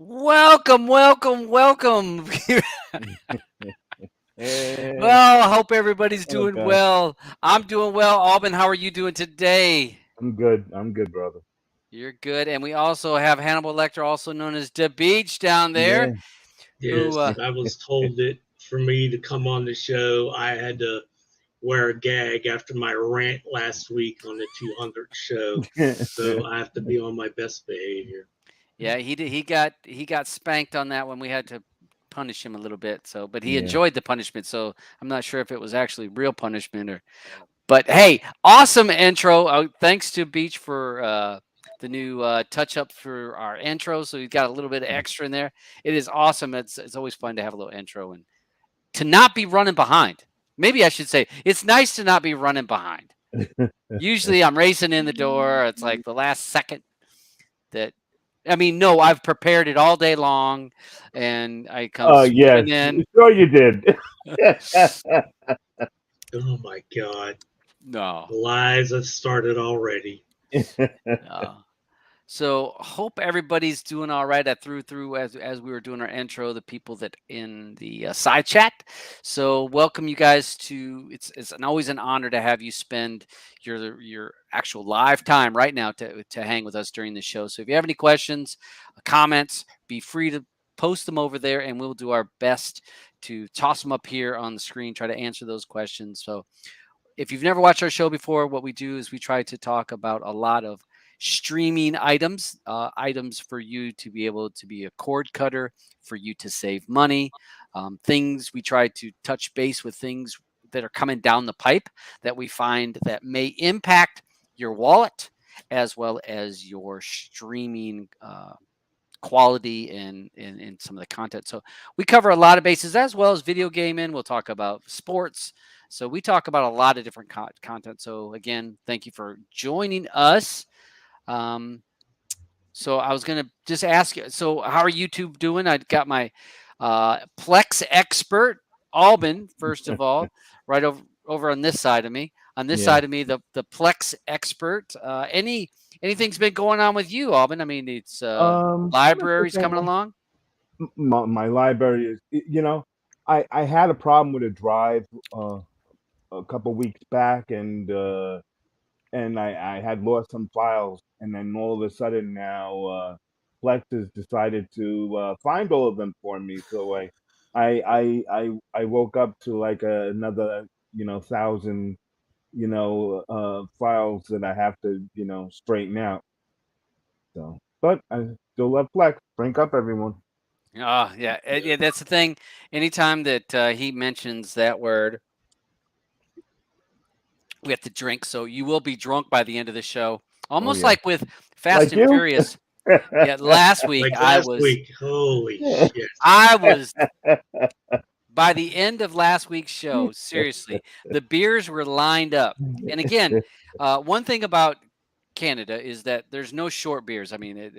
Welcome, welcome, welcome. Hey, Well, I hope everybody's oh doing God, well. I'm doing well. Alban, how are you doing today? I'm good. I'm good, brother. You're good. And we also have Hannibal Lecter, also known as the Beach, down there, Yeah, who, Yes, I was told that for me to come on the show, I had to wear a gag after my rant last week on the 200th show. So I have to be on my best behavior. yeah, he got spanked on that one. We had to punish him a little bit. So, but he yeah, enjoyed the punishment. So I'm not sure if it was actually real punishment or. But hey, awesome intro. Thanks to Beach for the new touch up for our intro. So you got a little bit of extra in there. It is awesome. It's always fun to have a little intro and to not be running behind. Maybe I should say it's nice to not be running behind. Usually I'm racing in the door. It's like the last second that I mean, no, I've prepared it all day long and I come oh yes, swooping in. sure you did. Oh my God. No. The lies have started already. No. So hope everybody's doing all right. I threw through as we were doing our intro the people that in the side chat. So welcome you guys to. It's always an honor to have you spend your actual live time right now to hang with us during the show. So if you have any questions, comments, be free to post them over there, and we'll do our best to toss them up here on the screen. Try to answer those questions. So if you've never watched our show before, what we do is we try to talk about a lot of streaming items, items for you to be able to be a cord cutter, for you to save money, things we try to touch base with things that are coming down the pipe that we find that may impact your wallet as well as your streaming quality and some of the content. So we cover a lot of bases as well as video gaming. We'll talk about sports. So we talk about a lot of different content. So again, thank you for joining us. Um, so I was gonna just ask you. So how are YouTube doing? I got my Plex expert Alban first of all, right over on this side of me. On this Yeah. side of me, the Plex expert. Anything's been going on with you, Alban? I mean, it's libraries Everything. coming along. My library is. I had a problem with a drive uh, a couple weeks back, and I had lost some files, and then all of a sudden now Flex has decided to find all of them for me. So I woke up to like another thousand files that I have to straighten out. So, but I still love Flex. Drink up, everyone. Oh yeah, yeah. That's the thing. Anytime that he mentions that word, we have to drink. So you will be drunk by the end of the show, Oh almost yeah, like with Fast like and you. Furious. Yeah, last week Like last week, holy shit. I was by the end of last week's show, seriously, the beers were lined up. And again, one thing about Canada is that there's no short beers. I mean,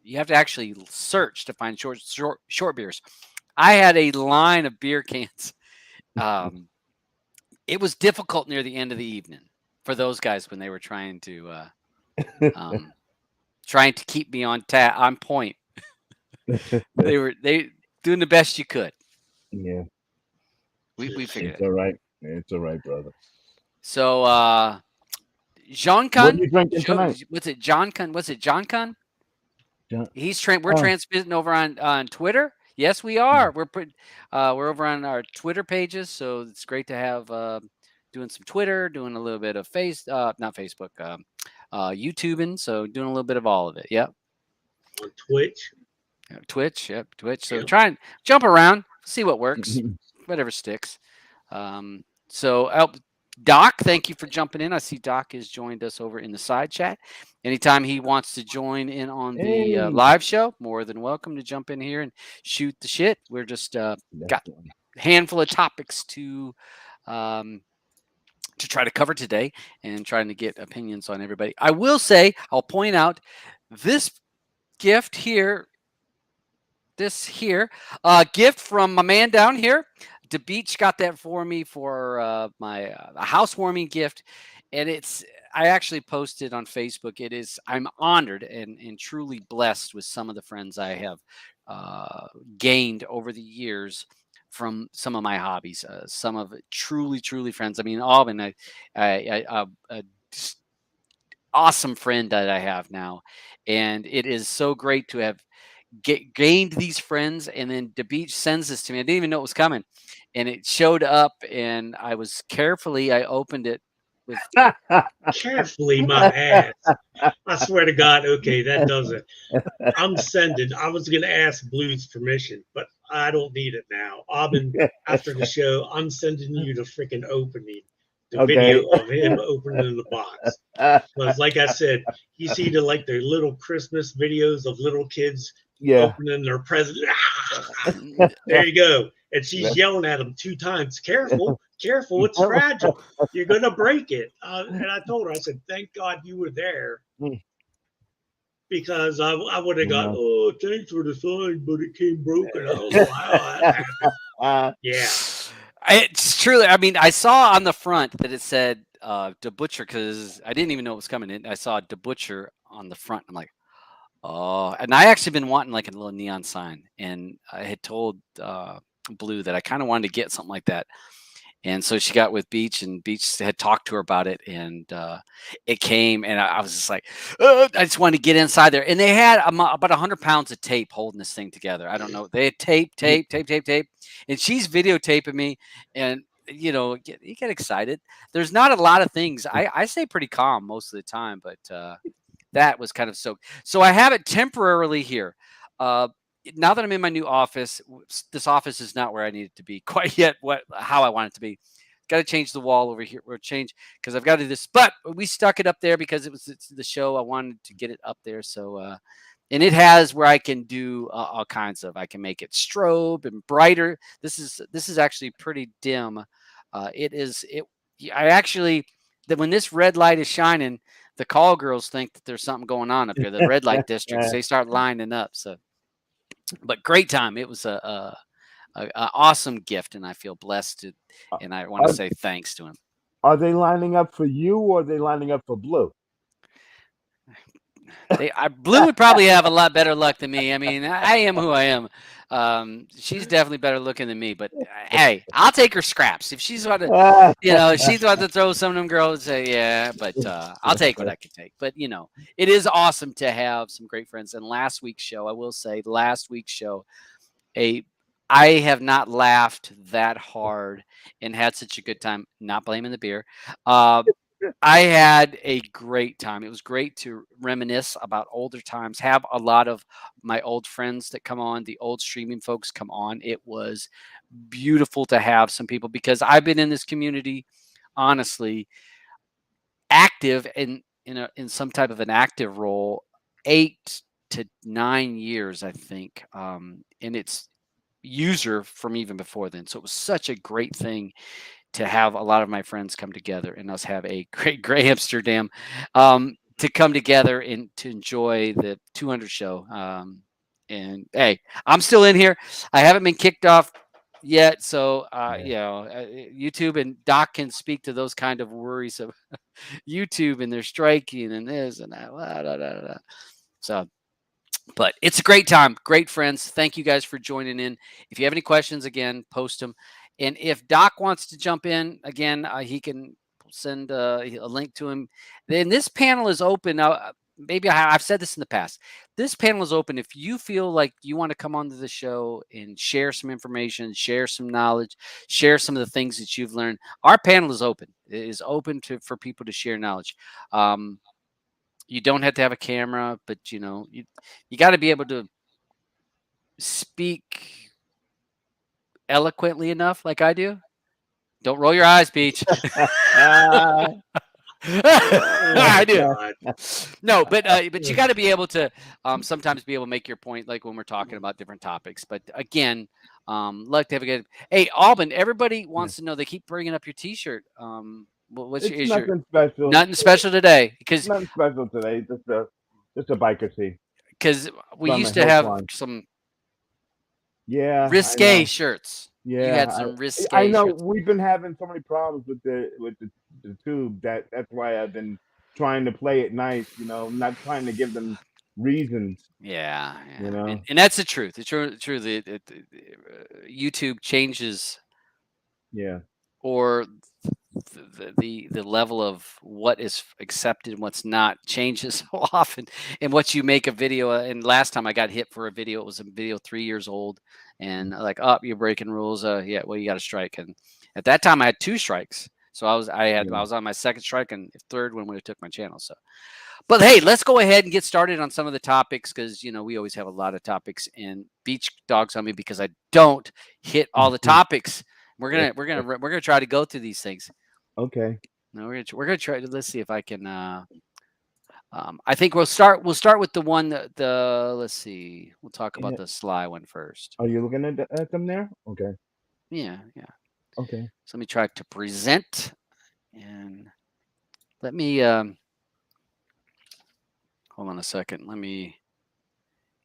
you have to actually search to find short beers. I had a line of beer cans. Um, it was difficult near the end of the evening for those guys when they were um, trying to keep me on point. They doing the best you could. Yeah, We figured it's it. all right. It's all right, brother. So Jean What are Kun, you drinking tonight? what's it? John Kun. What's it? John Kun. John? We're Oh, transmitting over on Twitter. Yes, we are. We're over on our Twitter pages, so it's great to have doing some Twitter, doing a little bit of not Facebook, YouTubing. So doing a little bit of all of it. Yep. On Twitch. Twitch. Yep. Twitch. So Yep. try and jump around, see what works, whatever sticks. So Doc, thank you for jumping in. I see Doc has joined us over in the side chat. Anytime he wants to join in on the hey, live show, more than welcome to jump in here and shoot the shit. We're just got definitely. a handful of topics um, to try to cover today and trying to get opinions on everybody. I will say, I'll point out this gift here gift from my man down here. The Beach got that for me for my housewarming gift, and I actually posted on Facebook. I'm honored and truly blessed with some of the friends I have gained over the years from some of my hobbies. Some of it truly friends. I mean, Alvin, a awesome friend that I have now, and it is so great to have gained these friends. And then the beach sends this to me. I didn't even know it was coming, and it showed up, and I opened it with. Carefully, my ass. I swear to God, okay, that does it. I was going to ask Blue's permission, but I don't need it now. After the show, I'm sending you the freaking opening, the Okay. video of him opening the box. Because, like I said, you see the little Christmas videos of little kids Yeah. opening their present. There you go. And she's yelling at him 2 times. Careful, careful, it's fragile. You're gonna break it. And I told her, I said, thank God you were there because I would have got, Yeah. oh, thanks for the sign, but it came broken. I don't know how that happened. Yeah. It's truly. I mean, I saw on the front that it said "the butcher" because I didn't even know it was coming in. I saw "the butcher" on the front. I'm like, oh, and I actually been wanting like a little neon sign, and I had told Blue that I kind of wanted to get something like that. And so she got with Beach, and Beach had talked to her about it, and it came, and I was just like, I just wanted to get inside there. And they had about 100 pounds of tape holding this thing together. I don't know. They had tape, and she's videotaping me, and you get excited. There's not a lot of things. I stay pretty calm most of the time, but that was kind of so I have it temporarily here. Uh, now that I'm in my new office, this office is not where I need it to be quite yet. How I want it to be. Got to change the wall over here or change because I've got to do this. But we stuck it up there because it's the show. I wanted to get it up there. So and it has where I can do all kinds of. I can make it strobe and brighter. This is actually pretty dim. It is it. I actually that when this red light is shining, the call girls think that there's something going on up here. The red light districts, they start lining up. So, but great time. It was a awesome gift, and I feel blessed to, and I want to Are, say thanks to him. are they lining up for you or are they lining up for Blue? Blue would probably have a lot better luck than me. I mean, I am who I am. She's definitely better looking than me, but hey, I'll take her scraps if she's want to. She's about to throw some of them girls. Say, yeah, but I'll take what I can take. But it is awesome to have some great friends. And last week's show, I will say, a I have not laughed that hard and had such a good time. Not blaming the beer. I had a great time. It was great to reminisce about older times, have a lot of my old friends that come on, the old streaming folks come on. It was beautiful to have some people because I've been in this community, honestly, active in some type of an active role, 8 to 9 years, I think. And it's user from even before then. So it was such a great thing to have a lot of my friends come together and us have a great Amsterdam to come together and to enjoy the 200 show. And hey, I'm still in here. I haven't been kicked off yet. So, YouTube and Doc can speak to those kind of worries of YouTube and they're striking and this and that. Blah, blah, blah, blah. So, but it's a great time. Great friends. Thank you guys for joining in. If you have any questions, again, post them. And if Doc wants to jump in again, he can send a link to him. Then this panel is open. Now, maybe I've said this in the past. This panel is open. If you feel like you want to come onto the show and share some information, share some knowledge, share some of the things that you've learned, our panel is open. It is open for people to share knowledge. You don't have to have a camera, but you got to be able to speak eloquently enough, like I do. Don't roll your eyes, Beach. I do. No, but you got to be able to sometimes be able to make your point, like when we're talking about different topics. But again, like to have a good. Hey, Alban, everybody wants to know. They keep bringing up your T-shirt. What's It's your nothing special. nothing special today? Because Nothing special today. Just a biker tee. we From used a to have Helpline. some Yeah, I risque know. shirts. You Yeah, had some I risque know. shirts. We've been having so many problems with the tube that's why I've been trying to play it nice. Not trying to give them reasons, Yeah, you yeah, know. and that's the truth. The truth. YouTube changes, Yeah. or the level of what is accepted and what's not changes so often in what you make a video. And last time I got hit for a video, it was a video 3 years old, and like, oh, you're breaking rules. Yeah, well, you got a strike. And at that time, I had 2 strikes. So I Yeah. was on my second strike, and third one would have took my channel. So, but hey, let's go ahead and get started on some of the topics, because we always have a lot of topics. And Beach dogs on me because I don't hit all the topics. We're gonna try to go through these things. Okay. No, we're gonna try to. Let's see if I can. I think we'll start with the one that the. Let's see. We'll talk about Yeah. the sly one first. Are you looking at them there? Okay. Yeah, yeah. Okay. So let me try to present, and let me hold on a second. Let me.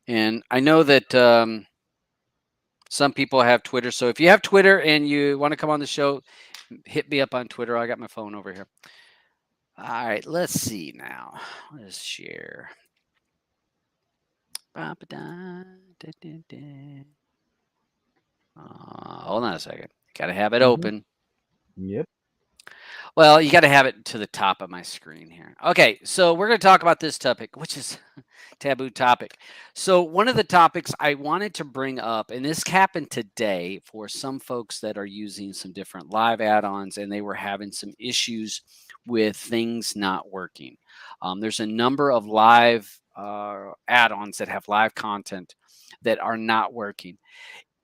And I know that some people have Twitter. So if you have Twitter and you want to come on the show, hit me up on Twitter. I got my phone over here. All right, let's see now. Let's share. Hold on a second. Got to have it open. Yep. Well, you got to have it to the top of my screen here. Okay, so we're going to talk about this topic, which is taboo topic. So one of the topics I wanted to bring up, and this happened today for some folks that are using some different live add-ons, and they were having some issues with things not working. There's a number of live add-ons that have live content that are not working.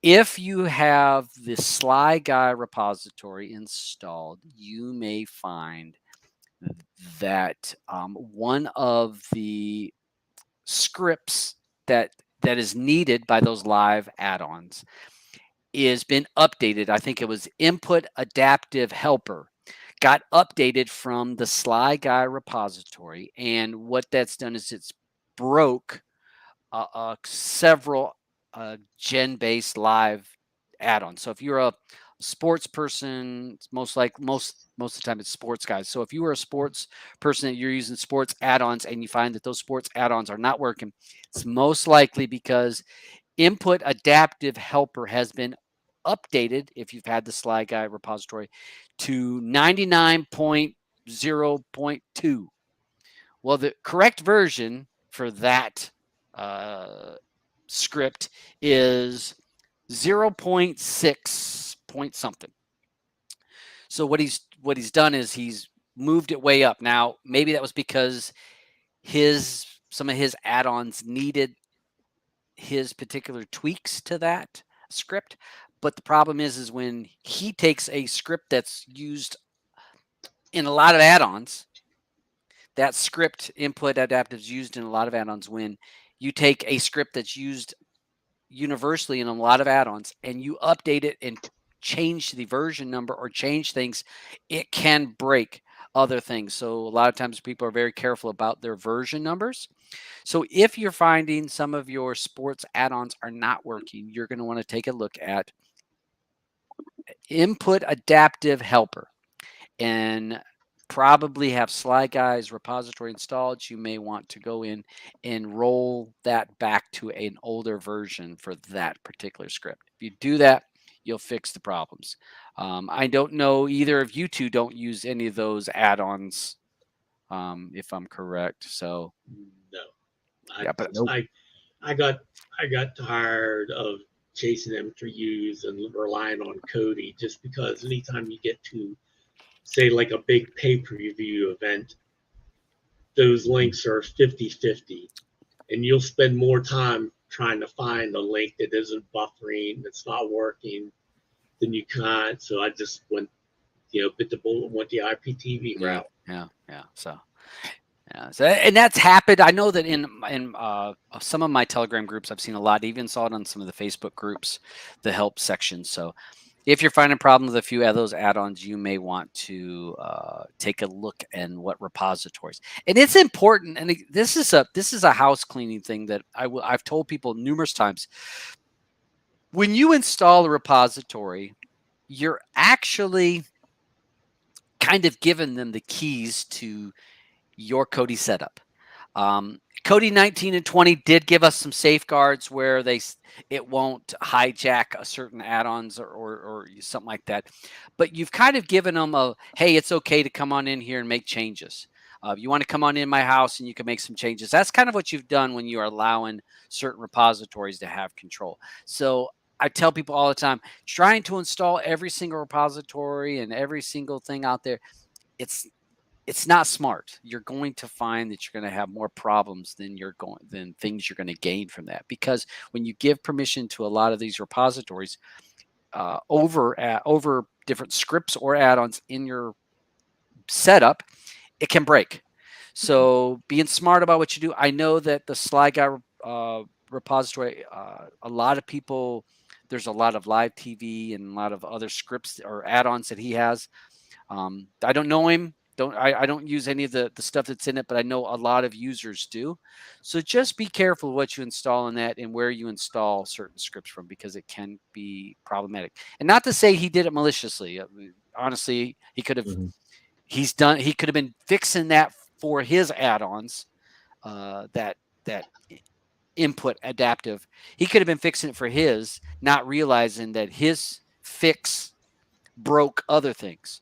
If you have the Sly Guy repository installed, you may find that one of the scripts that is needed by those live add-ons is been updated. I think it was Input Adaptive Helper got updated from the Sly Guy repository, and what that's done is it's broke several gen-based live add-ons. So if you're a sports person, it's most of the time it's sports guys. So if you are a sports person that you're using sports add-ons and you find that those sports add-ons are not working, it's most likely because Input Adaptive Helper has been updated, if you've had the Sly Guy repository, to 99.0.2. Well, the correct version for that script is 0.6 point something. So what he's done is he's moved it way up. Now, maybe that was because some of his add-ons needed his particular tweaks to that script. But the problem is when he takes a script that's used in a lot of add-ons, that script Input Adaptive is used in a lot of add-ons. When you take a script that's used universally in a lot of add-ons and you update it and change the version number or change things, it can break other things. So a lot of times people are very careful about their version numbers. So if you're finding some of your sports add-ons are not working, you're going to want to take a look at Input Adaptive Helper and probably have Sly Guy's repository installed. You may want to go in and roll that back to an older version for that particular script. If you do that, you'll fix the problems. I don't know, either of you two don't use any of those add-ons, if I'm correct. So No, yeah, but Nope. I got tired of chasing M3Us and relying on Kodi, just because anytime you get to, say, like a big pay-per-view event, those links are 50-50, and you'll spend more time trying to find a link that isn't buffering, that's not working, than you can. So I just went, bit the bullet, went the IPTV route. yeah. So yeah, so, and that's happened. I know that in some of my Telegram groups, I've seen a lot. Even saw it on some of the Facebook groups, the help section. So if you're finding problems with a few of those add-ons, you may want to take a look in what repositories. And it's important. And this is a house cleaning thing that I've told people numerous times. When you install a repository, you're actually kind of giving them the keys to your Kodi setup. Kodi 19 and 20 did give us some safeguards where it won't hijack a certain add-ons or something like that. But you've kind of given them a, hey, it's okay to come on in here and make changes. You want to come on in my house and you can make some changes. That's kind of what you've done when you are allowing certain repositories to have control. So I tell people all the time, trying to install every single repository and every single thing out there, it's it's not smart. You're going to find that you're going to have more problems than things you're going to gain from that. Because when you give permission to a lot of these repositories over different scripts or add-ons in your setup, it can break. So being smart about what you do. I know that the Sly Guy repository, a lot of people, there's a lot of live TV and a lot of other scripts or add-ons that he has. I don't know him. I don't use any of the stuff that's in it, but I know a lot of users do. So just be careful what you install in that and where you install certain scripts from, because it can be problematic. And not to say he did it maliciously. Honestly, he could have. Mhm. He could have been fixing that for his add-ons. That input adaptive. He could have been fixing it for his, not realizing that his fix broke other things.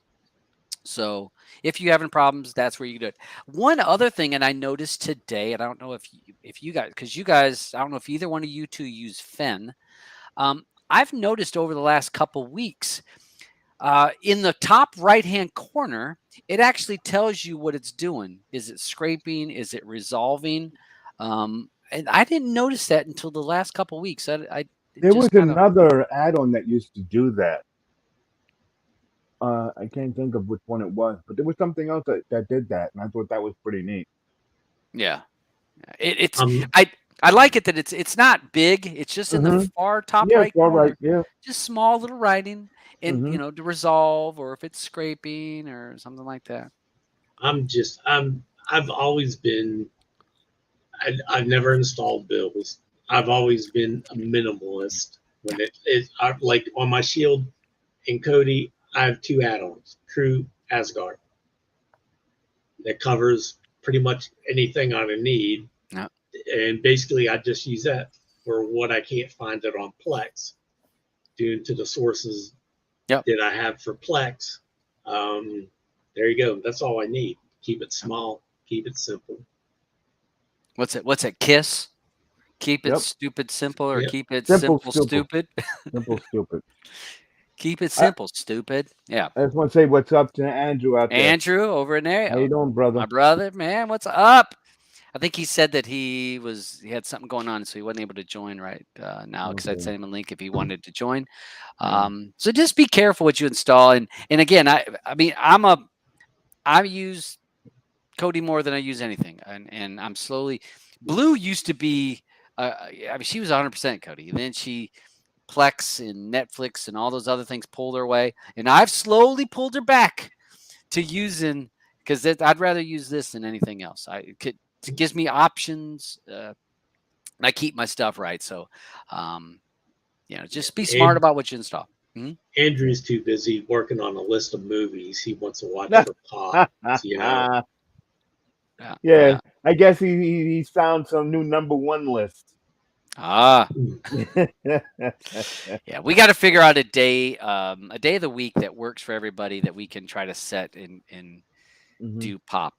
So if you're having problems, that's where you do it. One other thing, and I noticed today, and I don't know if you guys, because you guys, I don't know if either one of you two use Fen. I've noticed over the last couple weeks, in the top right hand corner, it actually tells you what it's doing. Is it scraping? Is it resolving? And I didn't notice that until the last couple weeks. I There was just kind of, another add-on that used to do that. I can't think of which one it was, but there was something else that did that, and I thought that was pretty neat. yeah. It's Um, I like it that it's not big. It's just in the Hmm. far top Yeah, it's right all right. corner, Yeah. just small little writing, and Hmm. to resolve or if it's scraping or something like that. I've always been. I've never installed bills. I've always been a minimalist. When like on my Shield and Kodi, I have two add-ons: Crew, Asgard, that covers pretty much anything I need. Yeah. And basically, I just use that for what I can't find it on Plex, due to the sources Yep. that I have for Plex. Um, there you go. That's all I need. Keep it Yep. small. Keep it simple. What's it? What's it? Kiss. Keep it Yep. stupid simple, or Yep. keep it Simple, simple stupid. stupid. Simple, stupid. Keep it I, simple, stupid. Yeah. I just want to say what's up to Andrew out there. Andrew over in there. How you doing, brother? My brother, man, what's up? I think he said that he had something going on, so he wasn't able to join right now, because I'd Okay. sent him a link if he wanted to join. Yeah. So just be careful what you install, and again, I mean I use Kodi more than I use anything, and I'm slowly. Blue used to be, I mean, she was 100% Kodi, and then Plex and Netflix and all those other things pulled her away, and I've slowly pulled her back to using, because I'd rather use this than anything else. It gives me options. I keep my stuff right, so just be smart And about what you install. Mhm. Andrew's too busy working on a list of movies he wants to watch for Pop. You know, Yeah, Yeah, yeah. I guess he's found some new number one list. Ah, Hmm. yeah. We got to figure out a day of the week that works for everybody that we can try to set and do Pop.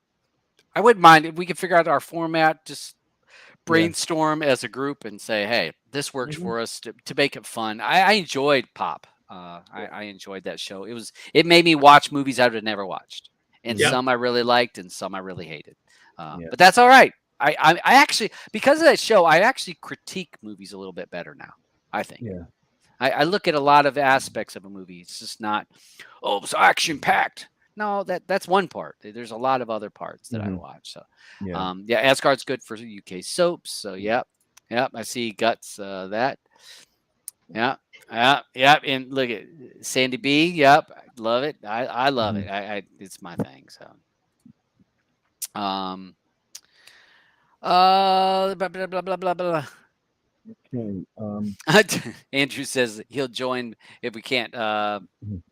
I wouldn't mind if we could figure out our format. Just Yeah. brainstorm as a group and say, hey, this works Hmm. for us to make it fun. I enjoyed Pop. I enjoyed that show. It made me watch movies I would have never watched, and yeah. some I really liked and some I really hated. Yeah. But that's all right. I actually, because of that show, I actually critique movies a little bit better now. I think Yeah. I look at a lot of aspects of a movie. It's just not, oh, it's action packed. No, that's one part. There's a lot of other parts that I Hmm. watch. So, Yeah. yeah, Asgard's good for UK soaps. So, yep, yep. I see Guts. That, yeah, yeah, yeah. And look at Sandy B. Yep, I love it. I love Hmm. it. It's my thing. So, blah blah blah blah blah blah. Okay. Andrew says he'll join if we can't. Mhm.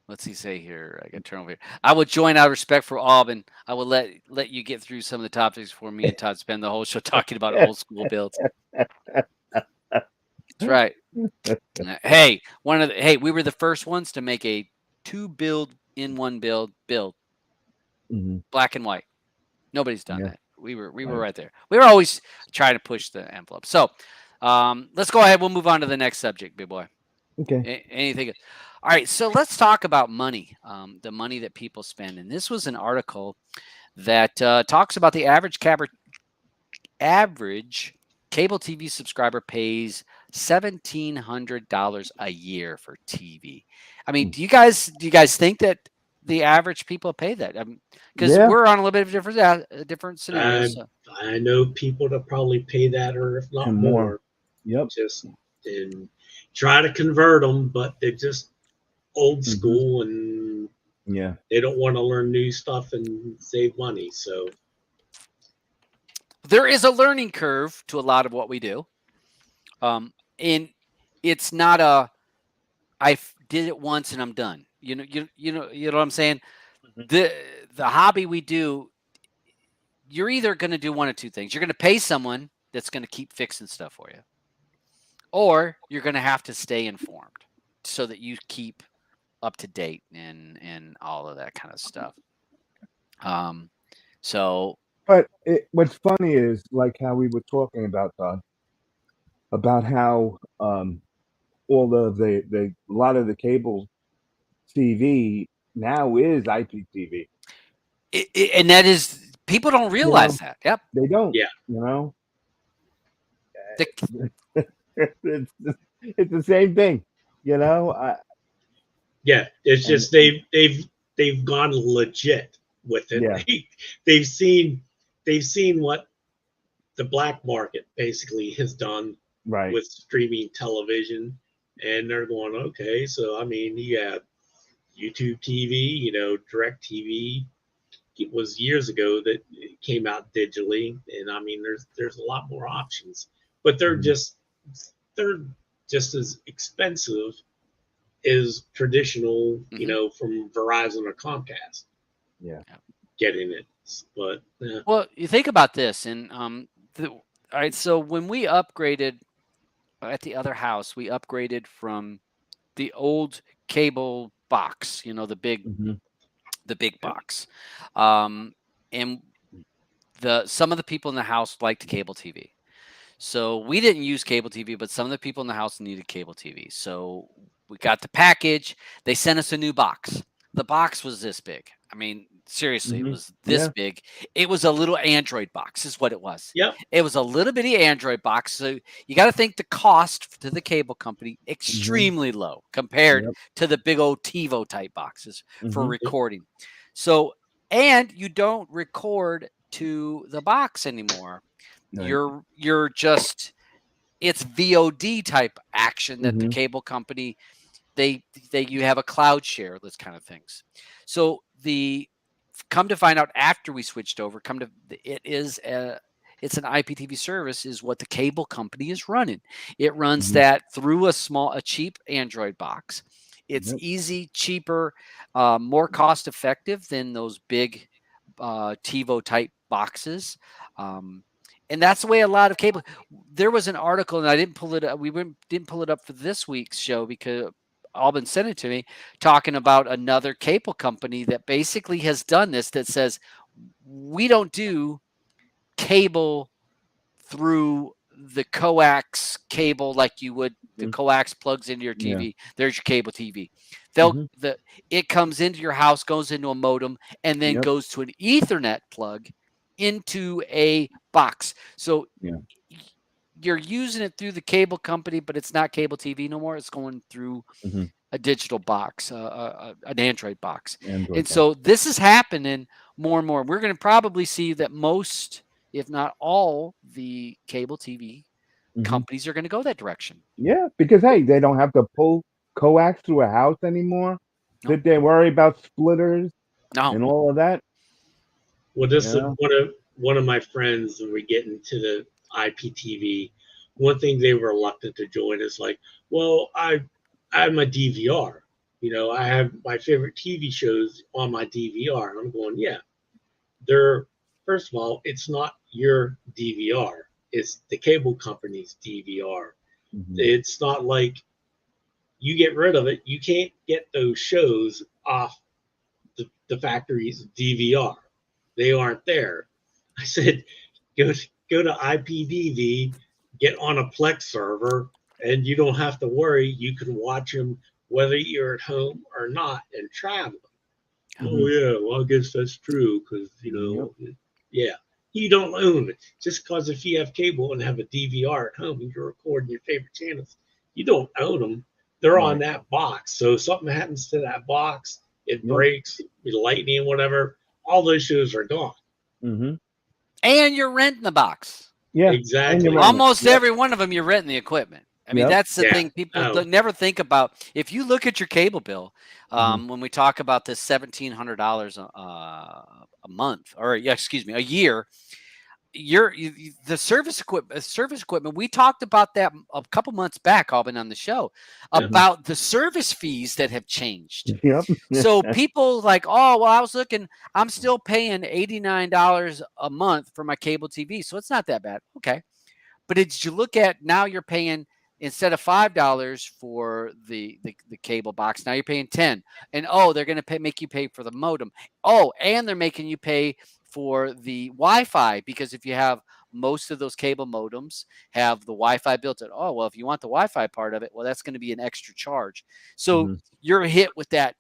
What's he say here? I got to turn over here. I would join out of respect for Auburn. I would let you get through some of the topics before me and Todd spend the whole show talking about old school builds. That's right. Hey, we were the first ones to make a 2 build in 1 build Mhm. black and white. Nobody's done Yeah. that. We were Right. right there. We were always trying to push the envelope. So, let's go ahead. We'll move on to the next subject, big boy. Okay. Anything? All right. So let's talk about money. The money that people spend, and this was an article that talks about the average cable TV subscriber pays $1,700 a year for TV. I mean, Mm. do you guys think that the average people pay that? Because Yeah. we're on a little bit of different scenarios. So. I know people that probably pay that or if not And more. more, Yep. just and try to convert them, but they're just old Mhm. school and Yeah. they don't want to learn new stuff and save money. So There is a learning curve to a lot of what we do. And it's not I did it once and I'm done. You know what I'm saying? Mhm. The hobby we do, you're either going to do one of two things. You're going to pay someone that's going to keep fixing stuff for you, or you're going to have to stay informed so that you keep up to date and all of that kind of stuff. So But what's funny is like how we were talking about Todd, about how all of the a lot of the cable TV now is IPTV. and that is people don't You know, realize that. Yep. they don't. yeah, You know, The, it's the same thing. You know, yeah. It's and just they've gone legit with it. yeah, They've seen what the black market basically has done right. with streaming television, and they're going, okay, so I mean, you have YouTube TV, Direct TV. It was years ago that it came out digitally, and I mean, there's a lot more options, but Mhm. they're just as expensive as traditional, from Verizon or Comcast Yeah. getting it. But well, you think about this, and all right. So when we upgraded at the other house, we upgraded from the old cable box, the big Mhm. box, and some of the people in the house liked cable TV. So we didn't use cable TV, but some of the people in the house needed cable TV. So we got the package. They sent us a new box. The box was this big. I mean, seriously, it Mhm. was this Yeah. big. It was a little Android box, is what it was. yep, It was a little bitty Android box. So you got to think the cost to the cable company Mhm. extremely low compared Yep. to the big old TiVo type boxes for Mhm. recording. So, and you don't record to the box anymore. Right. You're just it's VOD type action that the Mhm. cable company they you have a cloud share, those kind of things. So the come to find out after we switched over, it's an IPTV service is what the cable company is running. It runs Mhm. that through a cheap Android box. It's Yep. easy, cheaper, more cost effective than those big TiVo type boxes. And that's the way a lot of cable. There was an article, and I didn't pull it up. Didn't pull it up for this week's show because Alban sent it to me, talking about another cable company that basically has done this. That says we don't do cable through the coax cable like you would. The Mhm. coax plugs into your Yeah. TV. There's your cable TV. Mhm. It comes into your house, goes into a modem, and then Yep. goes to an Ethernet plug into a box. So Yeah. you're using it through the cable company, but it's not cable TV no more. It's going through Mhm. a digital box, an Android box. And Android box. so this is happening more and more. We're going to probably see that most, if not all, the cable TV Mhm. companies are going to go that direction. Yeah, because hey, they don't have to pull coax through a house anymore. No, Did they worry about splitters no. and all of that? well, You this is know. one of my friends when we get into the IPTV. One thing they were reluctant to join is like, well, I'm a DVR. I have my favorite TV shows on my DVR. And I'm going, yeah, they're, first of all, it's not your DVR, it's the cable company's DVR. Mm-hmm. It's not like you get rid of it, you can't get those shows off the factory's DVR. They aren't there. I said, go, go to IPTV, get on a Plex server, and you don't have to worry. You can watch them whether you're at home or not and travel. Mm-hmm. Oh yeah, well I guess that's true because yeah, you don't own it. Just because if you have cable and have a DVR at home and you're recording your favorite channels, you don't own them. They're on that box. So if something happens to that box, it breaks, lightning, whatever. All those shows are gone. Mm-hmm. And you're renting the box. Yeah, exactly. Almost every one of them, you're renting the equipment. I mean, that's the thing people never think about. If you look at your cable bill, when we talk about this $1,700 a month, or excuse me, a year, the service equipment. We talked about that a couple months back, Alvin, on the show about the service fees that have changed. Yep. So people like, oh, well, I was looking, I'm still paying $89 a month for my cable TV, so it's not that bad. Okay. But did you look at now you're paying instead of $5 for the cable box, now you're paying $10. And they're going to make you pay for the modem. And they're making you pay for the Wi-Fi, because if you have most of those cable modems have the Wi-Fi built in. Oh, well, if you want the Wi-Fi part of it, well, that's going to be an extra charge. So you're hit with that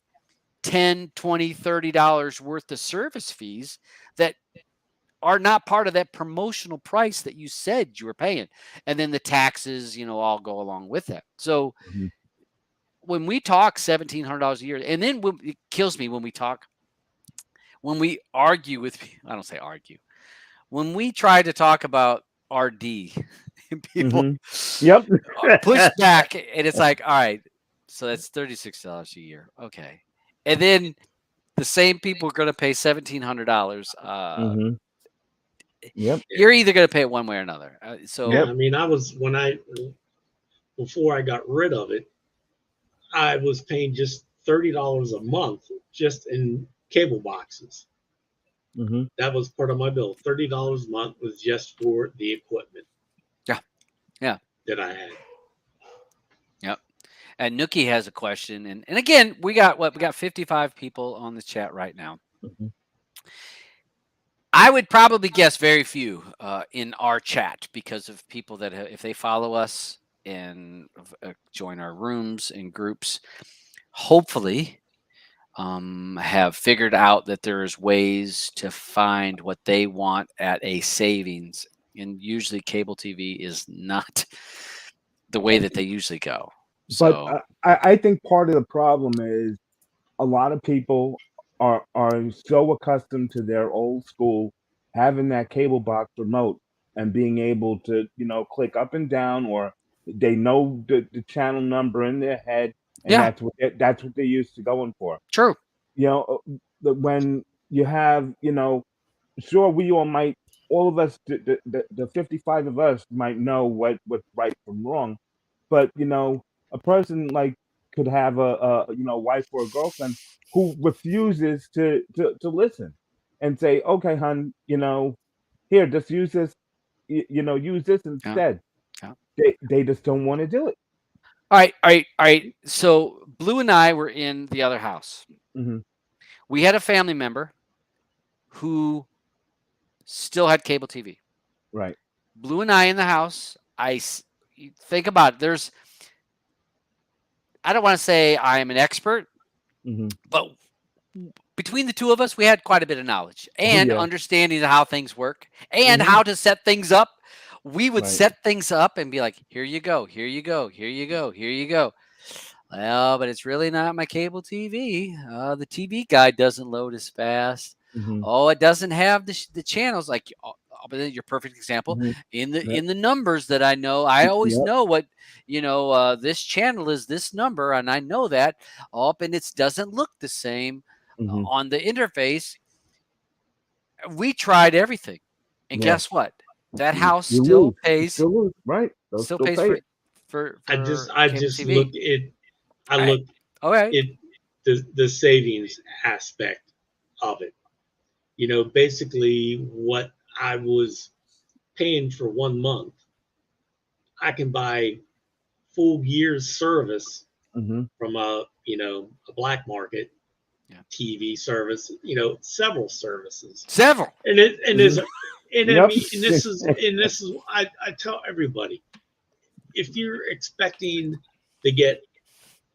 $10, $20, $30 worth of service fees that are not part of that promotional price that you said you were paying. And then the taxes, all go along with that. So when we talk $1,700 a year, and then it kills me when we argue with, I don't say argue, when we try to talk about RD and people push back, and it's like, all right, so that's $36 a year. Okay. And then the same people are going to pay $1,700. You're either going to pay it one way or another. I mean, before I got rid of it, I was paying just $30 a month just in cable boxes. That was part of my bill. $30 a month was just for the equipment. Yeah. That I had. Yep. And Nookie has a question, and again, we got 55 people on the chat right now. I would probably guess very few in our chat, because of people that if they follow us and join our rooms and groups, hopefully have figured out that there's ways to find what they want at a savings. And usually cable TV is not the way that they usually go. But I think part of the problem is a lot of people are so accustomed to their old school having that cable box remote and being able to click up and down, or they know the channel number in their head, and that's what they're used to going for. True. When you have sure, we all of us, the 55 of us might know what's right from wrong, but a person like could have a wife or a girlfriend who refuses to listen and say, okay, hon, here, just use this, use this instead. They just don't want to do it. All right. So Blue and I were in the other house. We had a family member who still had cable TV. Right. Blue and I in the house. Think about it. I don't want to say I am an expert, but between the two of us, we had quite a bit of knowledge and understanding of how things work and how to set things up. We would set things up and be like, here you go, here you go, here you go, here you go. Well, but it's really not my cable TV. The TV guide doesn't load as fast. It doesn't have the channels. Like, your perfect example in the numbers that I know. I always know what this channel is this number, and I know that. And it doesn't look the same on the interface. We tried everything, and guess what? That house still pays. Still pays for I just TV. look at. I look. All right. the savings aspect of it. Basically what I was paying for 1 month, I can buy full year's service Mm-hmm. from a black market Yeah. TV service, several services. Several. And it and there's and I Yep. mean and this is I tell everybody, if you're expecting to get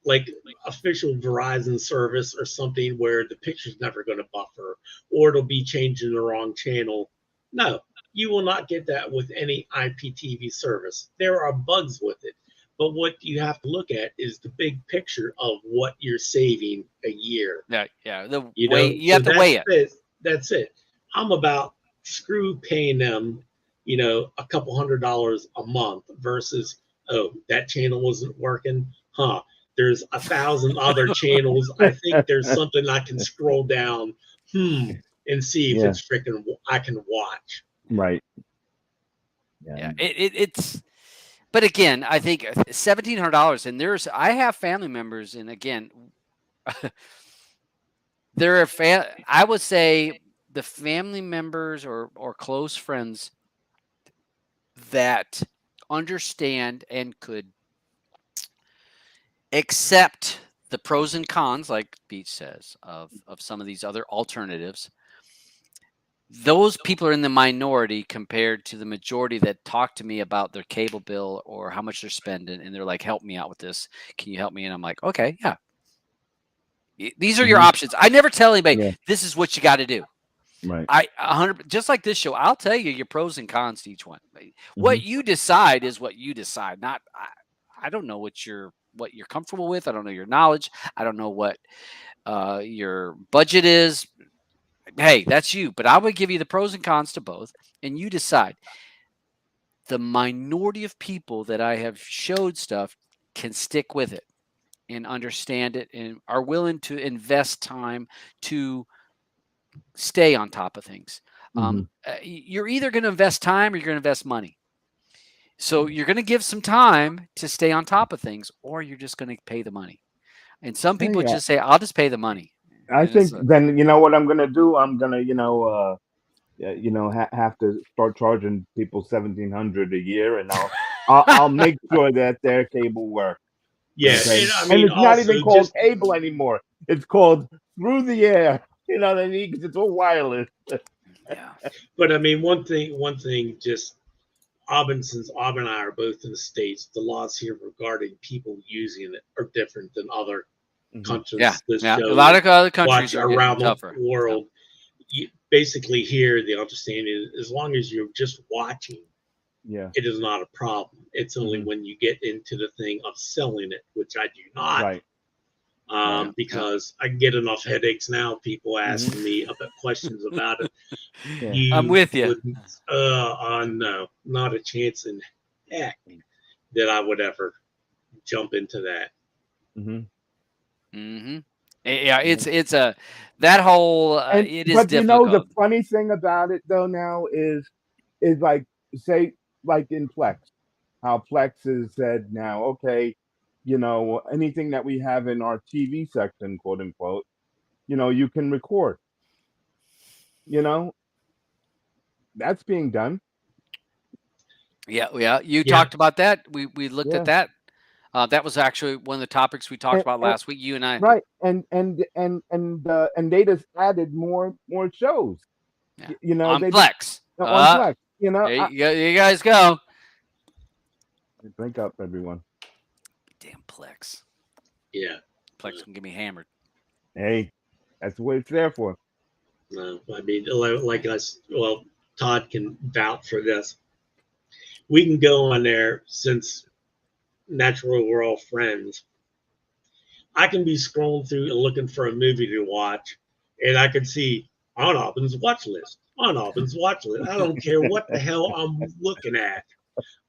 like official Verizon service or something where the picture's never going to buffer or it'll be changing the wrong channel. No, you will not get that with any IPTV service. There are bugs with it. But what you have to look at is the big picture of what you're saving a year. Yeah. The You way know, you have to weigh it. That's it. I'm about screw paying them, a couple $100 a month versus, oh, that channel wasn't working. Huh. There's 1,000 other channels. I think there's something I can scroll down, and see if Yeah. it's freaking I can watch. Right. Yeah. It's. But again, I think $1,700, and I have family members, and again, I would say the family members or close friends that understand and could accept the pros and cons, like Beach says, of some of these other alternatives. Those people are in the minority compared to the majority that talk to me about their cable bill or how much they're spending, and they're like, "Help me out with this. Can you help me?" And I'm like, "Okay, yeah. These are your options." I never tell anybody, Yeah. "This is what you got to do." Right. 100, just like this show, I'll tell you your pros and cons to each one. What you decide is what you decide. Not I don't know what you're comfortable with. I don't know your knowledge. I don't know what your budget is. Hey, that's you. But I would give you the pros and cons to both, and you decide. The minority of people that I have showed stuff can stick with it and understand it and are willing to invest time to stay on top of things. You're either going to invest time or you're going to invest money. So you're going to give some time to stay on top of things, or you're just going to pay the money. And some people just say, "I'll just pay the money." I And think then what I'm gonna do. I'm gonna have to start charging people $1,700 a year, and I'll make sure that their cable works. Yeah, Okay? and I And mean it's not also even called just cable anymore. It's called through the air. You know what I mean? 'Cause it's all wireless. yeah, but I mean one thing just since Auburn and I are both in the States, the laws here regarding people using it are different than other countries. yeah. This A show lot of other countries watch are getting around the tougher. world. Basically, here the understanding is as long as you're just watching, Yeah. it is not a problem. It's only when you get into the thing of selling it, which I do not. Right. Because I get enough headaches now. People asking me about questions about it. Yeah. I'm with you. No, not a chance in heck that I would ever jump into that. Yeah, it's a that whole it is But difficult. the funny thing about it though now is like say like in Plex, how Plex has said now, okay, anything that we have in our TV section, quote unquote, you can record. That's being done. Yeah. You talked about that. We looked at that. That was actually one of the topics we talked about last week. You and I, right? And they just added more shows. Yeah. On they Plex. on Plex. There you guys go. Drink up, everyone. Damn Plex. Yeah. Plex can get me hammered. Hey, that's what it's there for. No, I mean, like us. Well, Todd can vouch for this. We can go on there since naturally we're all friends. I can be scrolling through and looking for a movie to watch, and I can see on Auburn's watch list. On Auburn's watch list. I don't care what the hell I'm looking at.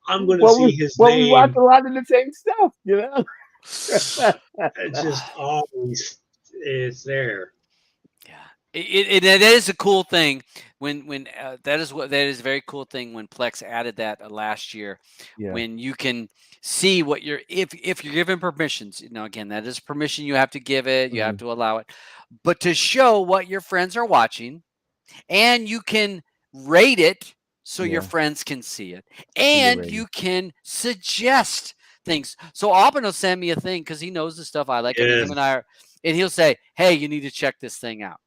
I'm going to see his name. We watch a lot of the same stuff, It's just always it's there. Yeah. It is a cool thing when that is a very cool thing when Plex added that last year, Yeah. when you can see what you're if you're given permissions. Again, that is permission you have to give it, you have Hmm. to allow it, but to show what your friends are watching, and you can rate it so your Yeah. friends can see it, See the and rating. you can suggest things. So Alban will send me a thing because he knows the stuff I like. I mean, him and I Yes. are, and he'll say, "Hey, you need to check this thing out."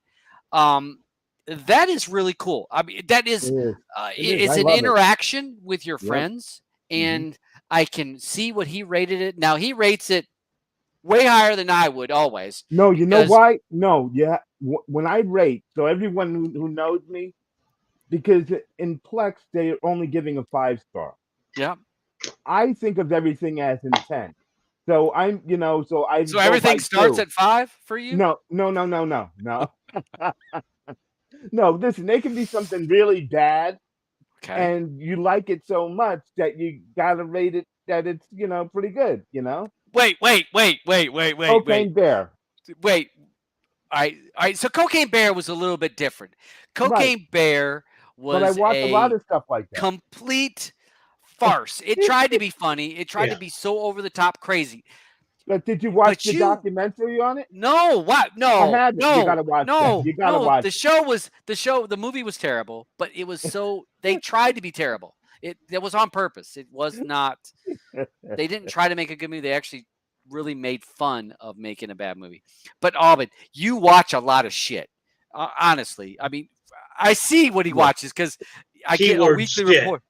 um, that is really cool. I mean, that It is is. It is. it's I an love it. interaction with your Yep. friends, Hmm. and I can see what he rated it. Now he rates it way higher than I would always, No, you know because why? No, yeah. When I rate, so everyone who knows me, because in Plex they're only giving a 5 star. yeah. I think of everything as in 10. So so I So go everything by starts 2. at 5 for you. No, no, no, no, no, no. No, listen, they can be something really bad, Okay. and you like it so much that you gotta rate it that it's, pretty good. Wait. Cocaine Bear. Wait. All right. So Cocaine Bear was a little bit different. Right. Cocaine Bear But I was watch a lot a of stuff like that. complete farce. It tried to be funny. It tried to Yeah. be so over the top crazy. But did you watch But the you documentary on it? No, what? I No, haven't. You no, gotta watch that. no, You gotta no. watch The movie was terrible, but it was so they tried to be terrible. It was on purpose. It was not. it. They didn't try to make a good movie. They actually really made fun of making a bad movie. But Alvin, you watch a lot of shit. Honestly, I mean, I see what he Yeah. watches because I get a Keyword weekly shit. report.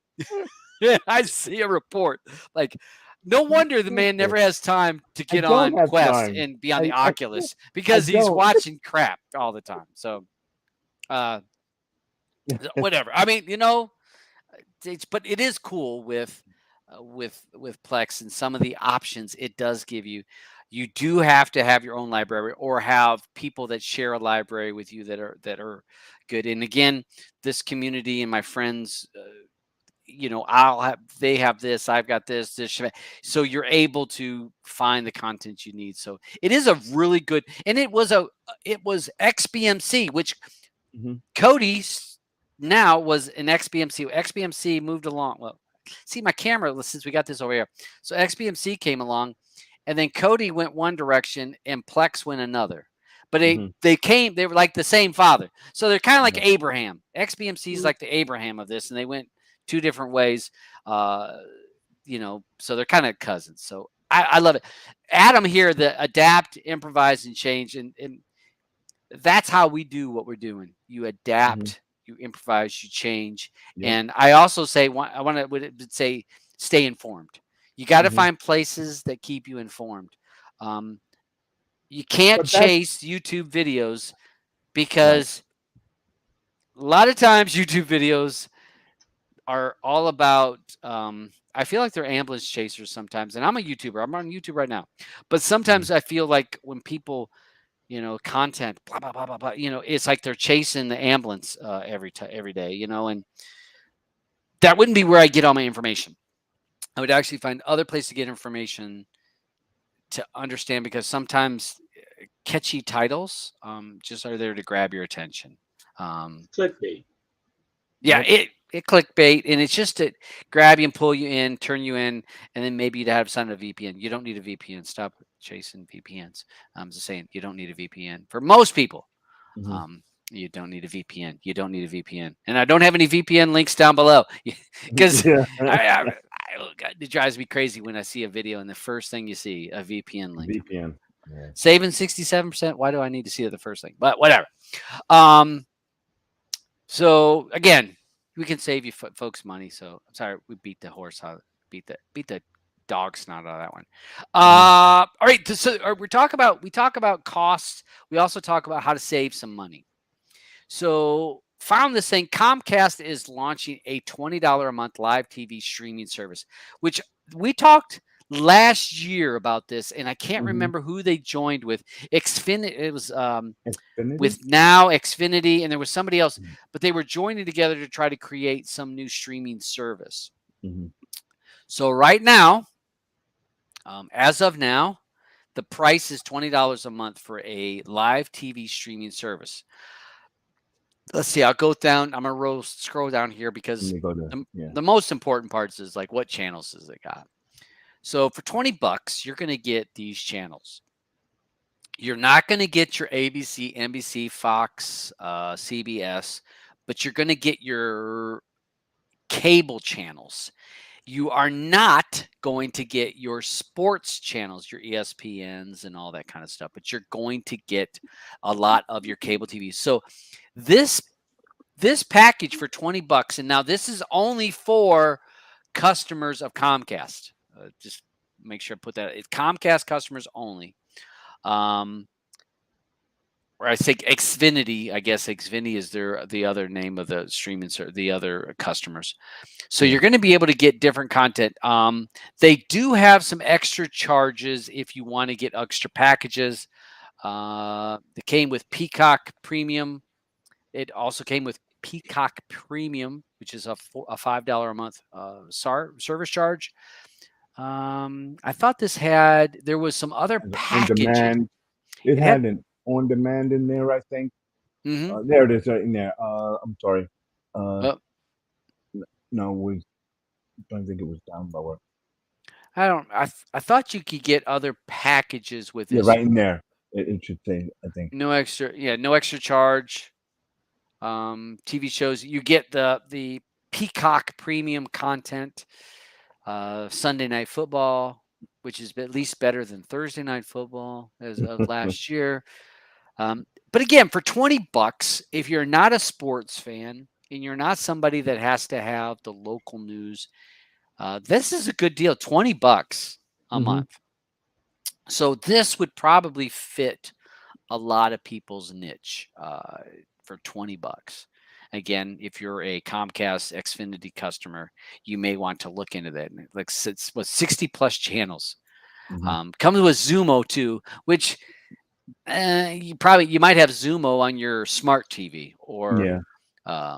Yeah, I see a report. Like, no wonder the man never has time to I get don't on have Quest time. and be on the I Oculus I because he's don't. watching crap all the time. So, uh, whatever. I mean, but it is cool with Plex and some of the options it does give you. You do have to have your own library or have people that share a library with you that are good. And again, this community and my friends, they have this, I've got this, so you're able to find the content you need. So it is a really good, and it was XBMC, which Mhm. Kodi now was an XBMC. XBMC moved along. Well, see my camera since we got this over here. So XBMC came along, and then Kodi went one direction and Plex went another. But Mhm. they were like the same father. So they're kind of like Yeah. Abraham. XBMC is Mm. like the Abraham of this, and they went two different ways. So they're kind of cousins. So I love it. Adam here, the adapt, improvise, and change, and that's how we do what we're doing. You Mhm. adapt, you improvise, you change. Yep. And I also say, I want to would say, stay informed. You got to Mhm. find places that keep you informed. Um, you can't But that's chase YouTube videos right. because a lot of times YouTube videos are all about. I feel like they're ambulance chasers sometimes, and I'm a YouTuber. I'm on YouTube right now, but Mhm. sometimes I feel like when people content, blah blah blah blah blah. It's like they're chasing the ambulance every day. And that wouldn't be where I get all my information. I would actually find other places to get information to understand because sometimes catchy titles just are there to grab your attention. Um, Clickbait. yeah, Yep. it clickbait, and it's just to grab you and pull you in, turn you in, and then maybe you'd have signed a VPN. You don't need a VPN. Stop chasing VPNs. I'm just saying you don't need a VPN for most people. Mhm. Um, you don't need a VPN. You don't need a VPN, and I don't have any VPN links down below because Yeah. it drives me crazy when I see a video and the first thing you see a VPN link. VPN. Yeah. Saving 67%. Why do I need to see it the first thing? But whatever. Um, so again, we can save you folks money. So I'm sorry, we beat the horse out, beat the dog snot out of that one. Mhm. All right. So we talk about costs. We also talk about how to save some money. So found this thing. Comcast is launching a $20 a month live TV streaming service, which we talked last year about this, and I can't Mhm. remember who they joined with. Xfinity. It was Xfinity. with Now, Xfinity, and there was somebody else, Mhm. but they were joining together to try to create some new streaming service. Mhm. So right now, as of now, the price is $20 a month for a live TV streaming service. let's see. I'll go down. I'm gonna scroll down here Let because me go to the, yeah. the most important parts is like what channels does it got. So for $20, you're gonna get these channels. You're not gonna get your ABC, NBC, Fox, CBS, but you're gonna get your cable channels. You are not going to get your sports channels, your ESPNs and all that kind of stuff, but you're going to get a lot of your cable TV. So this this package for $20, and now this is only for customers of Comcast. Just make sure I put that. It's Comcast customers only. Um, or I think Xfinity. I guess Xfinity is the other name of the streaming the other customers. So Yeah. you're going to be able to get different content. They do have some extra charges if you want to get extra packages. They came with Peacock Premium. It also came with Peacock Premium, which is a $5 a month service charge. I thought there was some other As on packages. demand. It It had, had an on demand in there, I think. mm-hmm, There it is, right in there. I'm sorry. Uh, uh, no, it was I'm trying to think. It was down lower. I thought you could get other packages with Yeah, this. right in there. It should say. I think. No extra charge. TV shows. You get the Peacock Premium content, Sunday Night Football, which is at least better than Thursday Night Football as of last year. But again, for $20, if you're not a sports fan and you're not somebody that has to have the local news, this is a good deal. $20 a Mm-hmm. month. So this would probably fit a lot of people's niche for $20. Again, if you're a Comcast Xfinity customer, you may want to look into that. Like it's 60 plus channels. Mm-hmm. Comes with Zumo too, which you might have Zumo on your smart TV or Yeah.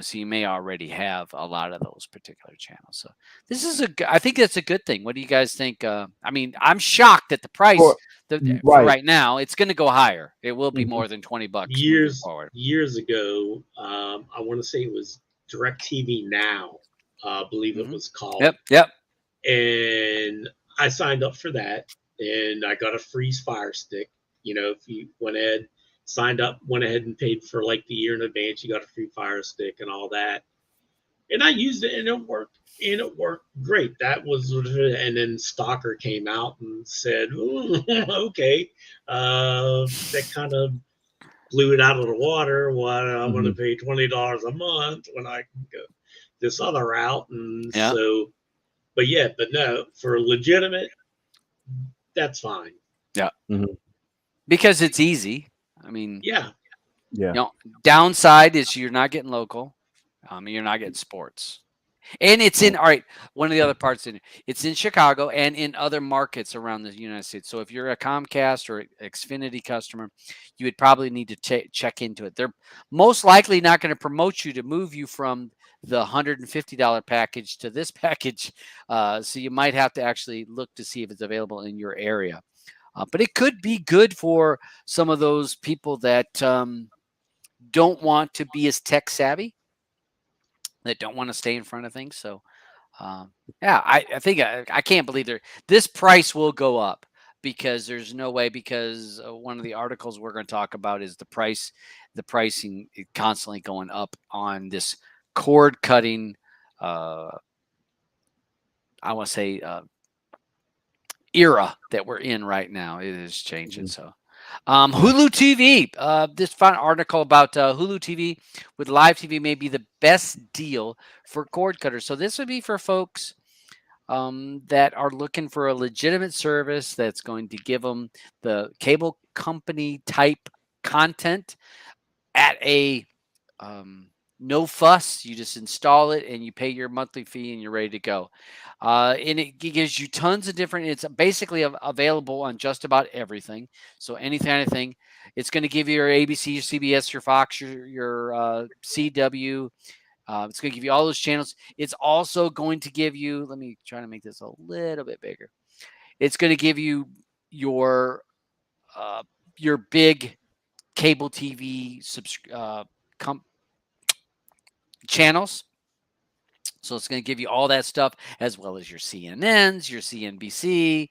so you may already have a lot of those particular channels. So this is I think that's a good thing. What do you guys think? I mean, I'm shocked at the price For for right. right now. It's going to go higher. It will be Mm-hmm. more than $20 moving Years forward. years ago, I want to say it was DirecTV Now, I believe it Hmm. was called, Yep. and I signed up for that, and I got a free Fire Stick. If you went ahead and paid for like the year in advance, you got a free Fire Stick and all that. And I used it, and it worked, great. That was, and then Stalker came out and said, "Ooh, okay, that kind of blew it out of the water. Why I'm going Mm-hmm. to pay $20 a month when I can go this other route?" And Yeah. so, but no, for legitimate, that's fine. Yeah. Mm-hmm. Because it's easy. I mean, Yeah, Yeah. downside is you're not getting local. You're not getting sports. And it's in Right. all right. One of the other parts it's in Chicago and in other markets around the United States. So if you're a Comcast or Xfinity customer, you would probably need to check into it. They're most likely not going to promote you to move you from the $150 package to this package. So you might have to actually look to see if it's available in your area. But it could be good for some of those people that don't want to be as tech savvy, that don't want to stay in front of things. So yeah, I think I can't believe this price will go up because there's no way, because one of the articles we're going to talk about is the pricing constantly going up on this cord cutting. I want to say era that we're in right now. It is changing. Mm-hmm. So Yeah. Hulu TV. This fun article about Hulu TV with live TV may be the best deal for cord cutters. So this would be for folks that are looking for a legitimate service that's going to give them the cable company type content at a no fuss. You just install it and you pay your monthly fee and you're ready to go. And it gives you tons of different. It's basically available on just about everything. So anything. It's going to give you your ABC, your CBS, your Fox, your CW. It's going to give you all those channels. It's also going to give you. Let me try to make this a little bit bigger. It's going to give you your uh, your big cable TV channels. So it's going to give you all that stuff as well as your CNNs, your CNBC,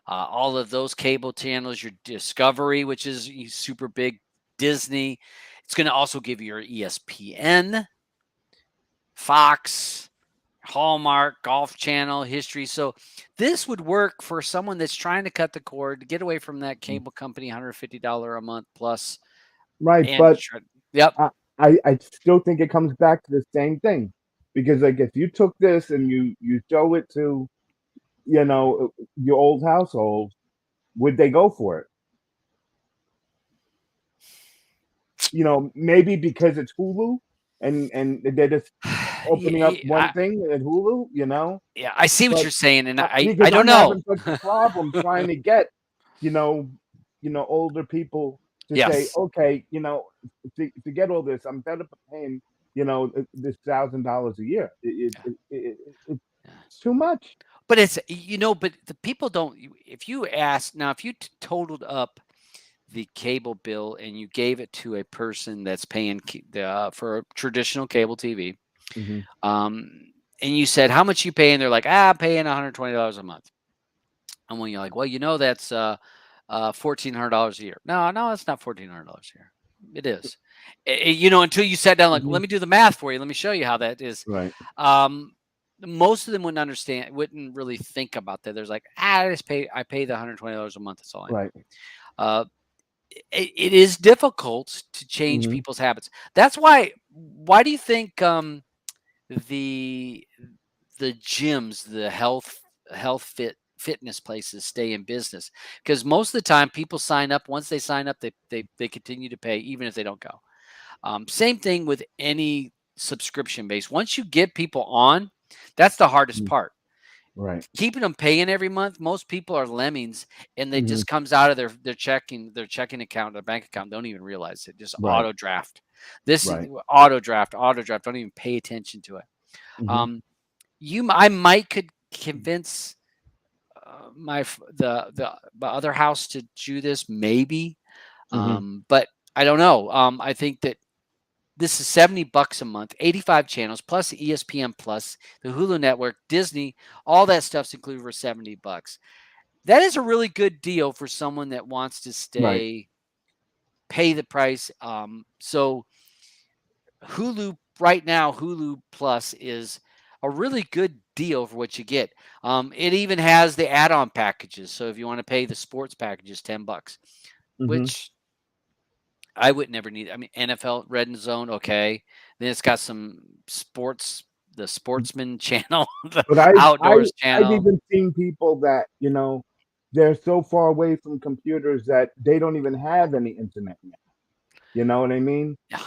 all of those cable channels, your Discovery, which is super big, Disney. It's going to also give you your ESPN, Fox, Hallmark, Golf Channel, History. So this would work for someone that's trying to cut the cord, to get away from that cable company, $150 a month plus. Right, And but yep. I still think it comes back to the same thing, because like if you took this and you show it to your old household, would they go for it? Maybe because it's Hulu, and they're just opening up one thing at Hulu, Yeah, I see what but you're saying, and I because don't I'm know. having such a problem trying to get you know older people to say, Yes. okay, to get all this, I'm better paying this $1,000 a year. It's too much. But it's but the people don't. If you ask now, if you totaled up the cable bill and you gave it to a person that's paying for a traditional cable TV, Mm-hmm. And you said how much you pay, and they're like, I'm paying $120 a month. And when you're like, well, that's $1,400 a year. No, it's not $1,400 a year. It is. Until you sat down, like, Mm-hmm. let me do the math for you. Let me show you how that is. Right. Most of them wouldn't really think about that. There's like, I pay the $120 a month. That's all I Right. do. It is difficult to change Mm-hmm. people's habits. That's why do you think the gyms, the fitness places stay in business? Because most of the time people sign up. Once they sign up, they continue to pay even if they don't go. Same thing with any subscription base. Once you get people on, that's the hardest part. Right. Keeping them paying every month. Most people are lemmings, and they Mm-hmm. just comes out of their checking account, their bank account. Don't even realize it. Just Right. auto draft. This is Right. auto draft. Don't even pay attention to it. Mm-hmm. I might could convince the other house to do this, maybe, Mm-hmm. but I don't know. I think that this is $70 a month, 85 channels plus the ESPN plus the Hulu network, Disney, all that stuff's included for $70. That is a really good deal for someone that wants to pay the price. So Hulu right now, Hulu Plus is a really good deal for what you get. It even has the add-on packages. So if you want to pay the sports packages, $10, Mm-hmm. which I would never need. I mean, NFL Red Zone, okay. Then it's got some sports, the Sportsman channel, the But I've Outdoors channel. even seen people that they're so far away from computers that they don't even have any internet yet. You know what I mean? Yeah,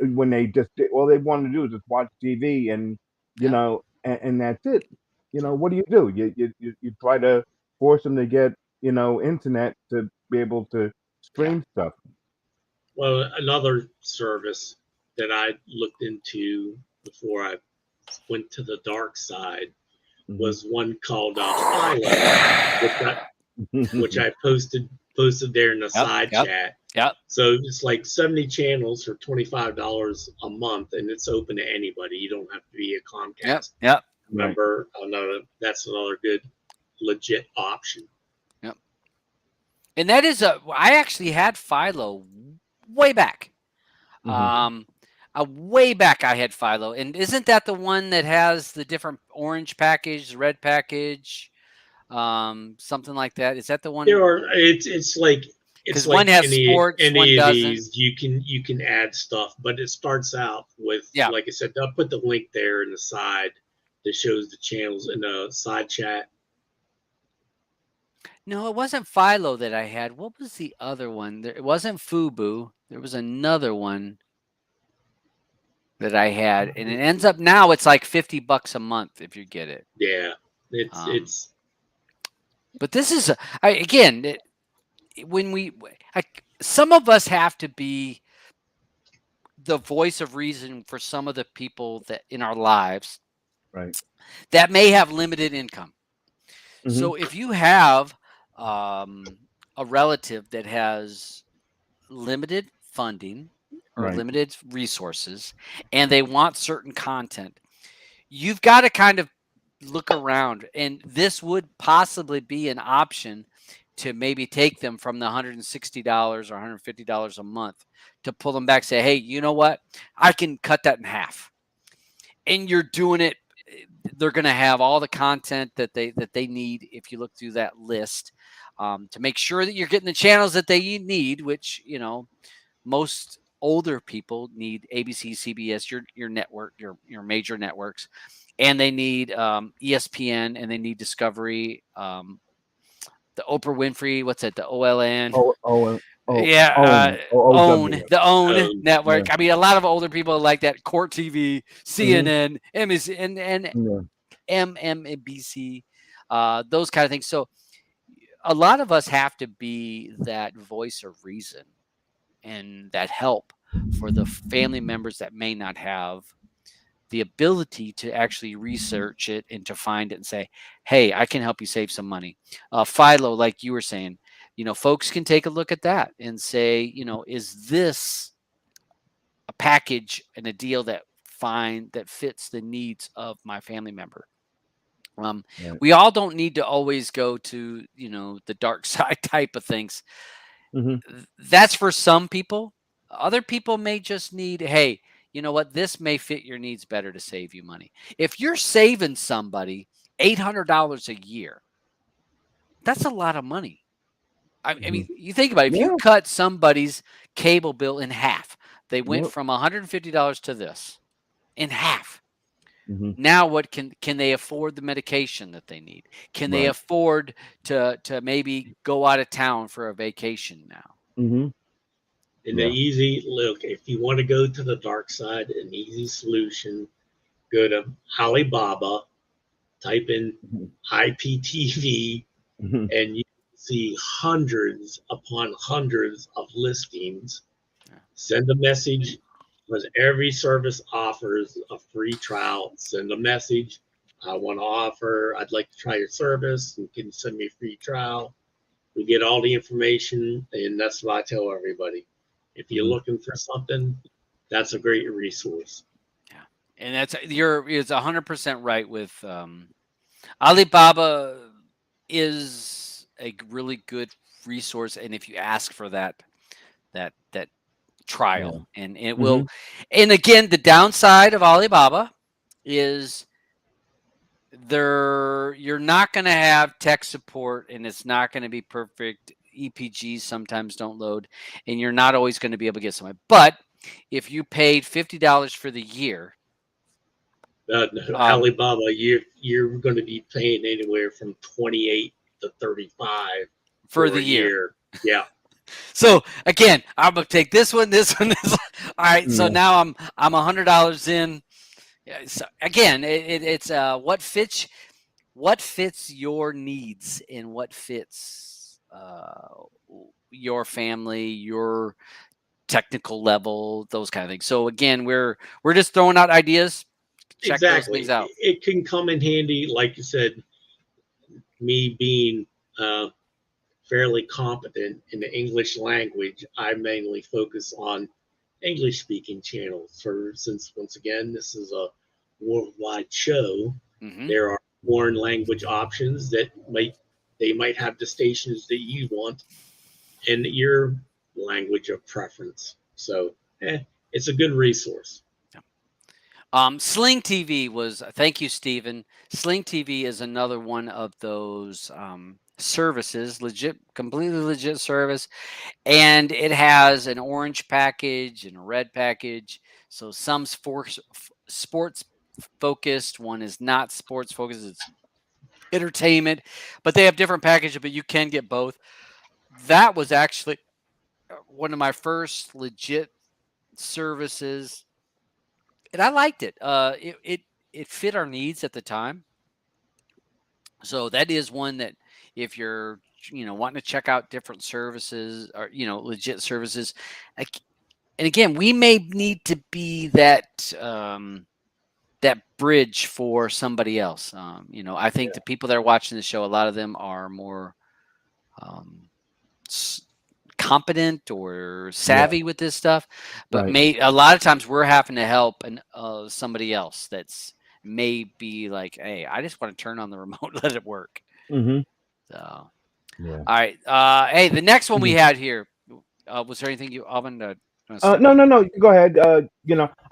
When they just all they want to do is just watch TV, and yeah, and that's it. What do? You try to force them to get internet to be able to yeah. stream stuff. Well, another service that I looked into before I went to the dark side Mm-hmm. was one called Philo, which I posted there in the side chat. Yep. So it's like 70 channels for $25 a month, and it's open to anybody. You don't have to be a Comcast Yep. member. That's another good, legit option. Yep. And that is I actually had Philo way back. Mm-hmm. Way back I had Philo. And isn't that the one that has the different orange package, red package, something like that? Is that the one? It's like one has any sports, one of doesn't. these you can add stuff, but it starts out with, like I said, I'll put the link there in the side that shows the channels in the side chat. No, it wasn't Philo that I had. What was the other one? It wasn't Fubu. There was another one that I had, and it ends up now it's like $50 a month if you get it. Yeah, it's. But this is again when some of us have to be the voice of reason for some of the people that in our lives, right, that may have limited income. Mm-hmm. So if you have a relative that has limited funding or Right. limited resources, and they want certain content, you've got to kind of look around, and this would possibly be an option to maybe take them from the $160 or $150 a month to pull them back, say, hey, you know what, I can cut that in half, and you're doing it. They're going to have all the content that they need if you look through that list, to make sure that you're getting the channels that they need, which, most older people need ABC, CBS, your network, your major networks, and they need ESPN, and they need Discovery, the Oprah Winfrey, what's it, the OLN, Oh, oh, oh, yeah, OW. the OWN Um, Yeah, network. I mean, a lot of older people like that. Court TV, mhm, CNN, MSC, and yeah, MMBC, those kind of things. So a lot of us have to be that voice of reason and that help for the family members that may not have the ability to actually research it and to find it and say, hey, I can help you save some money. Philo, like you were saying, folks can take a look at that and say, is this a package and a deal that fits the needs of my family member? right. We all don't need to always go to, the dark side type of things. Mhm, That's for some people. Other people may just need, hey, you know what? This may fit your needs better to save you money. If you're saving somebody $800 a year, that's a lot of money. I mhm. mean, you think about it. If you Yeah, cut somebody's cable bill in half, they went yep. from $150 to this in half. Mhm, Now, what can they afford the medication that they need? Can they right. afford to maybe go out of town for a vacation now? Mhm, and the yeah. easy look, if you want to go to the dark side, an easy solution, go to Alibaba, type in Mhm, IPTV, mhm, and you see hundreds upon hundreds of listings. Yeah. Send a message because every service offers a free trial. Send a message. I want to offer, I'd like to try your service. You can send me a free trial. We get all the information, and that's what I tell everybody. If you're mhm, looking for something, that's a great resource. Yeah, and it's 100% right with Alibaba is a really good resource, and if you ask for that yeah. trial, and it will, Mhm, and again, the downside of Alibaba is you're not going to have tech support, and it's not going to be perfect. EPGs sometimes don't load, and you're not always going to be able to get somewhere. But if you paid $50 for the year, um, Alibaba, you're going to be paying anywhere from 28 to 35 for for the a year. year. Yeah, So again, I'm gonna take this one, this one, this one. All right. So yeah, now I'm $100 in. Yeah, so again, it's what fits your needs and what fits your family, your technical level, those kind of things. So again, we're just throwing out ideas. Check those things exactly. out. It can come in handy, like you said, me being uh, fairly competent in the English language. I mainly focus on English speaking channels. For since once again, this is a worldwide show, Hmm. there are foreign language options that might have the stations that you want in your language of preference. So, it's a good resource. Sling TV was, thank you, Stephen. Sling TV is another one of those services, legit, completely legit service. And it has an orange package and a red package. So some sports focused, one is not sports focused, it's entertainment, but they have different packages, but you can get both. That was actually one of my first legit services, and I liked it. It fit our needs at the time. So that is one that if you're wanting to check out different services or legit services, like, and again, we may need to be that bridge for somebody else. I think the people that are watching the show, a lot of them are more um, competent or Yeah. savvy with this stuff, but Right. a lot of times we're having to help somebody else that's may be like, hey, I just want to turn on the remote, let it work. Mhm. So, all Yeah. right. Hey, the next one we Mhm. had here. Was there anything you, Alvin, want to say? No, no, no. You go ahead.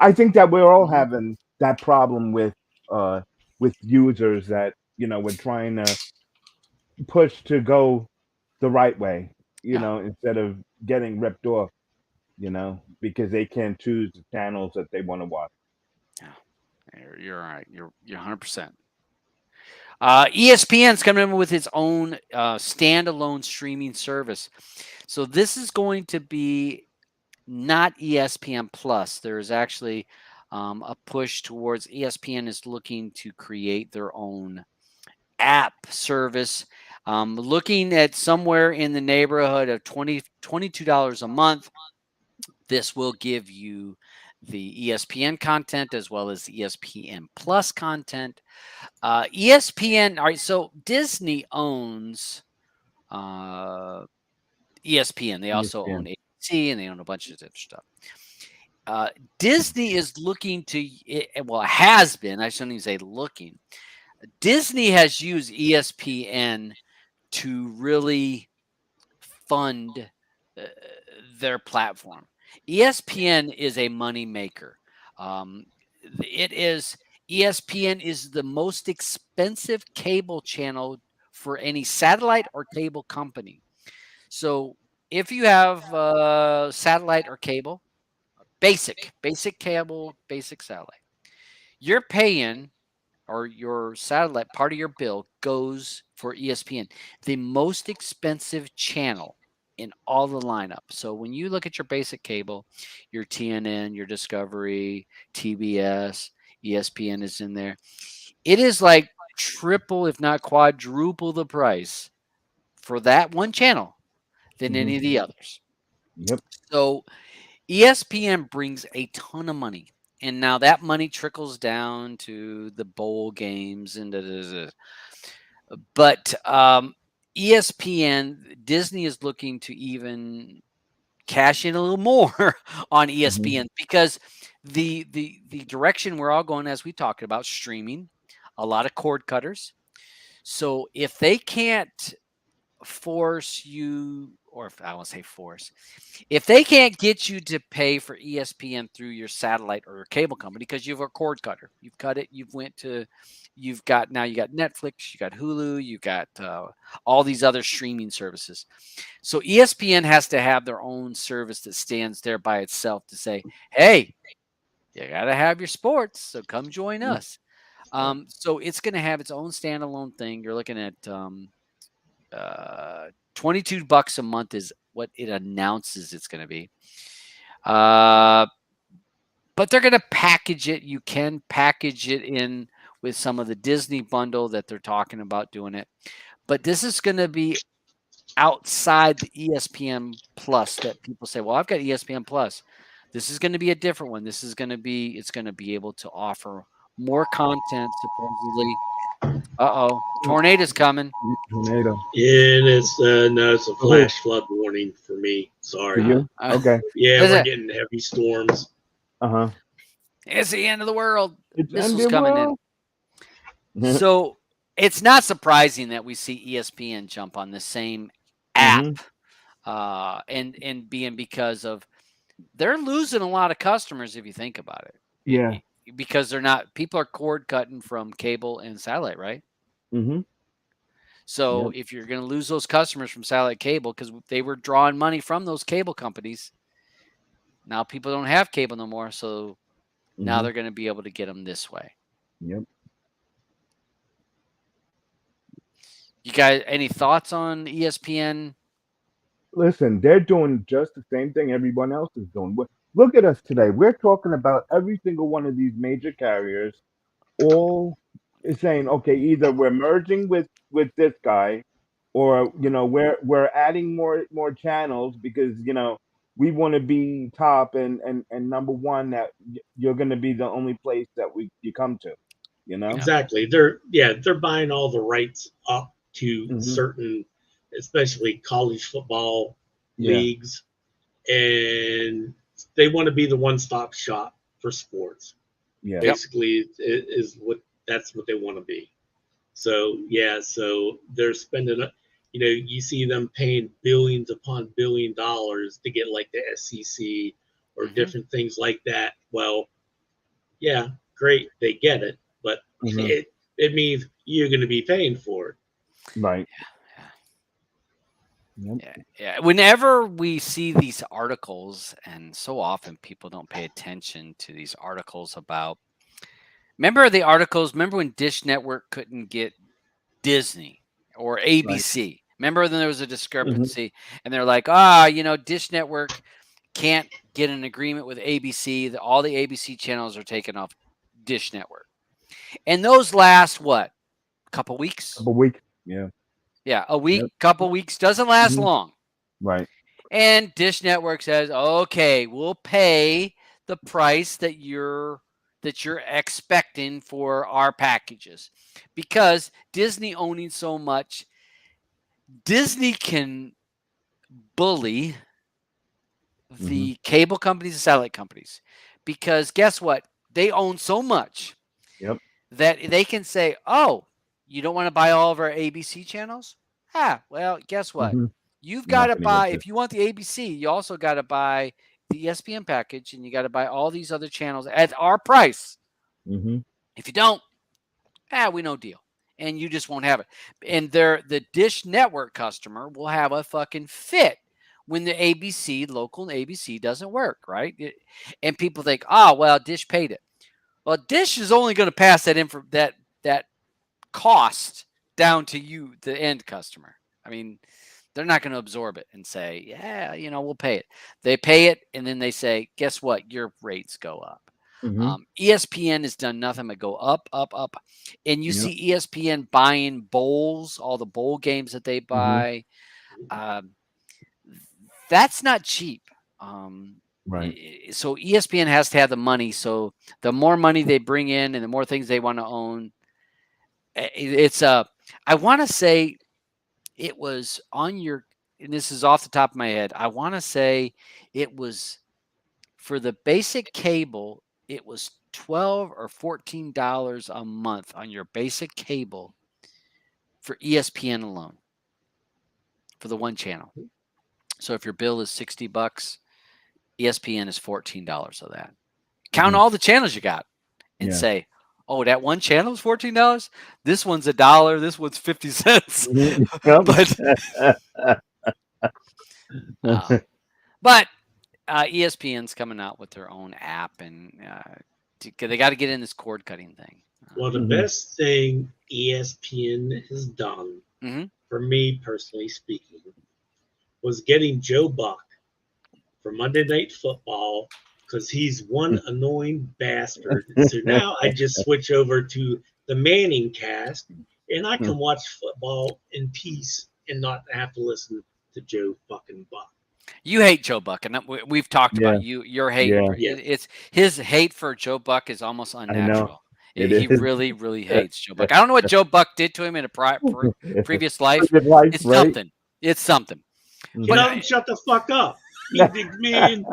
I think that we're all Mhm. having that problem uh with users that we're trying to push to go the right way. Yeah. Instead of getting ripped off. Because they can't choose the channels that they want to watch. Yeah. You're all right. You're 100%. ESPN's coming in with its own standalone streaming service. So this is going to be not ESPN Plus. There's actually a push towards ESPN is looking to create their own app service, looking at somewhere in the neighborhood of $22 a month. This will give you the ESPN content as well as the ESPN Plus content. ESPN, all right, so Disney owns uh, ESPN. They also own ESPN. ABC and they own a bunch of different stuff. Disney is looking to, well, has been, I shouldn't even say looking. Disney has used ESPN to really fund uh, their platform. ESPN is a money maker. Um, it is ESPN is the most expensive cable channel for any satellite or cable company. So if you have satellite or cable, basic cable, basic satellite, you're paying or your satellite part of your bill goes for ESPN, the most expensive channel in all the lineup. So when you look at your basic cable, your TNN, your Discovery, TBS, ESPN is in there. It is like triple, if not quadruple, the price for that one channel than Mhm. any of the others. Yep. So ESPN brings a ton of money. And now that money trickles down to the bowl games and but ESPN, Disney is looking to even cash in a little more on Mhm. ESPN because the direction we're all going, as we talked about, streaming, a lot of cord cutters. So if they can't force you, or if I want to say force, if they can't get you to pay for ESPN through your satellite or your cable company because you have a cord cutter, you've cut it, you've got now you got Netflix, you got Hulu, you got all these other streaming services. So ESPN has to have their own service that stands there by itself to say, hey, you got to have your sports, so come join Mm. us. Right. So it's going to have its own standalone thing. You're looking at $22 a month is what it announces it's going to be. Uh, but they're going to package it. You can package it in with some of the Disney bundle that they're talking about doing it. But this is going to be outside the ESPN Plus that people say, well, I've got ESPN Plus. This is going to be a different one. It's going to be able to offer more content, supposedly. Uh-oh, tornado's coming. Tornado. And it's no, it's a For who? flash flood warning for me. For Sorry. you? Okay. Yeah, Is we're it? getting heavy storms. Uh-huh. It's the end of the world. It's Missiles ended coming in. well. So it's not surprising that we see ESPN jump on the same app, Mhm. and being because of they're losing a lot of customers if you think about it. Yeah. Because they're not people are cord cutting from cable and satellite, right? Mhm. So Yep. if you're going to lose those customers from satellite cable because they were drawing money from those cable companies, now people don't have cable no more, so now Mhm. they're going to be able to get them this way. Yep. You guys, any thoughts on ESPN? Listen, they're doing just the same thing everyone else is doing. Look at us today. We're talking about every single one of these major carriers all is saying, okay, either we're merging with this guy, or we're adding more channels because we want to be top and number one that you're going to be the only place that you come to. You know. Yeah, Exactly. They're buying all the rights up to Hmm. certain, especially college football. Yeah. leagues, and they want to be the one-stop shop for sports. Yeah. Yep. Basically, is what that's what they want to be. So yeah, so they're spending. You see them paying billions upon $1 billion to get like the SEC or Mm-hmm. different things like that. Well, yeah, great, they get it, but Hmm. it means you're going to be paying for it. Right. Yeah. Yep. Yeah, yeah. Whenever we see these articles, and so often people don't pay attention to these articles about. Remember the articles? Remember when Dish Network couldn't get Disney or Right. ABC? Remember when there was a Hmm. discrepancy, and they're like, Dish Network can't get an agreement with ABC. All the ABC channels are taken off Dish Network, and those last what? A couple weeks? Couple weeks. Yeah. Yeah, a week, Yep. couple weeks doesn't last Hmm. long. Right. And Dish Network says, "Okay, we'll pay the price that you're expecting for our packages." Because Disney owning so much, Disney can bully Hmm. the cable companies and satellite companies. Because guess what? They own so much Yep. that they can say, "Oh, you don't want to buy all of our ABC channels? Well, guess what? Hmm. You've You're got not to going to get buy this. if you want the ABC, you also got to buy the ESPN package and you got to buy all these other channels at our price. Hmm. If you don't, we no deal." And you just won't have it. And the Dish Network customer will have a fucking fit when the ABC, local ABC doesn't work, right? And people think, "Oh, well, Dish paid it." Well, Dish is only going to pass that cost down to you, the end customer. I mean, they're not going to absorb it and say, "Yeah, we'll pay it." They pay it, and then they say, "Guess what? Your rates go up." Hmm. ESPN has done nothing but go up, up, up, and you Yep. see ESPN buying bowls, all the bowl games that they Hmm. buy. Um, that's not cheap. Um, Right. so ESPN has to have the money. So the more money they bring in, and the more things they want to own, it's I want to say it was on your, and this is off the top of my head. I want to say it was for the basic cable. It was $12 or $14 a month on your basic cable for ESPN alone for the one channel. So if your bill is $60, ESPN is $14 of that. Count Hmm. all the channels you got and Yeah. say, "Oh, that one channel is $14. This one's $1. This one's 50 cents." Mhm. Yep. but uh, but ESPN's coming out with their own app, and they got to get in this cord cutting thing. Well, the Hmm. best thing ESPN has done, Mm-hmm. for me personally speaking, was getting Joe Buck for Monday Night Football because he's one annoying bastard. So now I just switch over to the Manning cast and I can watch football in peace and not have to listen to Joe fucking Buck. You hate Joe Buck, and we've talked Yeah. about your hate Yeah. for Yes. it's his hate for Joe Buck is almost I know unnatural. it He is. really, really hates Joe Buck. I don't know what Joe Buck did to him in a previous life. Pretty good life, It's right? something. It's something. But Tell Hmm. him shut the fuck up. Man,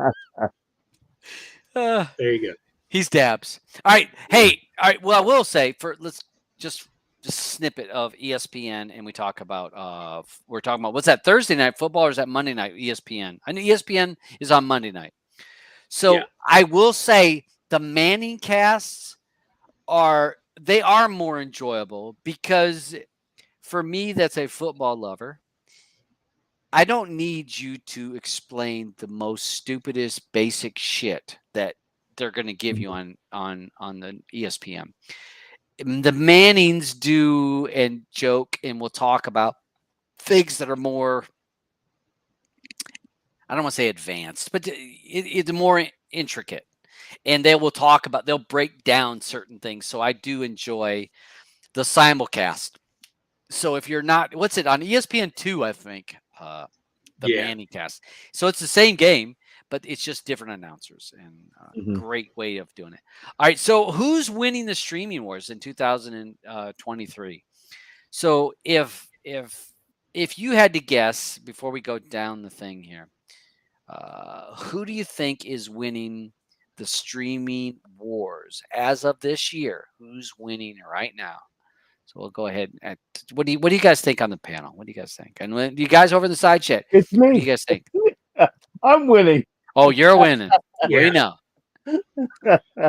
uh, there you go. he's dabs. All right. Hey. All right. Well, I will say let's just snippet of ESPN, and we talk about we're talking about what's that Thursday night football or is that Monday night ESPN? I know ESPN is on Monday night. Yeah. So I will say the Manning casts are more enjoyable because for me that's a football lover. I don't need you to explain the most stupidest basic shit that they're going to give you on the ESPN. The Mannings do and joke and we'll talk about things that are more, I don't want to say advanced, but it's more intricate. And they'll break down certain things. So I do enjoy the simulcast. So if you're not, what's it on ESPN2, I think, the Yeah. Manning cast. So it's the same game, but it's just different announcers and Hmm. great way of doing it. All right. So who's winning the streaming wars in 2023? So if you had to guess before we go down the thing here, Who do you think is winning the streaming wars as of this year? Who's winning right now? So we'll go ahead. What do you guys think on the panel? What do you guys think? And when you guys over in the side chat, It's what do you me. guys think? I'm winning. Oh, you're winning. We Yeah, know.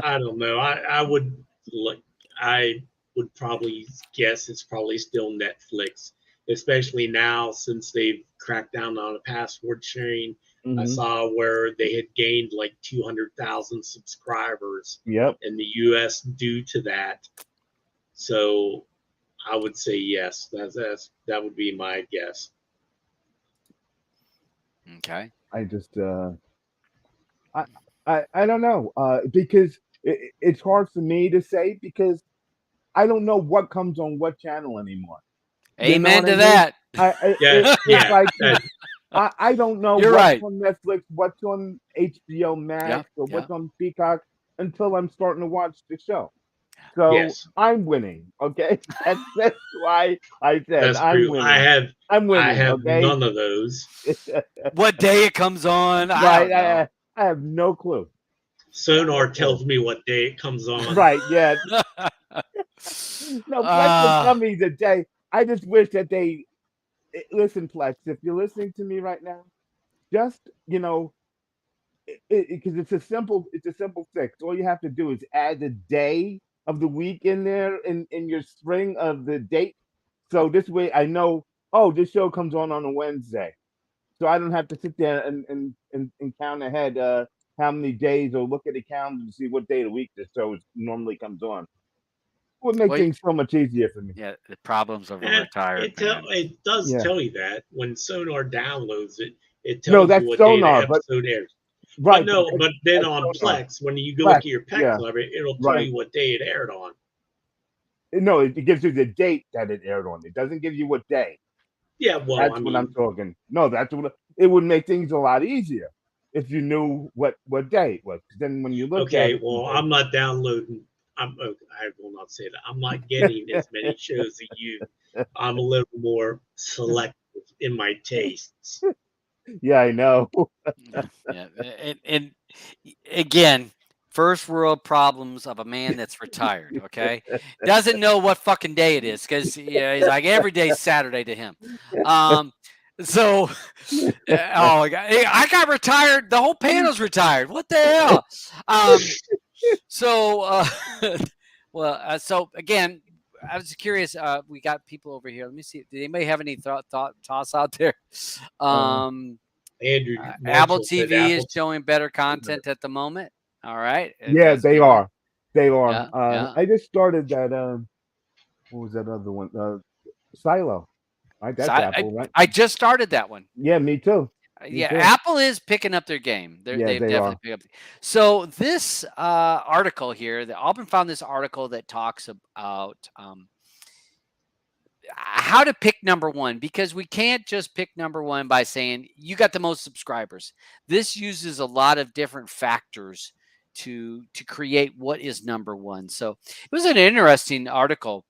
I don't know. I would probably guess it's probably still Netflix, especially now since they've cracked down on the password sharing. I Hmm. saw where they had gained like 200,000 subscribers Yep. in the U.S. due to that. So I would say yes. That would be my guess. Okay. I just I I don't know because it's hard for me to say because I don't know what comes on what channel anymore. You know Amen what I to mean? that. Yeah, It's yeah. like That, I don't know You're what's right. on Netflix, what's on HBO Yeah. Max, or Yeah. what's on Peacock until I'm starting to watch the show. So yes, I'm winning, okay? That's why I said that's I'm true. winning. I'm I winning, have okay? none of those. What day it comes on, I Right? don't know. I have no clue. No Sonar clue. tells me what day it comes on. Right? Yeah. No, Flex will tell Ah, me the day. I just wish that they listen, Flex. If you're listening to me right now, just because it's a simple fix. All you have to do is add the day of the week in there in your string of the date. So this way I know, oh, this show comes on a Wednesday. So I don't have to sit there and count ahead how many days or look at the calendar to see what day of the week this show normally comes on. It would make well, things so much easier for me. yeah, the problems of a And retired man. it does Yeah. tell you that when Sonar downloads it, it No, tells you that's what day the Sonar, but episode airs. But right, but no, but then that's on Sonar. Plex, when you go look Flex, at your pet yeah, club, it'll tell right. you what day it aired on. No, it gives you the date that it aired on. It doesn't give you what day. Yeah, well, I That's what I'm mean, talking. No, that's what it would make things a lot easier if you knew what day it was. 'Cause then when you look at okay, it, you well, say, I'm not downloading. I will not say that. I'm not getting as many shows as you. I'm a little more selective in my tastes. "Yeah, I know." Yeah, yeah, and again, first world problems of a man that's retired. Okay, doesn't know what fucking day it is because yeah, he's like every day's Saturday to him. Um, so oh, I got retired. The whole panel's retired. What the hell? So well, so again. I was curious. We got people over here. Let me see. Did anybody have any thoughts out there? Uh, Um, Andrew Apple Marshall said TV is Apple. showing better content at the moment. All right, yeah, that's they good. are. They are. Yeah, yeah. I just started that. What was that other one? Silo. Right, So that's Apple, right? I just started that one. Yeah, me too. Me Yeah, too. Apple is picking up their game. Yeah, They've they definitely are. picked up. So this article here, the Alban found this article that talks about how to pick number one because we can't just pick number one by saying you got the most subscribers. This uses a lot of different factors to create what is number one. So it was an interesting article.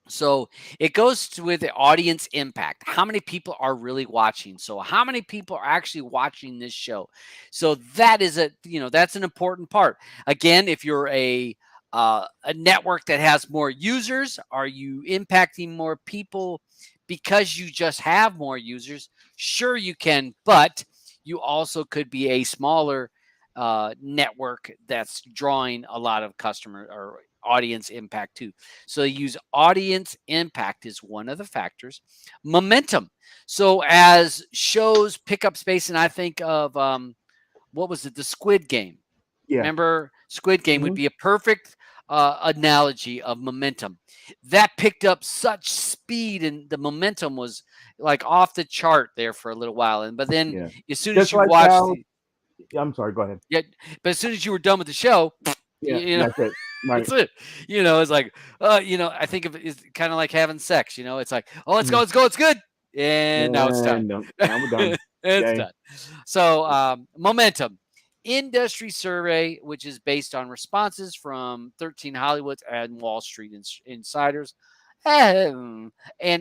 So it goes with the audience impact. How many people are really watching? So how many people are actually watching this show? So that is that's an important part. Again, if you're a network that has more users, are you impacting more people because you just have more users? Sure, you can, but you also could be a smaller network that's drawing a lot of customer or audience impact too. So they use audience impact is one of the factors. Momentum. So as shows pick up space, and I think of what was it, the Squid Game. Yeah. Remember, Squid Game would Hmm. be a perfect analogy of momentum. That picked up such speed, and the momentum was like off the chart there for a little while. And but then Yeah. as soon as Just you like watch how. the I'm sorry. Go ahead. yeah, but as soon as you were done with the show, Yeah, you know, that's it. Right. that's it. It's like, I think of it as kind of like having sex. It's like, oh, let's go, Mhm. let's go, it's good, and now it's done. And no, now we're done. It's Okay. done. So, momentum. Industry survey, which is based on responses from 13 Hollywoods and Wall Street insiders, and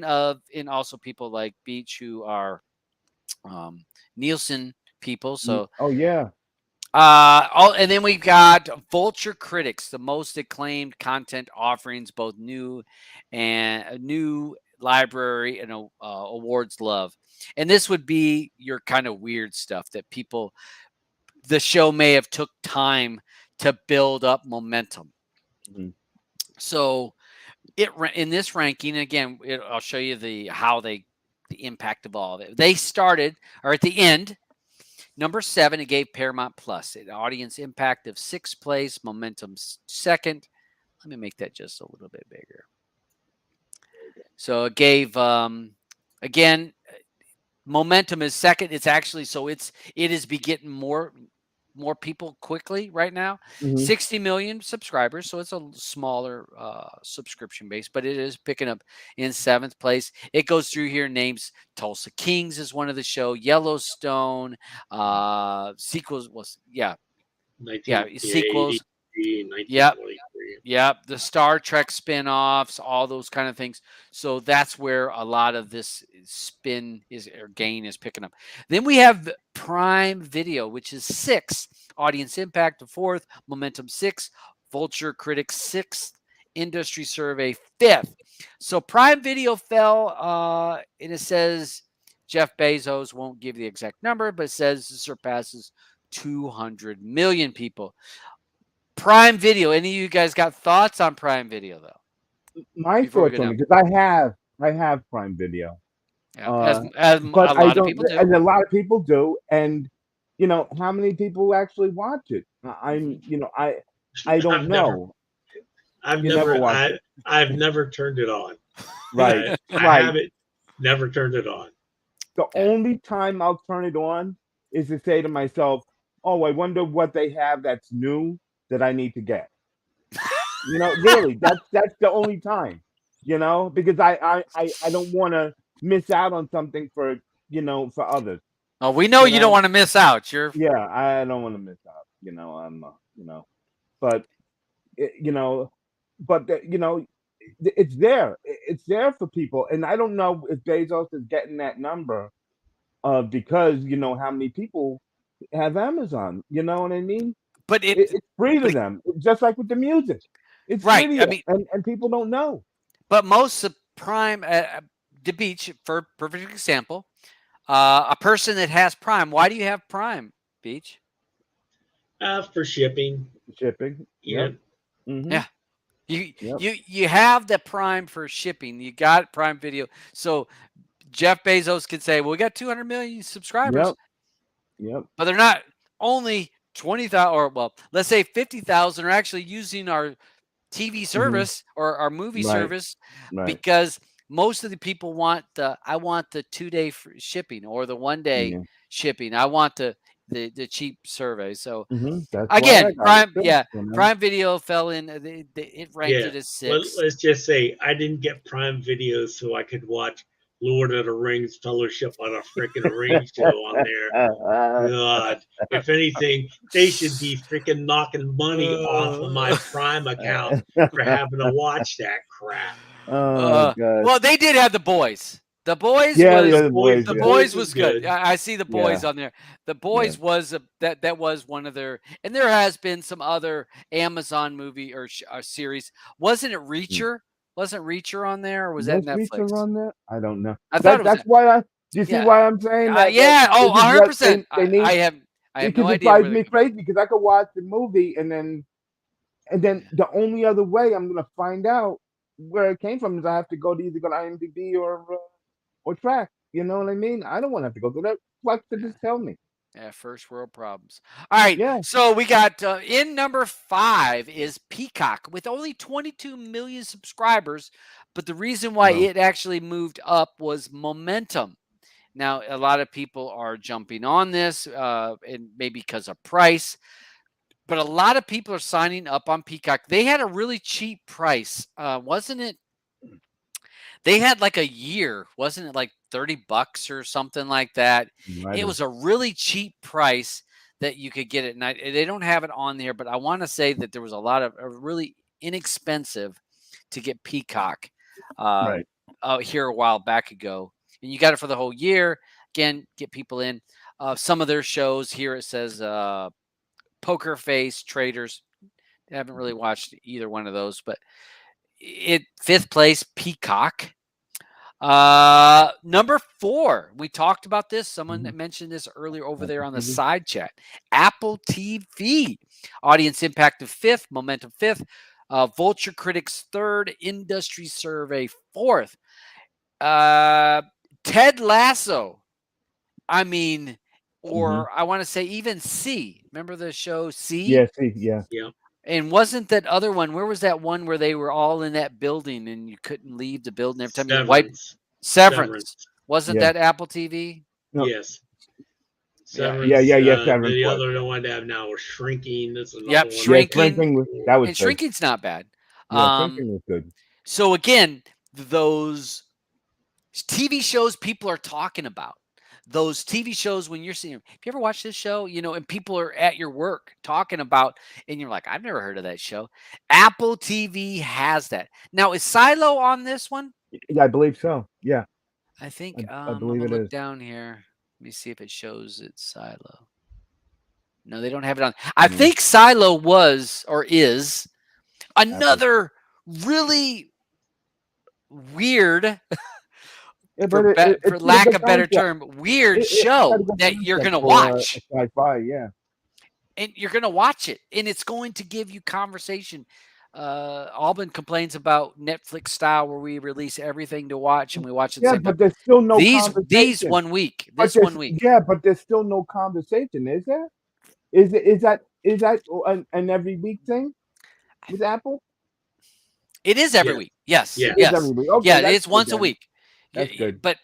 also people like Beach who are Nielsen people. So Oh yeah. and then we've got Vulture Critics, the most acclaimed content offerings, both new and new library and awards love. And this would be your kind of weird stuff that people, the show may have took time to build up momentum. Mhm. So it in this ranking again, I'll show you the impact of all of it. They started or at the end. Number 7, it gave Paramount Plus an audience impact of 6th place, momentum second. Let me make that just a little bit bigger. So it gave again momentum is second. It's actually it is getting more people quickly right now. Mhm. 60 million subscribers, so it's a smaller subscription base, but it is picking up in 7th place. It goes through here, names Tulsa Kings is one of the show, Yellowstone, sequels was sequels. 1983 and Yep. 1923. Yep, the Star Trek spin-offs, all those kind of things. So that's where a lot of this spin is or gain is picking up. Then we have Prime Video, which is 6, audience impact of 4th, momentum 6, Vulture Critics 6th, industry survey 5th. So Prime Video fell, and it says Jeff Bezos won't give the exact number, but it says it surpasses 200 million people. Prime Video. Any of you guys got thoughts on Prime Video though? My Before we thoughts go on down, it, because I have Prime Video. yeah, as But a I lot of don't, people do. and a lot of people do, and how many people actually watch it? Mhm. I don't I've never, know. I've You never never, watch it, I've never turned it on. right? I Right. have it, never turned it on. The Yeah. only time I'll turn it on is to say to myself, "Oh, I wonder what they have that's new that I need to get." Really, that's the only time. Because I don't want to miss out on something for others. Oh, we know You you don't know, want to miss out. You're yeah, I don't want to miss out. But it, it's there. It's there for people, and I don't know if Bezos is getting that number because how many people have Amazon. You know what I mean? but It's free to but them, just like with the music. It's right. free to I you, mean, and people don't know. but most of Prime the Beach for perfect example, a person that has Prime. Why do you have Prime, Beach? For shipping, Shipping. yeah. Yep. Mhm. Yeah. You Yep. you have the Prime for shipping. You got Prime Video. So Jeff Bezos could say, "Well, we got 200 million subscribers." Yep. Yep. But they're not only 20,000 or let's say 50,000 are actually using our TV Mhm. service or our movie Right. service Right. because most of the people want I want the 2-day shipping or the 1-day Yeah. shipping. I want the cheap survey. So That's why I again, got it too. Prime Video fell in. It ranked Yeah. it as Well, 6. let's just say I didn't get Prime Video so I could watch Lord of the Rings Fellowship on a freaking ring show on there. God, if anything, they should be freaking knocking money off of my Prime account for having to watch that crap. Oh god. Well, they did have the boys. The boys Yeah, was yeah, the boys. The The Yeah. boys boys was was good. good. I see the boys Yeah. on there. The Yeah. boys was that was one of their, and there has been some other Amazon movie or series. Wasn't it Mm. Reacher? Wasn't Reacher on there, or was that Was Reacher Netflix? on there? I don't know. I thought That it was. that's why I. Do you see Yeah, why I'm saying that yeah. Oh, this is what 100%. they need? I have no Because it idea drives where they're me coming. crazy because I could watch the movie and then the only other way I'm gonna find out where it came from is I have to either go to IMDb or Track. You know what I mean? I don't want to have to go through that. Watch to Yeah. just tell me. Yeah, first world problems. All right, Yeah. so we got in number 5 is Peacock with only 22 million subscribers, but the reason why Wow. it actually moved up was momentum. Now, a lot of people are jumping on this, and maybe because of price, but a lot of people are signing up on Peacock. They had a really cheap price, wasn't it? They had like a year, wasn't it like $30 or something like that? Might It have. was a really cheap price that you could get it. And they don't have it on there, but I want to say that there was a lot of really inexpensive to get Peacock uh, Right. here a while back ago. And you got it for the whole year. Again, get people in. some of their shows. Here it says Poker Face, Traders. I haven't really watched either one of those, but fifth place, Peacock. Number 4, we talked about this. Someone mentioned this earlier over there on the side chat. Apple TV. Audience impact of 5th, momentum 5th, Vulture Critics 3rd, Industry Survey 4th. Ted Lasso. I mean, or I want to say even C. Remember the show C? Yeah, C. Yeah. Yeah. And wasn't that other one? Where was that one where they were all in that building and you couldn't leave the building every time you wiped? Severance. Wasn't that Apple TV? No. Yes. Severance, yeah. Severance. The other one I have now is Shrinking. That's another one. Shrinking. That was and Shrinking's not bad. Shrinking was good. So again, those TV shows people are talking about. Those TV shows when you're seeing them. Have you ever watched this show? And people are at your work talking about, and you're like, I've never heard of that show. Apple TV has that. Now, is Silo on this one? Yeah, I believe so. Yeah. I think I believe it is. Down here. Let me see if it shows it's Silo. No, they don't have it on. I think Silo was or is another really weird for lack of better term, weird show that you're going to watch. Sci-fi, yeah. And you're going to watch it, and it's going to give you conversation. Alban complains about Netflix style where we release everything to watch and we watch it. Yeah, but there's still no conversation. These 1 week. This 1 week. Yeah, but there's still no conversation, is there? Is that an every week thing with Apple? It is every week. Yes. Yeah. Yes. Every week. Okay, yeah, it's once a week. That's good. But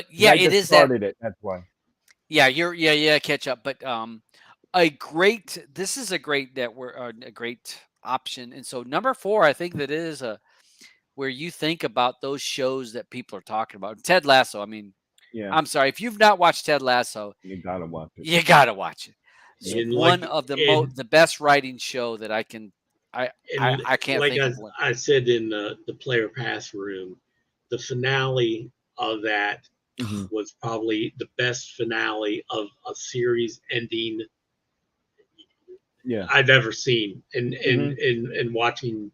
yeah, it is started it. That's why. Yeah, catch up. But this is a great network, a great option. And so number 4, I think that is where you think about those shows that people are talking about. Ted Lasso. I mean, I'm sorry if you've not watched Ted Lasso, you gotta watch it. You gotta watch it. It's one of the best writing show that I can. I can't like think I, of one. I said in the player pass room, the finale of that was probably the best finale of a series ending I've ever seen in watching,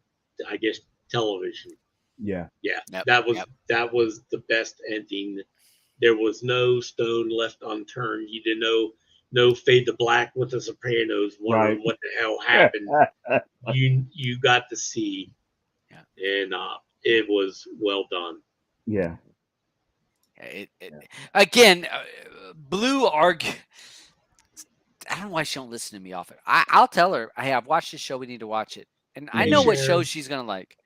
I guess, television. Yeah. Yep. That was the best ending. There was no stone left unturned. You didn't know. No fade to black with the Sopranos, wondering what the hell happened. You got to see, and it was well done. Yeah. Again, Blue argue. I don't know why she don't listen to me often. I'll tell her, hey, I've watched this show. We need to watch it, and I know what shows she's gonna like.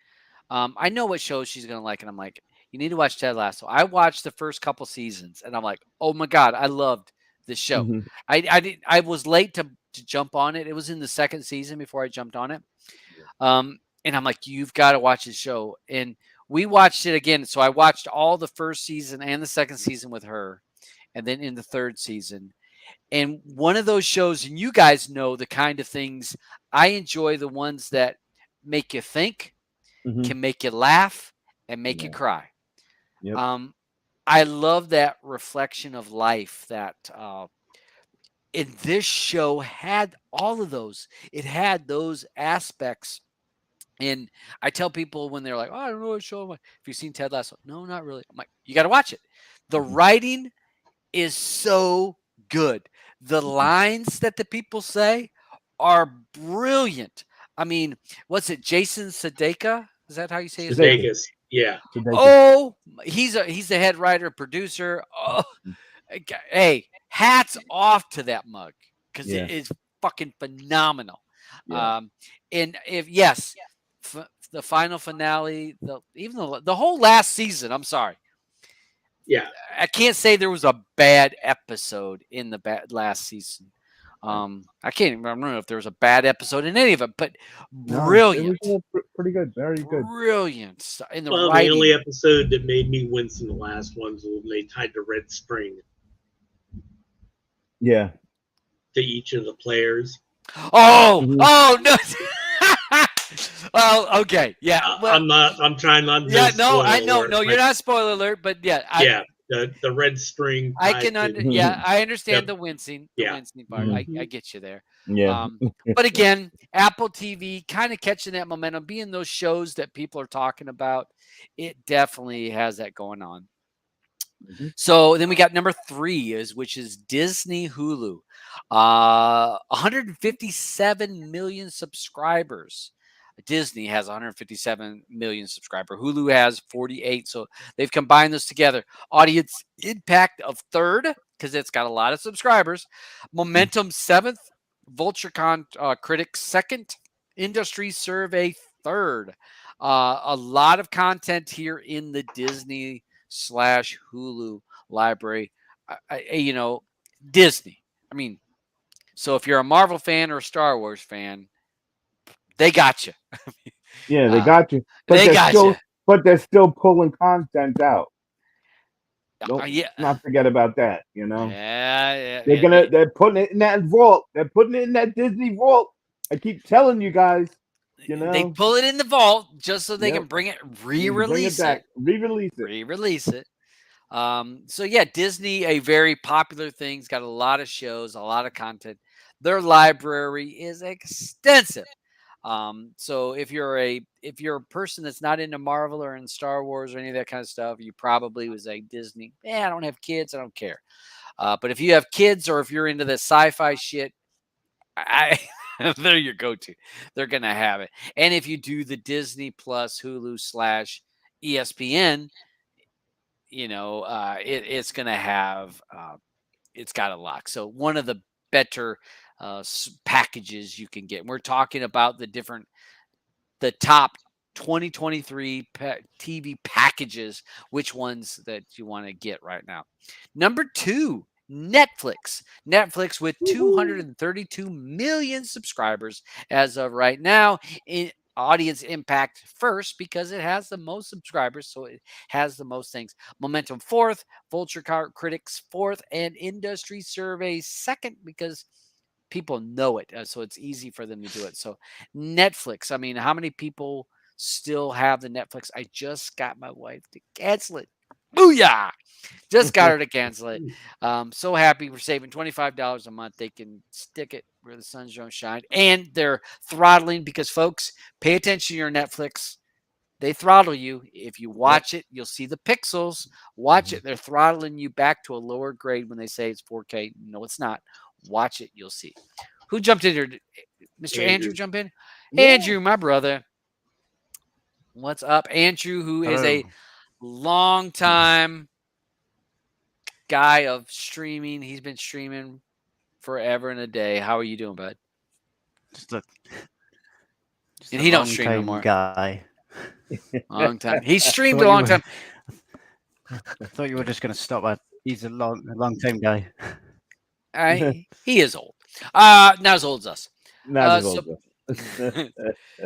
I know what shows she's gonna like, and I'm like, you need to watch Ted Lasso. I watched the first couple seasons, and I'm like, oh my god, I loved this show. I was late to jump on it. It was in the second season before I jumped on it. And I'm like, you've got to watch this show. And we watched it again. So I watched all the first season and the second season with her, and then in the third season. And one of those shows, and you guys know the kind of things I enjoy, the ones that make you think, can make you laugh, and make you cry. Yep. I love that reflection of life that in this show had all of those. It had those aspects. And I tell people when they're like, oh, I don't know what show. Have you seen Ted Lasso? No, not really. I'm like, you got to watch it. The writing is so good. The lines that the people say are brilliant. I mean, what's it? Jason Sudeikis? Is that how you say his name? Sudeikis. Yeah. Oh, he's the head writer, producer. Oh, hey, hats off to that mug because it is fucking phenomenal. Yeah. And if the final finale, the whole last season. I'm sorry. Yeah, I can't say there was a bad episode in the last season. I can't even remember if there was a bad episode in any of it, but brilliant. It was pretty good, very good. Brilliant. In the the only episode that made me wince in the last ones was when they tied the red string. Yeah. To each of the players. Oh no. Well, okay, yeah. Well, I'm trying not to. Yeah, no, I know. No, you're not spoiler alert, but yeah. the red string. I can yeah, I understand the the wincing part. Mhm. I get you there. Yeah. But again, Apple TV kind of catching that momentum, being those shows that people are talking about. It definitely has that going on. Mhm. So then we got number 3 which is Disney Hulu. 157 million subscribers. Disney has 157 million subscribers. Hulu has 48. So they've combined those together. Audience impact of 3rd because it's got a lot of subscribers. Momentum 7th. VultureCon critics 2nd. Industry survey 3rd. A lot of content here in the Disney / Hulu library. Disney. I mean, so if you're a Marvel fan or a Star Wars fan, they got you. Yeah, they got you, They got you. but they're still pulling content out. Don't Yeah. not forget about that. You know, Yeah. they're putting it in that vault. They're putting it in that Disney vault. I keep telling you guys. You They know, pull it in the vault just so they yep. can bring it, You can bring it re-release back, it, re-release it. re-release it. So yeah, Disney, a very popular thing. It's got a lot of shows, a lot of content. Their library is extensive. So if you're a person that's not into Marvel or in Star Wars or any of that kind of stuff, you probably was like Disney. I don't have kids, I don't care. But if you have kids or if you're into the sci-fi shit, I they're your go-to. They're gonna have it. And if you do the Disney Plus Hulu / ESPN, it's gonna have it's got a lock. So one of the better packages you can get. We're talking about the top 2023 TV packages, which ones that you want to get right now. Number 2, Netflix. Netflix with Woohoo. 232 million subscribers as of right now. In audience impact first because it has the most subscribers, so it has the most things. Momentum 4th, Vulture Critics 4th, and Industry Survey 2nd because people know it, so it's easy for them to do it. So Netflix, I mean, how many people still have the Netflix? I just got my wife to cancel it. Booyah! Just got her to cancel it. So happy we're saving $25 a month. They can stick it where the sun don't shine. And they're throttling because, folks, pay attention to your Netflix. They throttle you. If you Yep. watch it, you'll see the pixels. Watch it. They're throttling you back to a lower grade when they say it's 4K. No, it's not. Watch it. You'll see. Who jumped in here? Mr. Andrew jump in? Yeah. Andrew, my brother. What's up? Andrew, who is Hello. a long time guy of streaming. He's been streaming forever and a day. How are you doing, bud? Just a, just And a he don't long stream no time more. guy. Long time. He streamed Thought a you long were- time. I thought you were just going to stop at. He's a long time guy. He is old. Not as old as us. Not as So old. Though.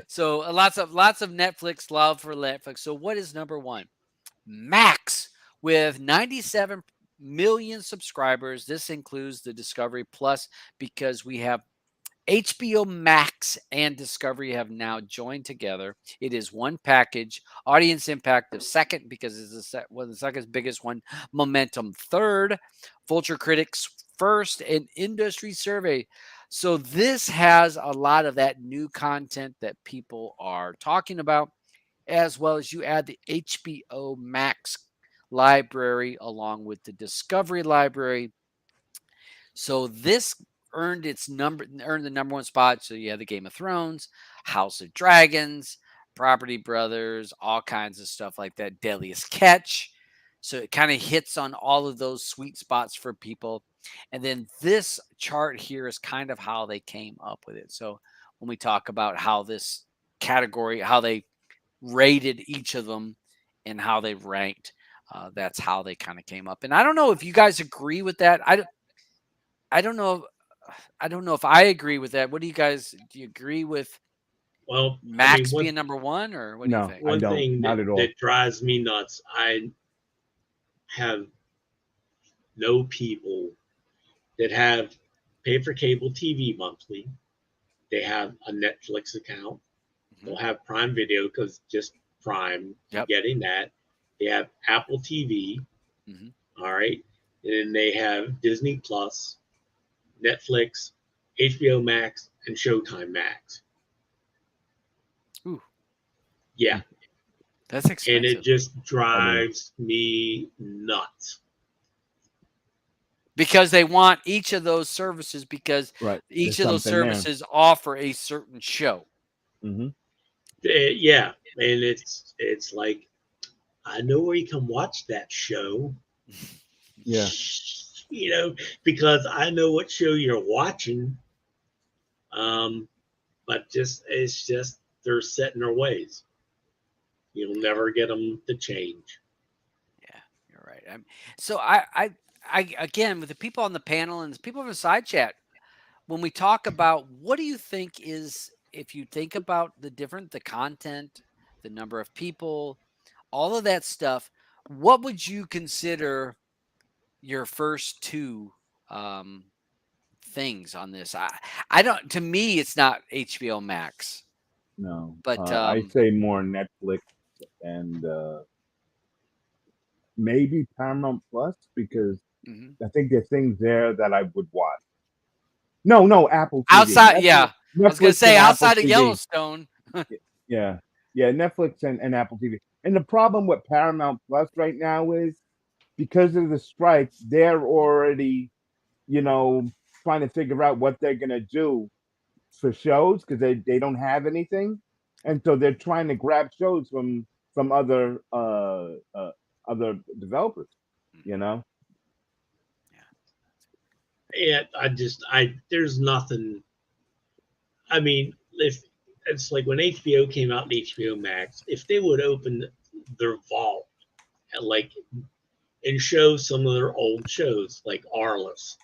so lots of Netflix love for Netflix. So what is number 1? Max with 97 million subscribers. This includes the Discovery Plus because we have HBO Max and Discovery have now joined together. It is one package. Audience impact of 2nd because it's the second biggest one. Momentum 3rd. Vulture Critics 1st, and Industry Survey. So this has a lot of that new content that people are talking about, as well as you add the HBO Max library along with the Discovery library. So this earned the number 1 spot. So you have the Game of Thrones, House of Dragons, Property Brothers, all kinds of stuff like that. Deadliest Catch. So it kind of hits on all of those sweet spots for people. And then this chart here is kind of how they came up with it. So when we talk about how this category, how they rated each of them and how they ranked, that's how they kind of came up. And I don't know if you guys agree with that. I don't know. I don't know if I agree with that. What do you guys? Do you agree with Well, I Max mean, being number 1, or what do you No, think? I one don't. thing Not at all. that drives me nuts, I have know people that have pay for cable TV monthly. They have a Netflix account. They'll have Prime Video because just Prime, Yep. getting that. They have Apple TV. Mhm. All right. And then they have Disney Plus, Netflix, HBO Max, and Showtime Max. Ooh, Yeah. that's And expensive. it just drives me nuts. Because they want each of those services because Right. each There's of those something there. services offer a certain show. Hmm. Yeah. And it's like, I know where you can watch that show. Yeah. You know, because I know what show you're watching. Um, but it's just they're set in their ways. You'll never get them to change. Yeah, you're right. So I again with the people on the panel and the people in the side chat, when we talk about what do you think is if you think about the content, the number of people, all of that stuff, what would you consider your first two um, things on this? I don't. To me, it's not HBO Max, No. but I say more Netflix and maybe Paramount Plus because mhm. I think there's things there that I would watch. No, Apple TV. Outside, yeah, I was gonna Netflix say and Apple outside of TV. Yellowstone. Yeah. Yeah, Netflix and Apple TV. And the problem with Paramount Plus right now is because of the strike, they're already, you know, trying to figure out what they're gonna do for shows because they don't have anything. And so they're trying to grab shows from other developers, you know? And I there's nothing. I mean, if it's like when HBO came out in HBO Max, if they would open their vault and like and show some of their old shows like Arliss,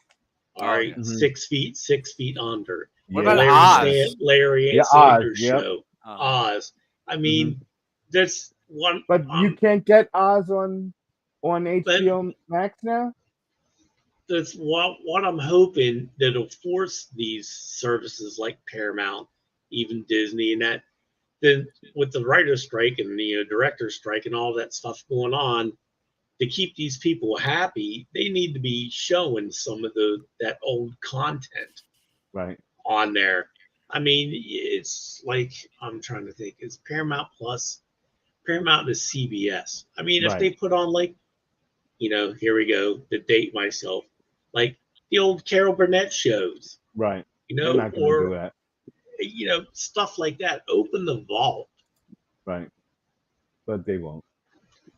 all Oh right, yeah. Mhm. 6 feet, 6 feet under, What Yeah. about Larry Oz? Larry Yeah, Oz, Sanders yep. show, Uh, Oz. I Hmm. mean, that's one. But you can't get Oz on But HBO Max now? that's what I'm hoping that'll force these services like Paramount, even Disney, and that then with the writer's strike and the director's strike and all that stuff going on, to keep these people happy, they need to be showing some of that old content Right. on there. I mean, it's like I'm trying to think. Is Paramount Plus? Paramount is CBS. I mean, if Right. they put on like, here we go to date myself, like the old Carol Burnett shows, Right. They're not gonna do or that. stuff like that. Open the vault. Right. But they won't.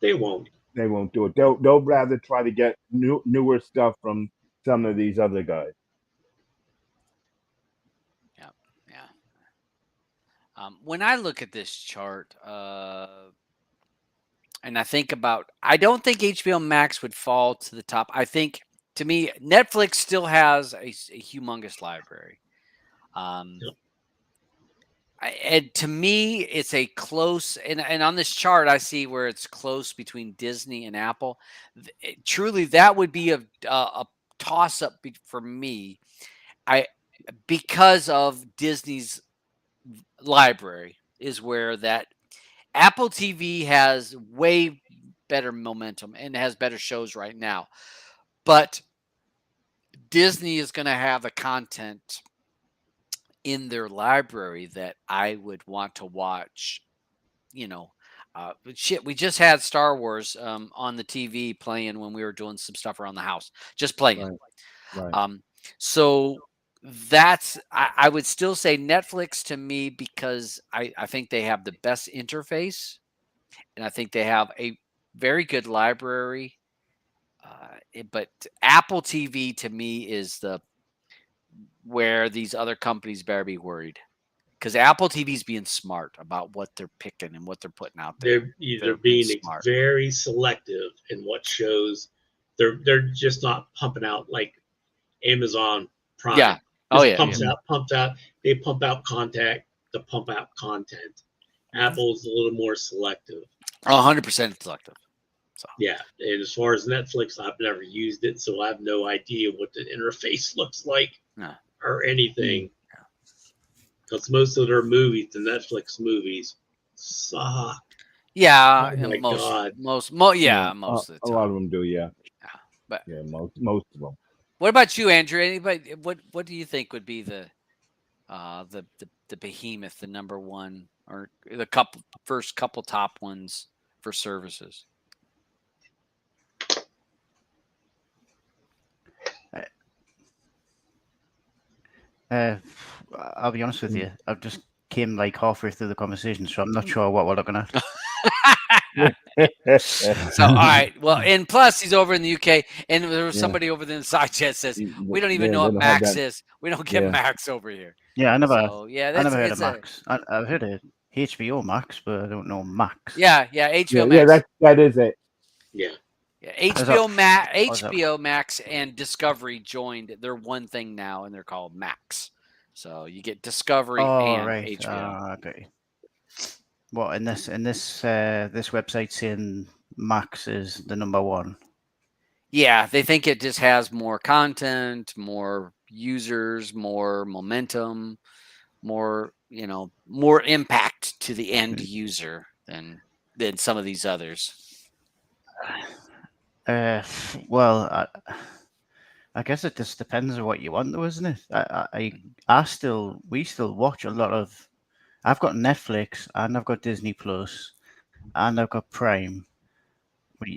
They won't. They won't do it. They'll rather try to get newer stuff from some of these other guys. yeah, yeah. When I look at this chart, and I think about, I don't think HBO Max would fall to the top. I think to me, Netflix still has a humongous library. Yep. And to me, it's a close, and on this chart, I see where it's close between Disney and Apple. Truly, that would be a toss up for me. I because of Disney's library is where that Apple TV has way better momentum and has better shows right now. But Disney is going to have the content in their library that I would want to watch. You know, shit. We just had Star Wars on the TV playing when we were doing some stuff around the house, just playing. Right. Right. So that's I would still say Netflix to me because I think they have the best interface and I think they have a very good library. But Apple TV to me is the where these other companies better be worried because Apple TV's being smart about what they're picking and what they're putting out there. They're Being being smart. very selective in what shows. They're just not pumping out like Amazon Prime. Yeah. Oh Just yeah. pumps Yeah. out. They pump out content to pump out content. Apple's a little more selective. 100% selective. So Yeah, and as far as Netflix, I've never used it, so I have no idea what the interface looks like no. or anything. Because most of their movies, the Netflix movies, suck. Yeah, Oh my most God. most mo yeah, Yeah, most of the a time. lot of them do. Yeah. But Yeah, most of them. what about you, Andrew? Anybody? What do you think would be the behemoth, the number one, or the first couple top ones for services? Uh, I'll be honest with you. I've just came like halfway through the conversation, so I'm not sure what we're looking at. So, all right. Well, and plus he's over in the UK, and there was Yeah. somebody over there in the side chat says we don't even Yeah, know they what don't have Max that. is. We don't get Yeah. Max over here. Yeah, I never heard of It's a Max. I've heard of HBO Max, but I don't know Max. yeah Yeah, HBO yeah, Max. that is it. Yeah. Yeah, Is that- HBO Max and Discovery joined. They're one thing now, and they're called Max. So you get Discovery Oh and right. HBO. Okay. What in this this website saying Max is the number one? Yeah, they think it just has more content, more users, more momentum, more more impact to the end user than some of these others. Well, I guess it just depends on what you want, though, isn't it? We still watch a lot of. I've got Netflix and I've got Disney Plus and I've got Prime.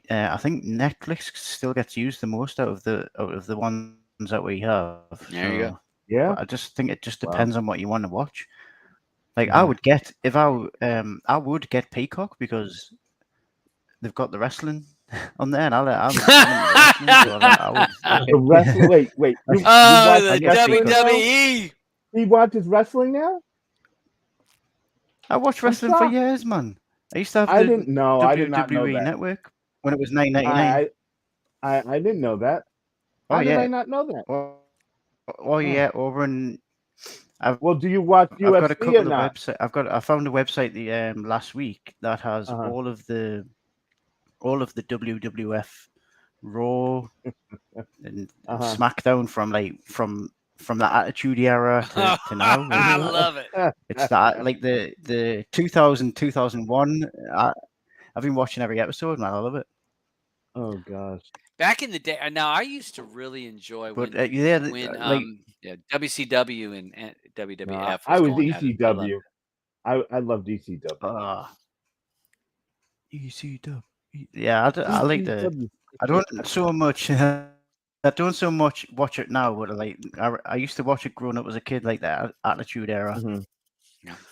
I think Netflix still gets used the most out of the ones that we have. There you So, go. Yeah. but I just think it just Wow. depends on what you want to watch. Like I Mhm. would get I would get Peacock because they've got the wrestling on there, and I'm into wrestling, so I The wrestling. Wait. You Oh, watch the I get wrestling Peacock. now? WWE. He watches wrestling now? I watched I'm wrestling for shocked. years, man. I used to have I the didn't know. I did not know WWE that. Network when it was $9.99. I didn't know that. Oh How did I yeah. not know that? Oh yeah. Over in I've Well, do you watch I've got a UFC or couple of not? websites. I found a website the last week that has Uh-huh. all of the WWF Raw and Uh-huh. SmackDown from the Attitude Era to now. I And love it. it's that like the 2000 2001. I've been watching every episode, man. I love it. Oh gosh. Back in the day, now I used to really enjoy But when yeah, like WCW and No, WWF I was was going at it. I love ECW. I love ECW. ECW. Yeah, I like the. ECW. I don't so much. I don't so much watch it now, but I used to watch it growing up as a kid, like that Attitude Era, Mhm.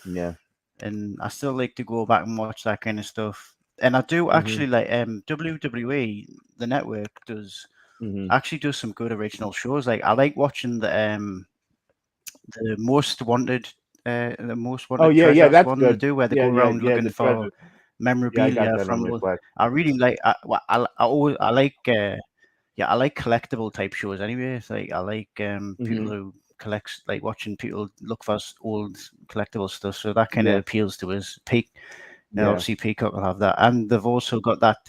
Yeah. and I still like to go back and watch that kind of stuff. And I do actually like WWE. The network does Mhm. actually does some good original shows. Like I like watching the Most Wanted, Oh yeah, treasures that's one they good. do, where they Yeah, go yeah, around yeah. looking The for treasure. Yeah, I got memorabilia that on from. request. I really like. I like. Yeah, I like collectible type shows anyway. It's like I like people who collects like watching people look for old collectible stuff. So that kind of Yeah. appeals to us. Yeah. Obviously Peacock will have that, and they've also got that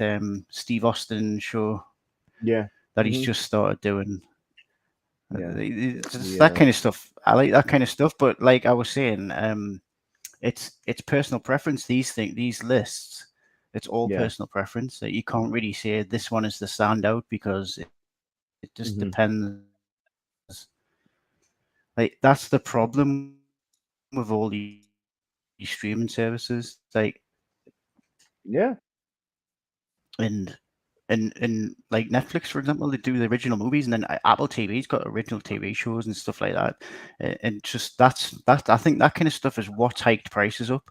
Steve Austin show Yeah. that he's just started doing. Yeah. It's just Yeah. that kind of stuff. I like that kind of stuff, but like I was saying, it's personal preference. These lists, it's all Yeah. personal preference. That you can't really say this one is the standout because it just Mhm. depends. Like that's the problem with all these streaming services. Like Yeah. and like Netflix, for example, they do the original movies, and then Apple TV's got original TV shows and stuff like that. And just that I think that kind of stuff is what's hiked prices up,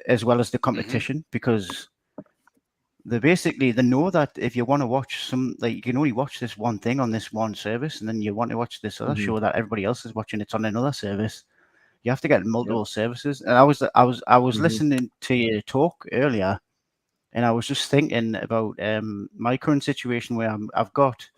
as well as the competition, because they know that if you want to watch like you can only watch this one thing on this one service, and then you want to watch this other show that everybody else is watching, it's on another service. You have to get multiple services. And I was listening to you talk earlier, and I was just thinking about my current situation where I've got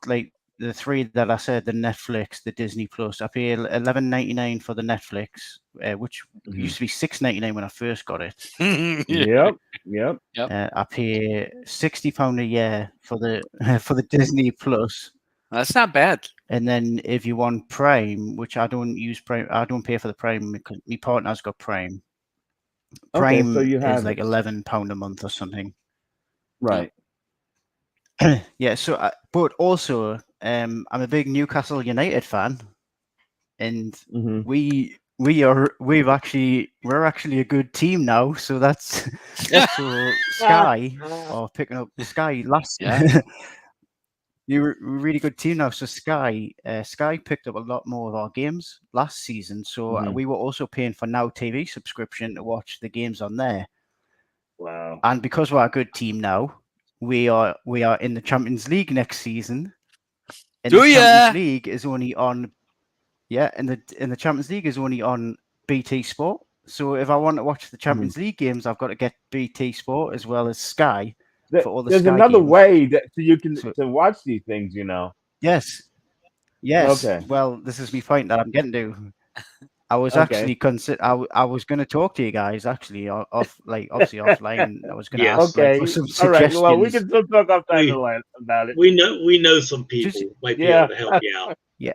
like the three that I said: the Netflix, the Disney Plus. I pay $11.99 for the Netflix, which used to be $6.99 when I first got it. Yep. Yep. I pay £60 a year for the for the Disney Plus. That's not bad. And then if you want Prime, which I don't use Prime, I don't pay for the Prime because my partner's got Prime. Okay, so Prime you is have like it. £11 a month or something. Right. Yeah. So, but also, I'm a big Newcastle United fan, and Mhm. we're actually a good team now. So that's so Sky or picking up Sky last. Yeah. You're a really good team now. So Sky picked up a lot more of our games last season. So Mhm. we were also paying for Now TV subscription to watch the games on there. Wow. And because we're a good team now, we are in the Champions League next season. And the Do Champions ya? League is only on and the Champions League is only on BT Sport. So if I want to watch the Mhm. Champions League games, I've got to get BT Sport as well as Sky for all the There's Sky another games. way that so you can So to watch these things, you know. yes, yes. Okay. Well, this is my point that I'm getting to. I was Okay. actually I was going to talk to you guys actually off, like obviously offline. I was going to ask Yes, like for Okay. some All right. Well, we suggestions. can still talk outside the we line about it. we know some Just people might be able Yeah. to help you out. yeah,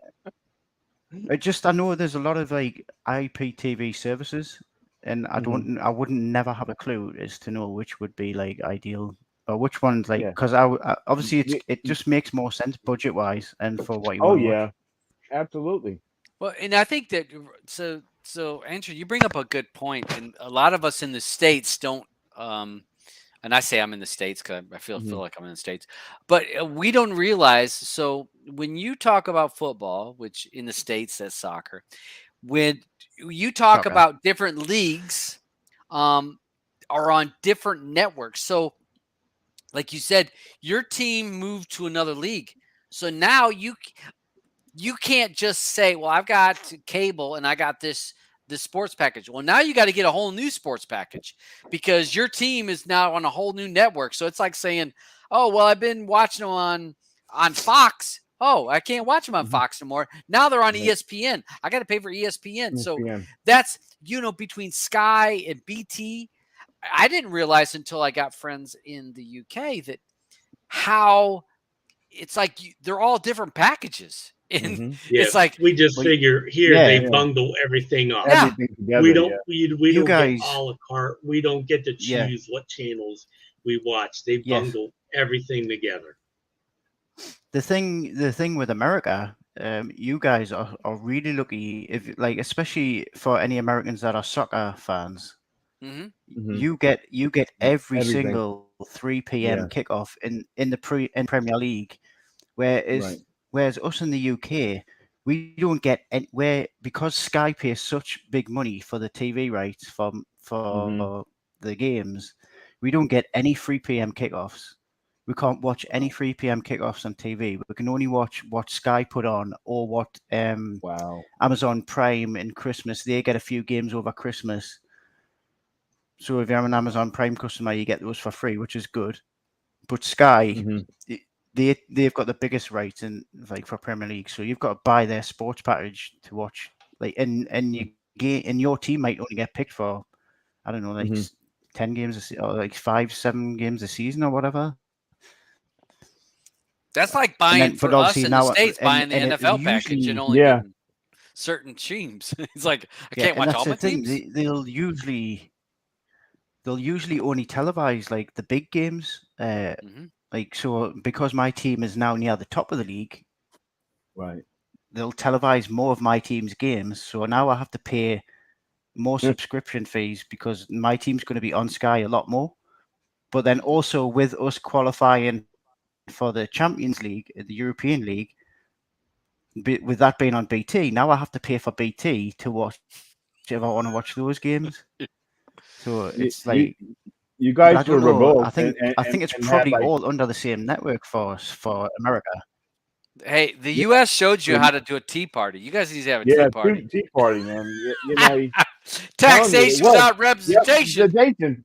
I know there's a lot of like IPTV services, and Mhm. I wouldn't never have a clue as to know which would be like ideal or which one's like Yeah. because obviously Y- it just makes more sense budget wise and for what you Oh want to watch. yeah. Absolutely. Well, and I think that so Andrew, you bring up a good point, and a lot of us in the states don't. Um, and I say I'm in the states because I feel Mhm. like I'm in the states, but we don't realize. So when you talk about football, which in the states that's soccer, when you talk Soccer. about different leagues, um, are on different networks. So like you said, your team moved to another league. So now you can't just say, "Well, I've got cable and I got this sports package." Well, now you got to get a whole new sports package because your team is now on a whole new network. So it's like saying, "Oh, well, I've been watching them on Fox. Oh, I can't watch them on Mhm. Fox anymore. Now they're on Right. ESPN. I got to pay for ESPN." So ESPN. that's between Sky and BT. I didn't realize until I got friends in the UK that how it's like they're all different packages. And Mhm. Yeah, it's like, we just Well, figure here yeah, they Yeah. bundle everything up. yeah, Everything We together. don't Yeah. we you don't get guys, a la carte. We don't get to yeah, choose what channels we watch. They yes. bundle everything together. The thing with America, you guys are really lucky if like especially for any Americans that are soccer fans. hmm Mhm. You get every Everything. single 3 p.m. Yeah. kickoff in Premier League, Right. whereas us in the UK we don't get any, where because Sky pays such big money for the TV rights for Mhm. the games, we don't get any 3 p.m. kickoffs. We can't watch any Wow. 3 p.m. kickoffs on TV. We can only watch what Sky put on or what Wow. Amazon Prime in Christmas. They get a few games over Christmas. So if you're an Amazon Prime customer, you get those for free, which is good. But Sky, Mhm. they've got the biggest rights in like for Premier League, so you've got to buy their sports package to watch. Like and your team might only get picked for I don't know like Mhm. 10 games or like 5-7 games a season or whatever. that's like And then buying but for obviously us in the now states buying the and it NFL package and usually only Yeah. getting certain teams. It's like I yeah, can't and watch that's all the my thing. teams. They'll usually only televise like the big games. hmm Like so because my team is now near the top of the league, Right. they'll televise more of my team's games. So now I have to pay more subscription fees because my team's going to be on Sky a lot more. But then hmm also with us qualifying for the Champions League, the European League, with that being on BT, now I have to pay for BT to watch if I want to watch those games. So it's You, like, you but I you don't guys know. should revolt I think it's and probably have like all under the same network for us for America. Hey, the yeah, U.S. showed you the- how to do a tea party. You guys need to have a tea yeah, party. tea party, man. You know, telling you it Taxation works. without Yep, representation. representation.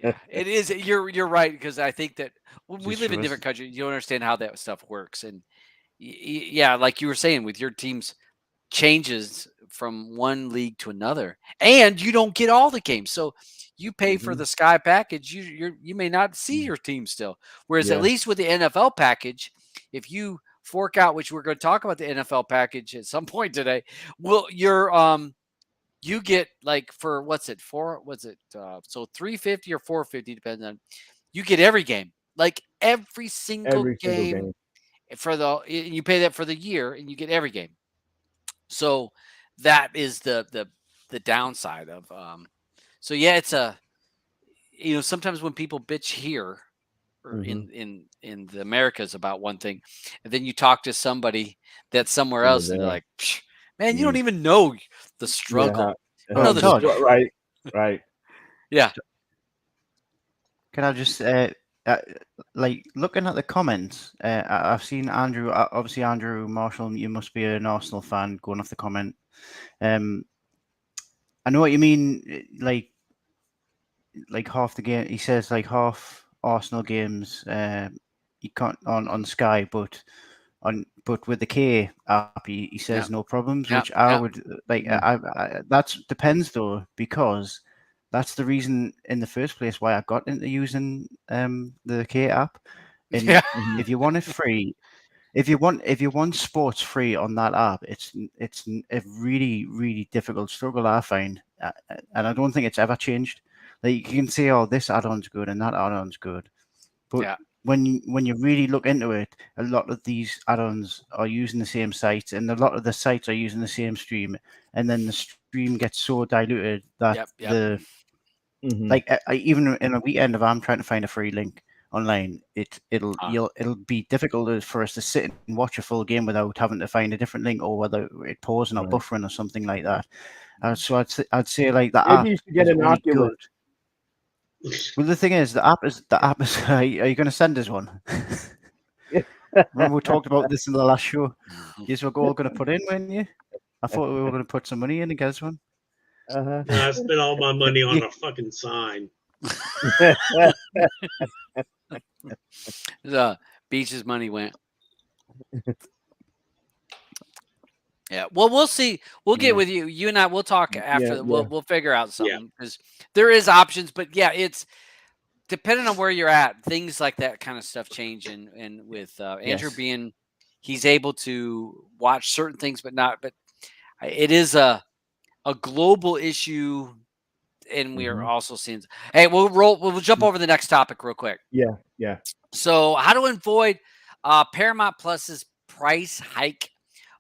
Yeah, it is. You're right because I think that when we Just live for in us. different countries, you don't understand how that stuff works. And yeah, like you were saying with your team's changes from one league to another, and you don't get all the games. So you pay for Hmm. the Sky package, you may not see your team still. Whereas at Yeah. least with the NFL package, if you fork out, which we're going to talk about the NFL package at some point today, well, you get like for what's it for? What's it? So 350 or 450 depends on. You get every game, like every single Every single game game. for you pay that for the year, and you get every game. So that is the downside of. So yeah, it's a sometimes when people bitch here or Hmm. in the Americas about one thing, and then you talk to somebody that's somewhere Over else, and they're there. like, "Man, you don't Mhm. even know the Yeah. struggle. You don't Oh, know How the the Todd, right. Right. yeah, can I just uh, like looking at the comments? I've seen Andrew. Obviously, Andrew Marshall. You must be an Arsenal fan. Going off the comment. Um, I know what you mean. Like half the game. He says like half Arsenal games. You can't on Sky, but with the K app, he says yeah, no problems, yeah, which I yeah, would like. Mm. That depends though, because that's the reason in the first place why I got into using the K app. And yeah, Mhm. if you want it free, if you want sports free on that app, it's a really difficult struggle, I find, and I don't think it's ever changed. Like you can say, oh, this add-on's good and that add-on's good, but yeah, when you really look into it, a lot of these add-ons are using the same sites, and a lot of the sites are using the same stream, and then the stream gets so diluted that yep, yep. the Mhm. like even in a weekend, if I'm trying to find a free link online, Uh, it'll be difficult for us to sit and watch a full game without having to find a different link, or whether it pausing or Right. buffering or something like that. So I'd say like the Maybe app you should get is an only Oculus. good. Well, the thing is, the app is. Are you going to send us one? Remember we talked about this in the last show. Yes, we're all going to put in, weren't you? I thought we were going to put some money in and get us one. Uh-huh. No, I spent all my money on You, a fucking sign. the Beach's money went. Yeah. Well, we'll see. We'll get Yeah. with you. You and I. We'll talk Yeah. after. Yeah. We'll figure out Yeah. something because there is options. But yeah, it's depending on where you're at. Things like that kind of stuff change. And with Andrew yes. being, he's able to watch certain things, but not. But it is a global issue, and we are Mhm. also seeing. Hey, we'll roll. We'll jump over the next topic real quick. Yeah. Yeah. So, how to avoid Paramount Plus's price hike,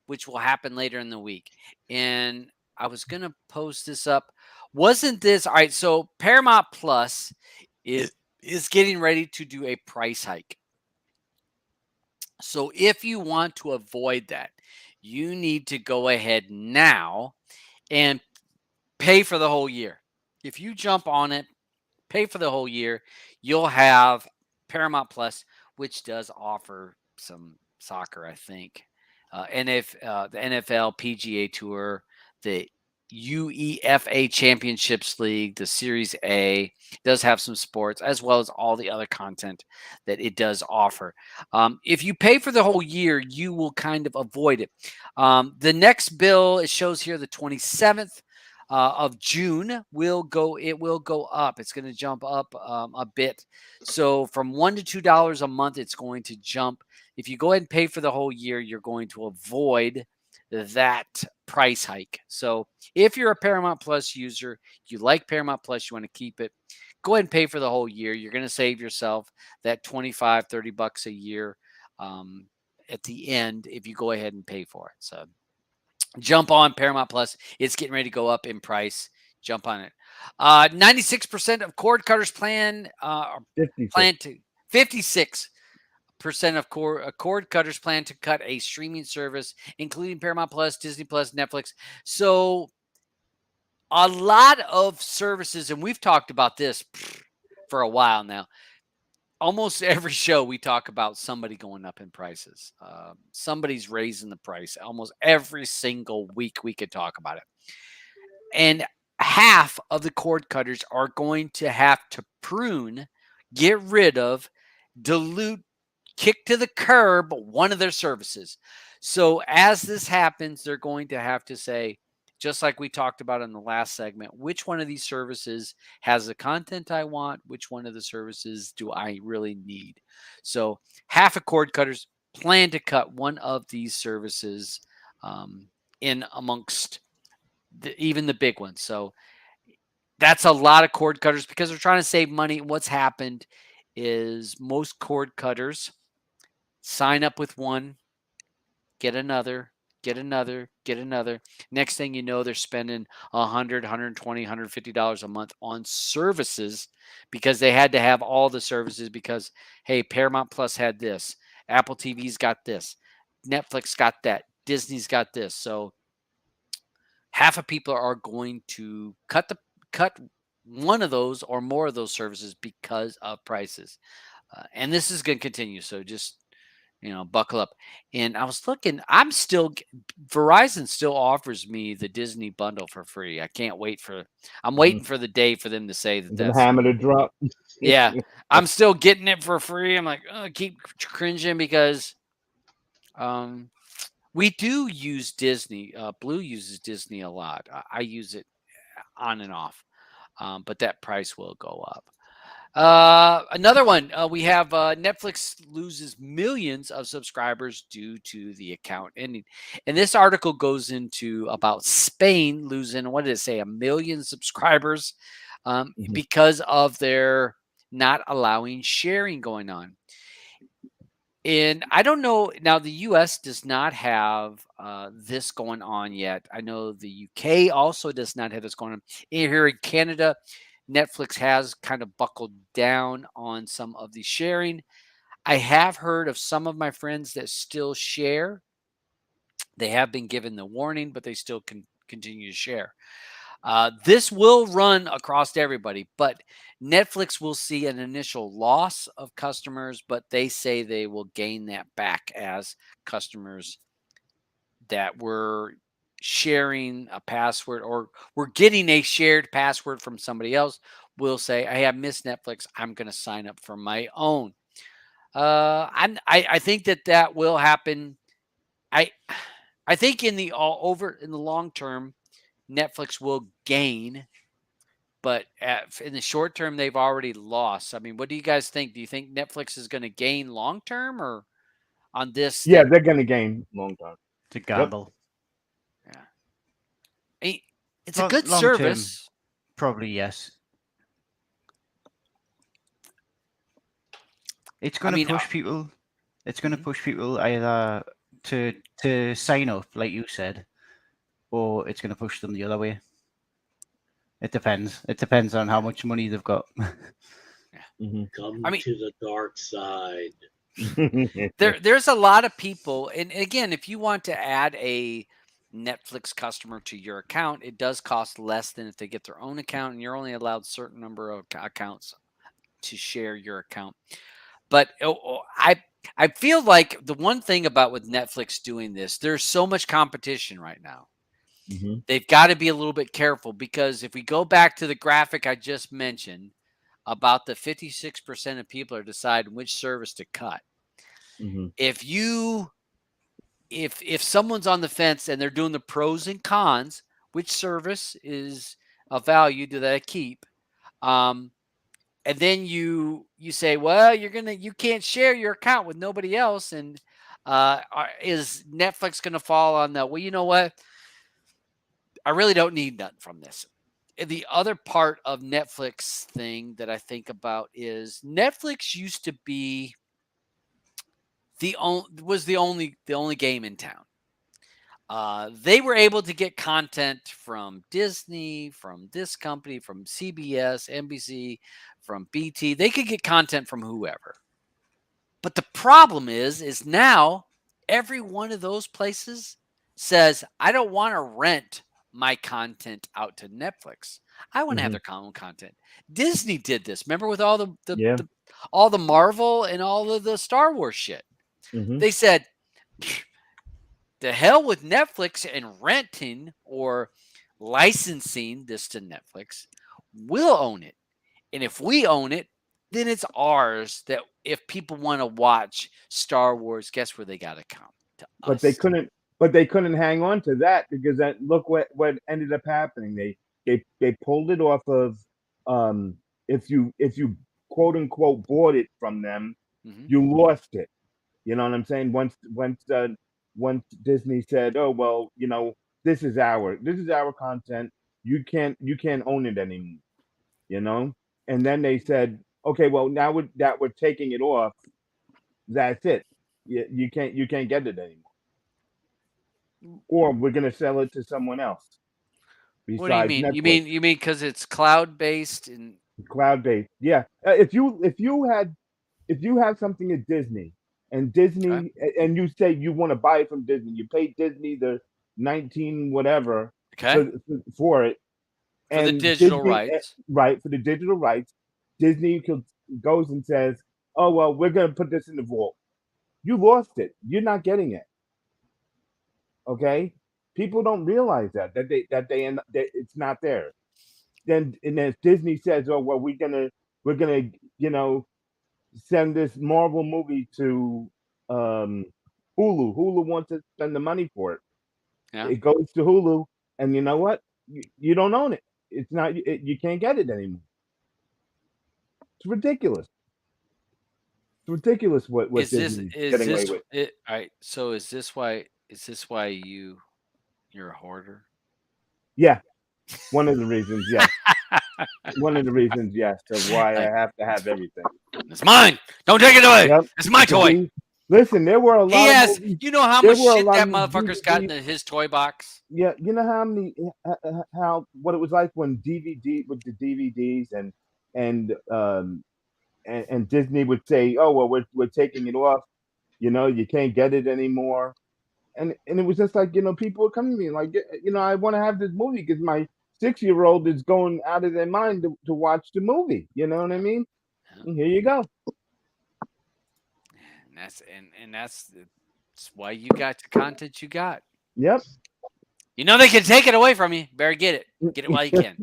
which will happen later in the week. And I was going to post this up. Wasn't this all right? So, Paramount Plus is getting ready to do a price hike. So, if you want to avoid that, you need to go ahead now and pay for the whole year. If you jump on it, pay for the whole year, you'll have Paramount Plus, which does offer some soccer, I think. And if the NFL, PGA Tour, the UEFA Championships League, the Series A does have some sports, as well as all the other content that it does offer. If you pay for the whole year, you will kind of avoid it. The next bill, it shows here the 27th of June will go. It will go up. It's going to jump up a bit. So from $1 to $2 a month, it's going to jump. If you go ahead and pay for the whole year, you're going to avoid that price hike. So if you're a Paramount Plus user, you like Paramount Plus, you want to keep it, go ahead and pay for the whole year. You're going to save yourself that 25, $30 a year at the end if you go ahead and pay for it. So jump on Paramount Plus. It's getting ready to go up in price. Jump on it. 96% of cord cutters plan 56. to 56% of cord cutters plan to cut a streaming service, including Paramount Plus, Disney Plus, Netflix. So a lot of services, and we've talked about this for a while now. Almost every show we talk about somebody going up in prices. Somebody's raising the price. Almost every single week we could talk about it. And half of the cord cutters are going to have to prune, get rid of, dilute, kick to the curb one of their services. So as this happens, they're going to have to say, just like we talked about in the last segment, which one of these services has the content I want? Which one of the services do I really need? So half of cord cutters plan to cut one of these services in amongst even the big ones. So that's a lot of cord cutters because they're trying to save money. What's happened is most cord cutters sign up with one, get another, get another, get another. Next thing you know, they're spending $100, $120, $150 a month on services because they had to have all the services because, hey, Paramount Plus had this, Apple TV's got this, Netflix got that, Disney's got this. So half of people are going to cut one of those or more of those services because of prices. And this is going to continue. So just buckle up. And I was looking, Verizon still offers me the Disney bundle for free. I'm waiting for the day for them to say that The that's, hammer to drop. yeah, I'm still getting it for free. I'm like, keep cringing because, we do use Disney. Blue uses Disney a lot. I use it on and off, but that price will go up. Another one, we have Netflix loses millions of subscribers due to the account ending. And this article goes into about Spain losing, what did it say, 1 million subscribers because of their not allowing sharing going on. And I don't know, now the US does not have this going on yet. I know the UK also does not have this going on. Here in Canada, Netflix has kind of buckled down on some of the sharing. I have heard of some of my friends that still share. They have been given the warning, but they still continue to share. This will run across everybody, but Netflix will see an initial loss of customers, but they say they will gain that back as customers that were sharing a password or were getting a shared password from somebody else will say, "Hey, I miss Netflix. I'm going to sign up for my own." I think that will happen. I I think in the long term, Netflix will gain, but in the short term, they've already lost. I mean, what do you guys think? Do you think Netflix is going to gain long term or on this? Yeah, they're gonna gain long term. It's a Yep. gamble. Yeah, it's a good Long term, service. probably yes. It's I going to mean, push people. It's going to mhm. push people either to sign up, like you said, or it's going to push them the other way. It depends. It depends on how much money they've got. Mhm. I Come mean, to the dark side. there's a lot of people, and again, if you want to add a Netflix customer to your account, it does cost less than if they get their own account, and you're only allowed a certain number of accounts to share your account. But I feel like the one thing about with Netflix doing this, there's so much competition right now. Mhm. They've got to be a little bit careful because if we go back to the graphic I just mentioned about the 56% of people are deciding which service to cut. Mhm. If you if someone's on the fence and they're doing the pros and cons, which service is a value do they keep? Um, and then you say, well, you can't share your account with nobody else, and is Netflix going to fall on the, well, you know what? I really don't need nothing from this. The other part of Netflix thing that I think about is Netflix used to be the only game in town. They were able to get content from Disney, from this company, from CBS, NBC, from BT. They could get content from whoever. But the problem is now every one of those places says, I don't want to rent my content out to Netflix. I want to have Mhm. their own content. Disney did this. Remember with all Yeah. all the Marvel and all of the Star Wars shit. Mhm. They said, the hell with Netflix and renting or licensing this to Netflix. We'll own it. And if we own it, then it's ours. That if people want to watch Star Wars, guess where they got to come? To But they us. couldn't. But they couldn't hang on to that because that look what ended up happening. They pulled it off of if you quote unquote bought it from them, Hmm. you lost it. You know what I'm saying? Once Disney said, "Oh well, this is our content. You can't own it anymore. You know. And then they said, okay, well now that we're taking it off, that's it. You can't get it anymore, or we're gonna sell it to someone else What do you besides mean? Netflix. You mean because it's cloud based and Cloud based, yeah. If you have something at Disney and okay, and you say you want to buy it from Disney, you pay Disney the 19 whatever okay, for it, for the and digital Disney, rights. right, for the digital rights, Disney goes and says, "Oh well, we're gonna put this in the vault." You lost it. You're not getting it. Okay, people don't realize that it's not there. Then Disney says, "Oh well, we're gonna send this Marvel movie to um, Hulu. Hulu wants to spend the money for it. Yeah. It goes to Hulu, and you know what? You don't own it. It's not. You can't get it anymore. It's ridiculous. It's ridiculous what Disney's Is getting this away with. it? All right. So is this why you're a hoarder? Yeah, one of the reasons. Yes, one of the reasons. Yes, of why I Like, have to have everything. it's mine. Don't take it away. Yep. It's my To toy. be, listen, there were a He lot of has. movies. You know how There much were a shit lot that of these motherfucker's got DVDs. in his toy box. Yeah, you know how many how what it was like when DVD with the DVDs and um and Disney would say, "Oh well, we're taking it off. You can't get it anymore." And it was just like people were coming to me like, I want to have this movie because my 6-year-old is going out of their mind to watch the movie. You know what I Yeah, mean? yeah. And here you go. And that's why you got the content you got. Yep. You know they can take it away from you. Better get it. Get it while you can.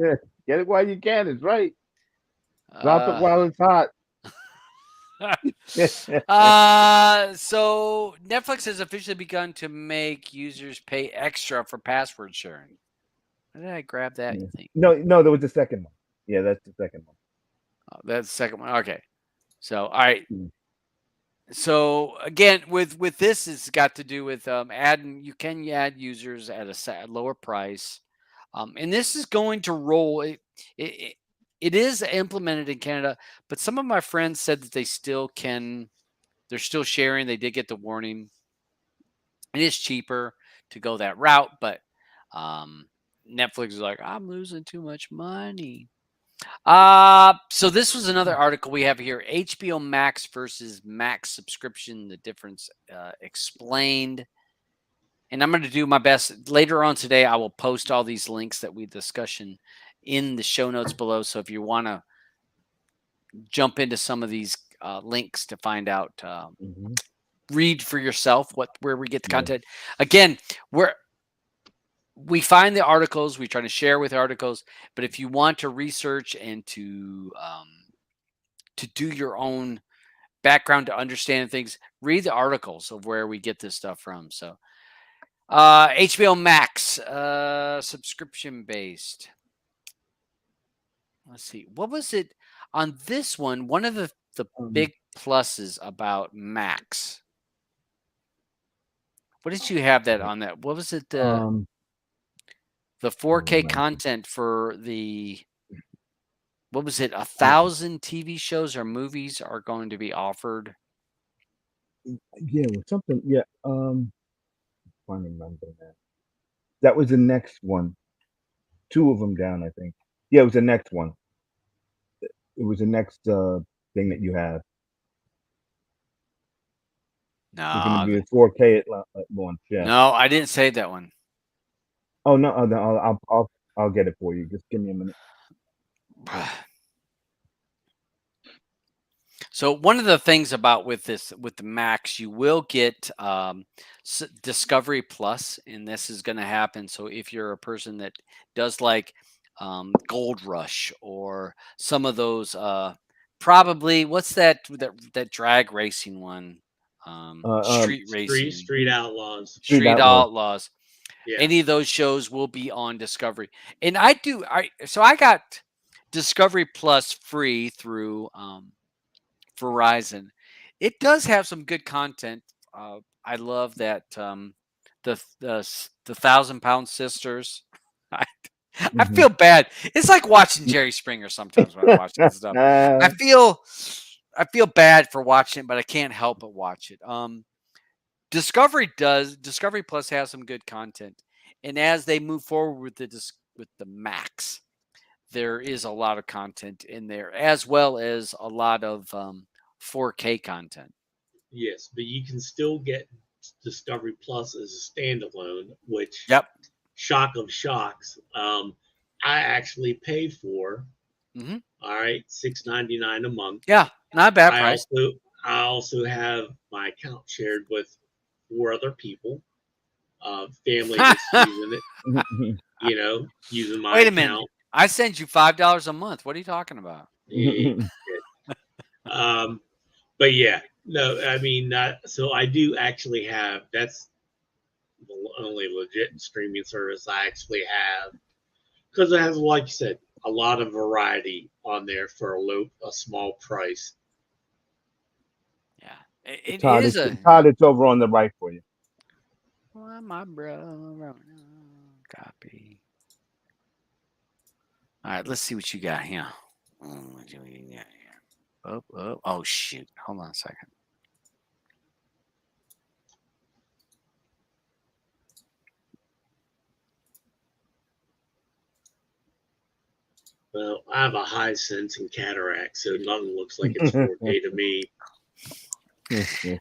Get it while you can. It's right. Drop it Uh, while it's hot. so Netflix has officially begun to make users pay extra for password sharing. How did I grab that? You think? No, there was the second one. Yeah, that's the second one. Oh, that's the second one. Okay. So all right. Mm. So again, with this, it's got to do with adding. You can add users at a lower price, and this is going to roll. It, it is implemented in Canada, but some of my friends said that they still can. They're still sharing. They did get the warning. It is cheaper to go that route, but um, Netflix is like, I'm losing too much money. So this was another article we have here: HBO Max versus Max subscription, the difference explained. And I'm going to do my best later on today. I will post all these links that we discussion in the show notes below. So if you want to jump into some of these links to find out, Mm-hmm. read for yourself where we get the Yeah. content. Again, we find the articles, we try to share with articles, but if you want to research and to do your own background to understand things, read the articles of where we get this stuff from. So HBO Max, subscription based. Let's see. What was it on this one? One of the big pluses about Max. What did you have that on that? What was it? The Um, 4K remember. content for the what was it? 1,000 TV shows or movies are going to be offered. Yeah, it was something. Yeah. I can't remember that. That was the next one. Two of them down, I think. Yeah, it was the next one. It was the next thing that you have. It's going to No, be a 4K at launch. Yeah. no, I didn't say that one. Oh no, no, I'll get it for you. Just give me a minute. So one of the things about with the Max, you will get Discovery Plus, and this is going to happen. So if you're a person that does like Gold Rush or some of those, probably what's that drag racing one, street racing, Street Outlaws. Street Outlaws. Outlaws. Yeah. Any of those shows will be on Discovery, and I got Discovery Plus free through Verizon. It does have some good content. I love that the 1,000-Pound Sisters. I, I Mhm. feel bad. It's like watching Jerry Springer sometimes when I watch this stuff. I feel bad for watching it, but I can't help but watch it. Discovery Plus has some good content, and as they move forward with the Max, there is a lot of content in there, as well as a lot of 4K content. Yes, but you can still get Discovery Plus as a standalone, which Yep. shock of shocks, I actually pay for. Mm-hmm. All right, $6.99 a month. Yeah, not a bad I price. also have my account shared with 4 other people, family that's using it. Using my Wait a minute. account. I send you $5 a month. What are you talking about? But yeah, no, I mean, so I do actually have. That's the only legit streaming service I actually have, because it has, like you said, a lot of variety on there for a small price. Yeah, it Todd, is it's over on the right for you. Well, my bro. Copy. All right, let's see what you got here. What do you got here? Oh, shoot. Hold on a second. Well, I have a high sense in cataract, so nothing looks like it's 4K to me.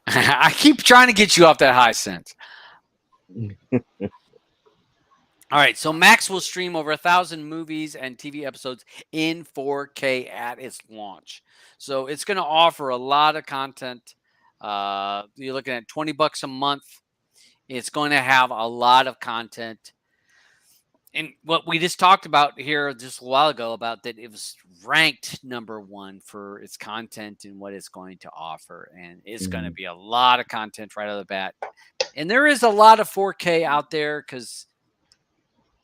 I keep trying to get you off that high sense. All right, so Max will stream over 1,000 movies and TV episodes in 4K at its launch. So it's going to offer a lot of content. You're looking at $20 a month. It's going to have a lot of content. And what we just talked about here just a while ago about that it was ranked #1 for its content and what it's going to offer. And it's going to be a lot of content right out of the bat. And there is a lot of 4K out there because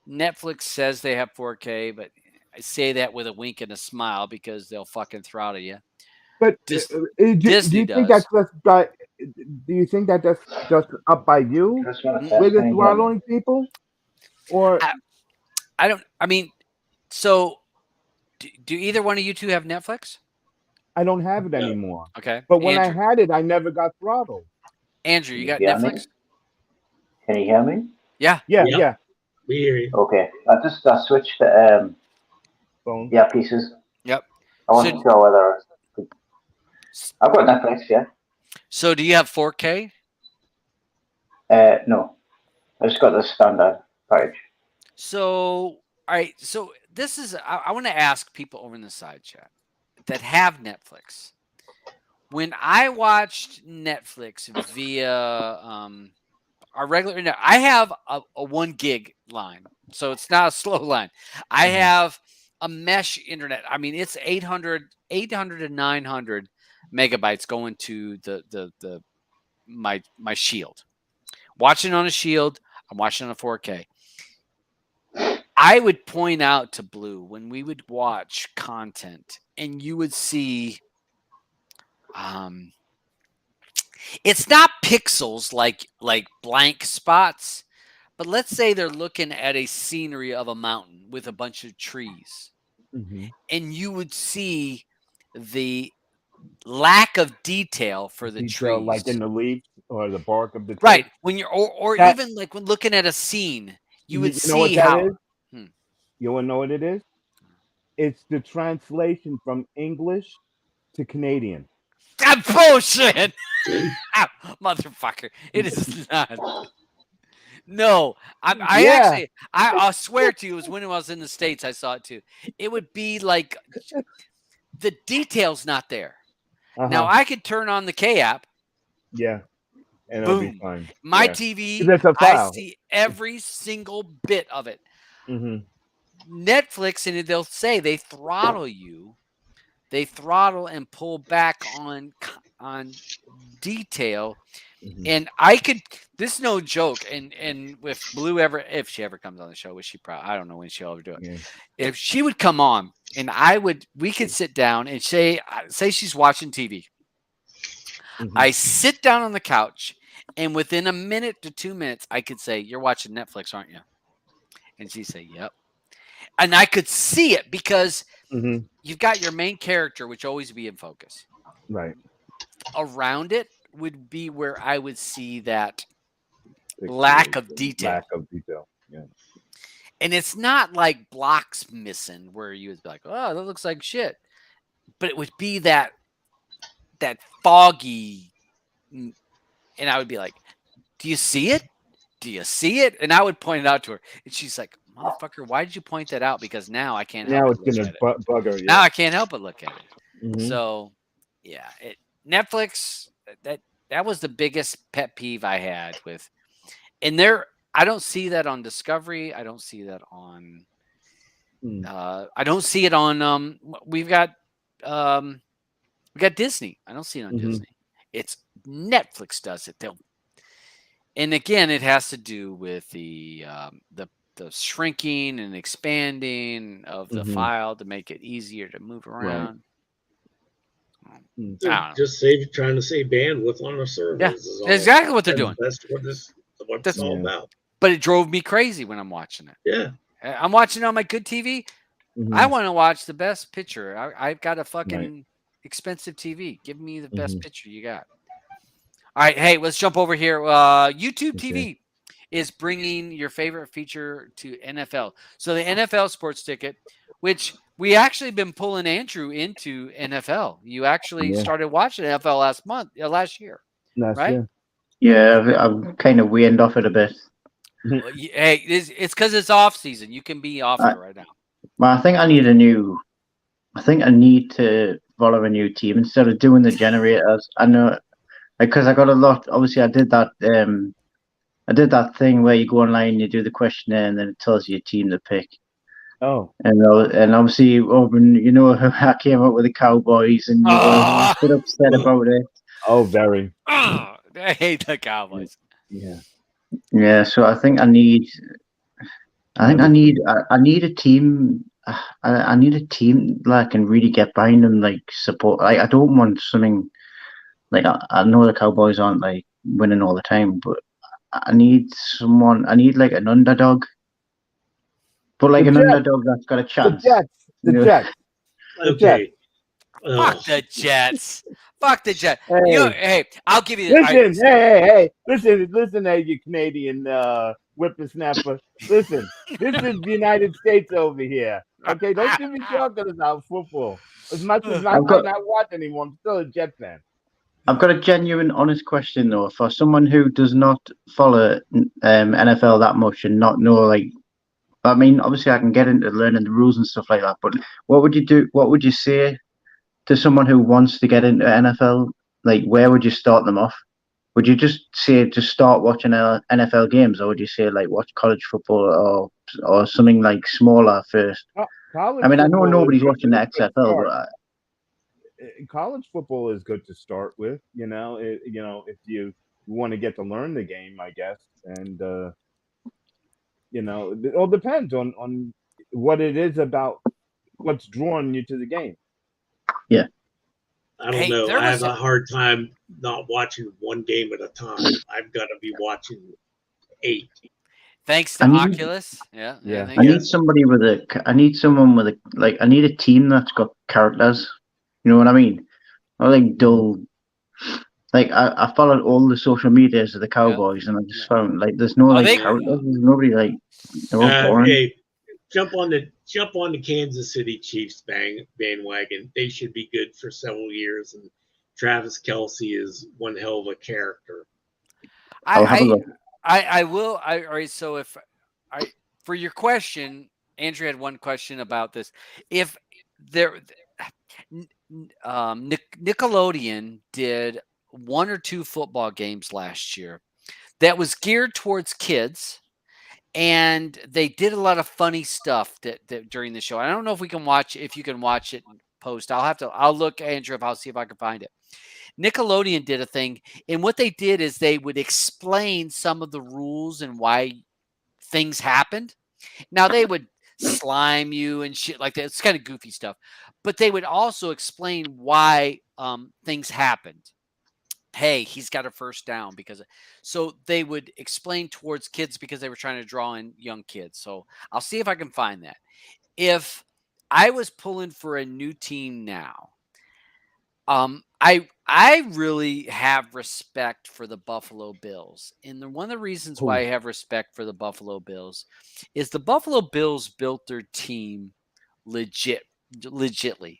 Netflix says they have 4K, but I say that with a wink and a smile because they'll fucking throttle you. But Disney do you think does. that's just by? Do you think that that's just up by you Just want to Mm, with test. the Can you hear me? throttling people, or I don't. I mean, so do either one of you two have Netflix? I don't have it No. anymore? Okay, But when I Andrew. had it, I never got throttled. Andrew, Can you you got hear me? Netflix? Can you hear me? Yeah. Yeah, Yep. yeah. We hear you. Okay. I switched to Phone. pieces. Yep. I wasn't sure whether I've got Netflix. Yeah. So do you have 4K? No, I just got the standard package. So all right. So this is I want to ask people over in the side chat that have Netflix. When I watched Netflix via our regular internet, I have a 1 gig line, so it's not a slow line. I have a mesh internet. I mean, it's 800 to 900 megabytes going to my Shield. Watching on a Shield, I'm watching on a 4K. I would point out to Blue when we would watch content, and you would see, it's not pixels like blank spots, but let's say they're looking at a scenery of a mountain with a bunch of trees, and you would see the lack of detail for the trees, like in the leaves or the bark of the tree. right? When you're or That- even like when looking at a scene, you would know what see that how. is? You want to know what it is? It's the translation from English to Canadian. That bullshit, motherfucker! It is not. No, I Yeah. actually, I'll swear to you, it was when I was in the States, I saw it too. It would be like the detail's not there. Now I could turn on the K app. Yeah, and it'll be Boom. fine. My Yeah. TV, That's a I file. see every single bit of it. Mm-hmm. Netflix, and they'll say they throttle you. They throttle and pull back on detail. And I could, this is no joke. And if Blue ever, if she ever comes on the show, which she probably, I don't know when she'll ever do it. Yeah. If she would come on and we could sit down and say she's watching TV. I sit down on the couch And within a minute to 2 minutes, I could say, "You're watching Netflix, aren't you?" And she'd say, "Yep." And I could see it because Mm-hmm. you've got your main character, which always be in focus. Right. Around it would be where I would see that lack of detail. Lack of detail. Yeah. And it's not like blocks missing where you would be like, "Oh, that looks like shit." But it would be that foggy, and I would be like, "Do you see it? Do you see it?" And I would point it out to her, and she's like, "Motherfucker, why did you point that out? Because now I can't help Now but it's look gonna at it. bug her. Now Yeah. I can't help but look at it." Mm-hmm. So, yeah, Netflix, that was the biggest pet peeve I had with, and I don't see that on Discovery. I don't see that on. I don't see it on. We've got Disney. I don't see it on Mm-hmm. Disney. It's Netflix does it. And again, it has to do with the shrinking and expanding of the Mm-hmm. file to make it easier to move around. Mm. I don't know. Just trying to save bandwidth on the servers. Yeah, Is all. exactly what they're doing. That's what it's all about. But it drove me crazy when I'm watching it. Yeah. I'm watching it on my good TV. Mm-hmm. I want to watch the best picture. I've got a fucking Right. expensive TV. Give me the Mm-hmm. best picture you got. All right, hey, let's jump over here. YouTube TV is bringing your favorite feature to NFL. So the NFL Sports Ticket, which we actually been pulling Andrew into NFL. You actually started watching NFL last year, right? Year. Yeah, I'm kind of weaned off it a bit. Well, hey, it's because it's off season. You can be off it right now. Well, I think I need to follow a new team instead of doing the generators. I know, because I got a lot. Obviously, I did that thing where you go online, you do the questionnaire, and then it tells you a team to pick. Oh. And obviously, Auburn, I came up with the Cowboys, and you were a bit upset about it. Oh, very. I hate the Cowboys. Yeah. Yeah, so I think I need a team. I need a team that I can really get behind and like support. Like, I don't want something like I know the Cowboys aren't like winning all the time, but I need like an underdog. But like an underdog that's got a chance. The Jets. Okay. Fuck the Jets. Fuck the Jets. Hey. Hey, I'll give you. Listen, hey. Listen, hey, you Canadian whippersnapper. Listen, this is the United States over here. Okay, don't give me talking about football. As much as I might not watch anymore, I'm still a Jet fan. I've got a genuine, honest question though. For someone who does not follow NFL that much and not know, like, I mean, obviously I can get into learning the rules and stuff like that. But what would you do? What would you say to someone who wants to get into NFL? Like, where would you start them off? Would you just say start watching NFL games, or would you say like watch college football or something like smaller first? I mean, I know nobody's watching the XFL, but college football is good to start with. If you want to get to learn the game, I guess, and it all depends on what it is about what's drawing you to the game. Yeah. I don't know. I have a hard time not watching one game at a time. I've got to be watching 8. Thanks to Oculus. Yeah. I need someone with I need a team that's got characters. You know what I mean? I like dull. Like I followed all the social medias of the Cowboys, and I just found like there's no characters. There's nobody like. They're all boring. Hey, jump on the Kansas City Chiefs bandwagon. They should be good for several years, and Travis Kelce is one hell of a character. I'll have a look. I will. All right. So for your question, Andrew had one question about this. If Nickelodeon did 1 or 2 football games last year that was geared towards kids. And they did a lot of funny stuff that during the show. I don't know if you can watch it and post. I'll look, Andrew, I'll see if I can find it. Nickelodeon did a thing, and what they did is they would explain some of the rules and why things happened. Now they would slime you and shit like that. It's kind of goofy stuff, but they would also explain why things happened. hey, he's got a first down because so they would explain towards kids because they were trying to draw in young kids. So I'll see if I can find that. If I was pulling for a new team now, I really have respect for the Buffalo Bills. And one of the reasons why I have respect for the Buffalo Bills is the Buffalo Bills built their team legitly.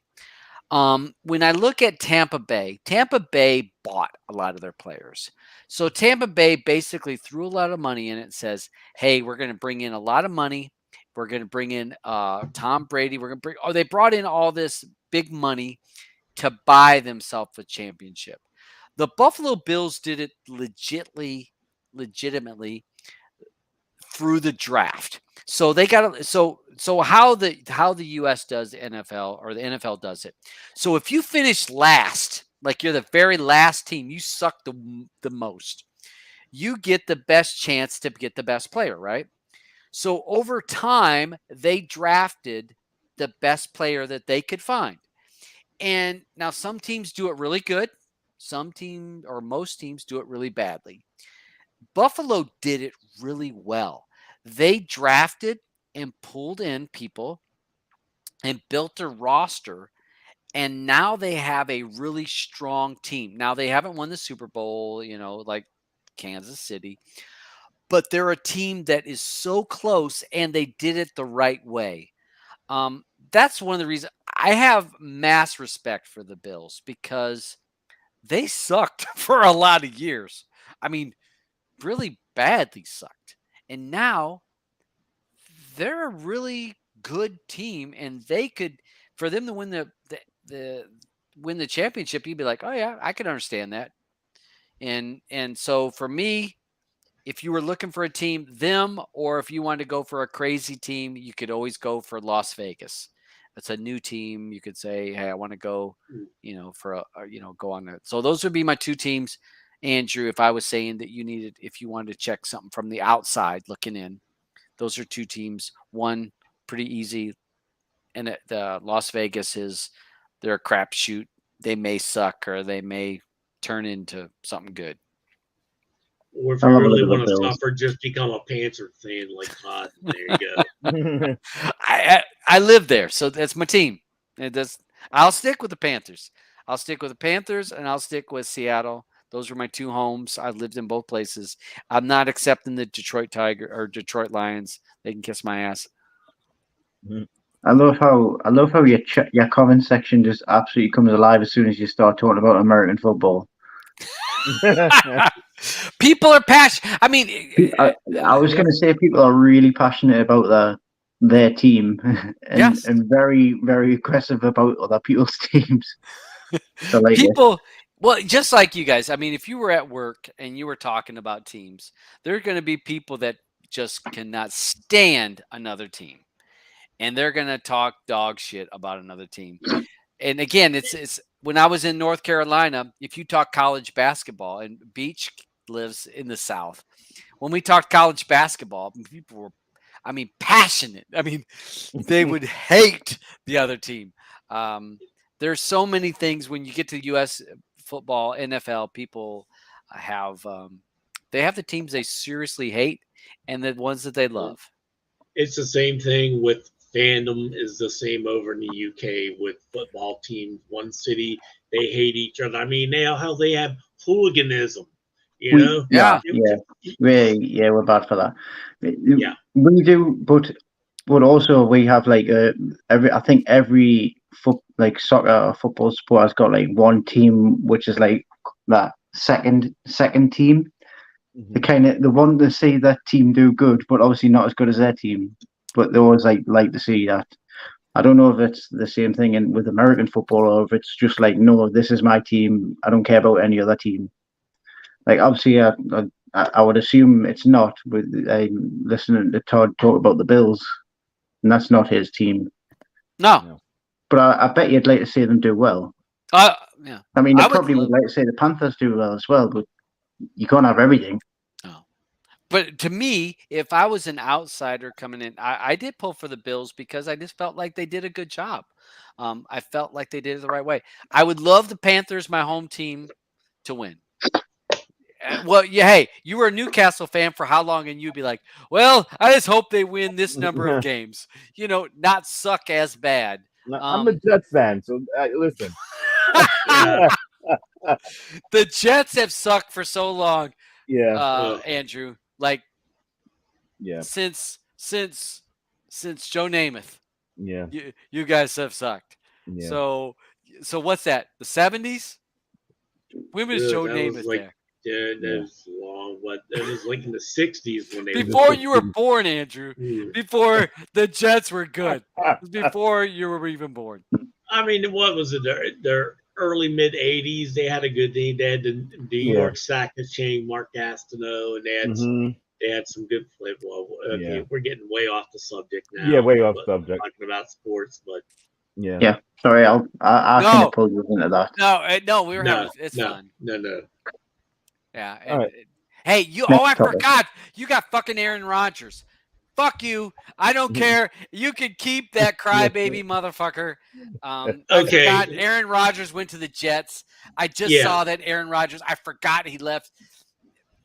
When I look at Tampa Bay bought a lot of their players. So Tampa Bay basically threw a lot of money in it and says, hey, we're going to bring in a lot of money. We're going to bring in Tom Brady. We're going to they brought in all this big money to buy themselves a championship. The Buffalo Bills did it legitimately through the draft. So they got so how the US does the NFL or the NFL does it. So if you finish last, like you're the very last team, you suck the most. You get the best chance to get the best player, right? So over time, they drafted the best player that they could find. And now some teams do it really good. Some teams or most teams do it really badly. Buffalo did it really well. They drafted and pulled in people and built a roster, and now they have a really strong team. Now they haven't won the Super Bowl, like Kansas City, but they're a team that is so close and they did it the right way. That's one of the reasons I have mass respect for the Bills because they sucked for a lot of years. I mean, really badly sucked. And now they're a really good team, and they could, for them to win the win the championship, you'd be like, oh yeah, I can understand that. And so for me, if you were looking for a team, them, or if you wanted to go for a crazy team, you could always go for Las Vegas. It's a new team. You could say, hey, I want to go, for go on it. So those would be my two teams, Andrew. If I was saying that if you wanted to check something from the outside looking in, those are two teams. One pretty easy, and the Las Vegas they're a crapshoot. They may suck or they may turn into something good. Or if I you love a look really at the want to Bills. suffer, just become a Panther fan like Todd. There you go. I live there, so that's my team. I'll stick with the Panthers. I'll stick with the Panthers, and I'll stick with Seattle. Those are my two homes. I've lived in both places. I'm not accepting the Detroit Tiger or Detroit Lions. They can kiss my ass. I love how your comment section just absolutely comes alive as soon as you start talking about American football. People are passionate. I mean, I was going to say people are really passionate about their team and yes. and very very aggressive about other people's teams. I like it. People, well, just like you guys. I mean, if you were at work and you were talking about teams, there are going to be people that just cannot stand another team, and they're going to talk dog shit about another team. And again, it's when I was in North Carolina, if you talk college basketball, and Beach lives in the South, when we talked college basketball, people were, I mean, passionate. I mean, they would hate the other team. There's so many things when you get to U.S. football, NFL, people have they have the teams they seriously hate and the ones that they love. It's the same thing with fandom is the same over in the UK with football teams. One city, they hate each other. I mean, they have hooliganism, you know? Yeah. We're bad for that. Yeah. We do, but also we have like I think every soccer or football sport has got like one team which is like that second team. The one to see that team do good, but obviously not as good as their team. But they always like to see that. I don't know if it's the same thing with American football or if it's just like, no, this is my team. I don't care about any other team. Like obviously, I would assume it's not. With listening to Todd talk about the Bills, and that's not his team. No. But I bet you'd like to see them do well. Yeah. I mean, I probably would like to see the Panthers do well as well, but you can't have everything. Oh. But to me, if I was an outsider coming in, I did pull for the Bills because I just felt like they did a good job. I felt like they did it the right way. I would love the Panthers, my home team, to win. Well, yeah. Hey, you were a Newcastle fan for how long? And you'd be like, "Well, I just hope they win this number of games. Not suck as bad." I'm a Jets fan, so listen. Yeah. The Jets have sucked for so long, Yeah, Andrew. Like yeah, since Joe Namath, yeah, you guys have sucked. yeah. So what's that? The 70s? When was Joe that was Namath like, there? yeah, that Yeah. was long, but it was like in the 60s when they Before won. you were born, Andrew. Hmm. Before the Jets were good. It was before you were even born. I mean, what was it? Their early mid 80s, they had a good team. They had the New Yeah. York Sack Chain, Mark Gastineau, and Hmm. they had some good play. Well, okay, Yeah. we're getting way off the subject now. Yeah, way off but subject. talking about sports, but Yeah. Yeah, sorry, I kind No. of pulled you into that. No, we were no, having it's no, fun. no. Yeah. All right. Hey, Next I topic. forgot. You got fucking Aaron Rodgers. Fuck you. I don't care. You can keep that crybaby motherfucker. I Okay. forgot Aaron Rodgers went to the Jets. I just Yeah. saw that Aaron Rodgers. I forgot he left.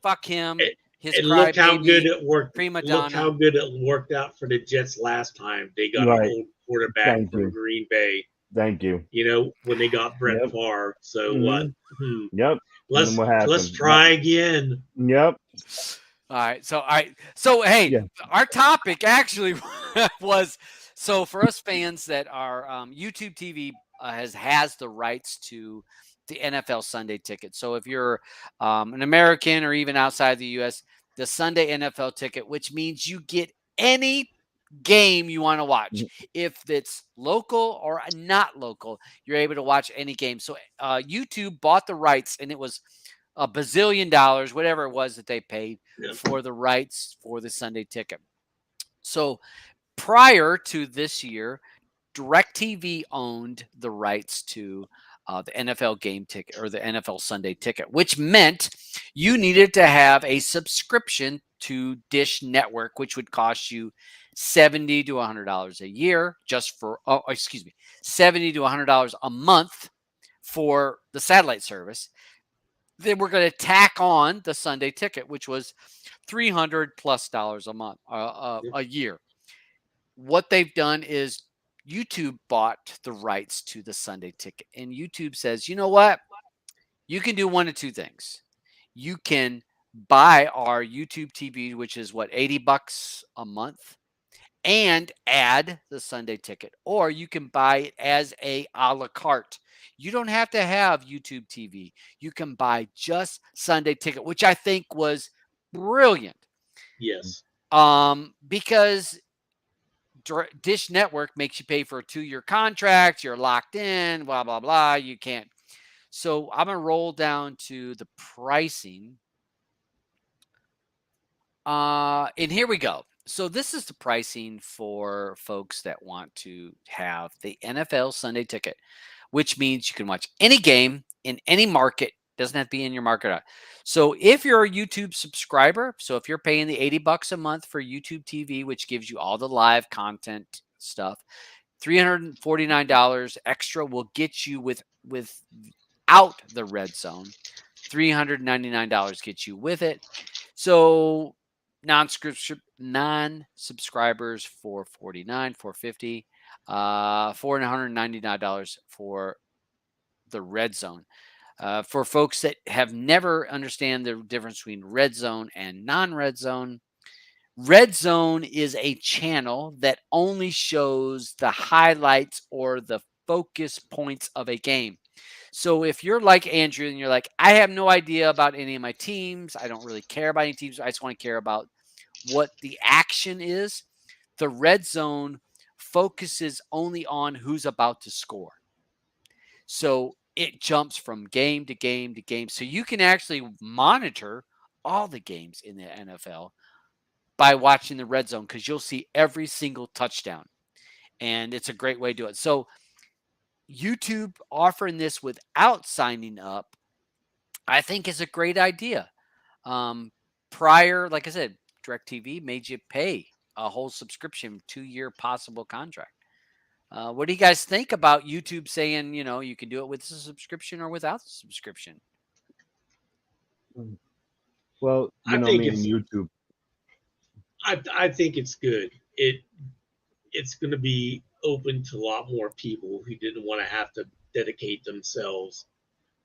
Fuck him. His And look how good crybaby. it worked. Prima Look how donna. good it worked out for the Jets last time. They got Right. an old quarterback Thank from you. Green Bay. Thank you. When they got Brett Yep. Favre. So Mhm. what? Yep. And Let's then what happened? let's try again. Yep. All right. So hey, Yeah. our topic actually was for us fans that are YouTube TV has the rights to the NFL Sunday ticket. So if you're an American or even outside the U.S., the Sunday NFL ticket, which means you get any game you want to watch. If it's local or not local, you're able to watch any game. So YouTube bought the rights, and it was a bazillion dollars, whatever it was that they paid Yeah. for the rights for the Sunday ticket. So prior to this year, DirecTV owned the rights to the NFL game ticket or the NFL Sunday ticket, which meant you needed to have a subscription to Dish Network, which would cost you $70 to $100 a year just for, $70 to $100 a month for the satellite service. Then we're going to tack on the Sunday ticket, which was $300+ a month, a year. What they've done is YouTube bought the rights to the Sunday ticket, and YouTube says, you know what? You can do one of two things. You can buy our YouTube TV, which is what, $80 a month, and add the Sunday ticket, or you can buy it as a la carte. You don't have to have YouTube TV. You can buy just Sunday ticket, which I think was brilliant. Yes. Because Dish Network makes you pay for a 2-year contract. You're locked in, blah, blah, blah. You can't. So I'm going to roll down to the pricing. And here we go. So this is the pricing for folks that want to have the NFL Sunday ticket, which means you can watch any game in any market. Doesn't have to be in your market. So if you're a YouTube subscriber, so if you're paying the $80 a month for YouTube TV, which gives you all the live content stuff, $349 extra will get you without the red zone. $399 gets you with it. So non-subscribers for $49, $450, $499 for the red zone. For folks that have never understand the difference between red zone and non-red zone, red zone is a channel that only shows the highlights or the focus points of a game. So if you're like Andrew and you're like, I have no idea about any of my teams, I don't really care about any teams, I just want to care about what the action is, the red zone focuses only on who's about to score. So it jumps from game to game to game. So you can actually monitor all the games in the NFL by watching the red zone because you'll see every single touchdown. And it's a great way to do it. So YouTube offering this without signing up, I think is a great idea. Prior, like I said, DirecTV made you pay a whole subscription, 2-year possible contract. What do you guys think about YouTube saying, you can do it with a subscription or without the subscription? Well, I you know think me and it's YouTube. I think it's good. It's going to be open to a lot more people who didn't want to have to dedicate themselves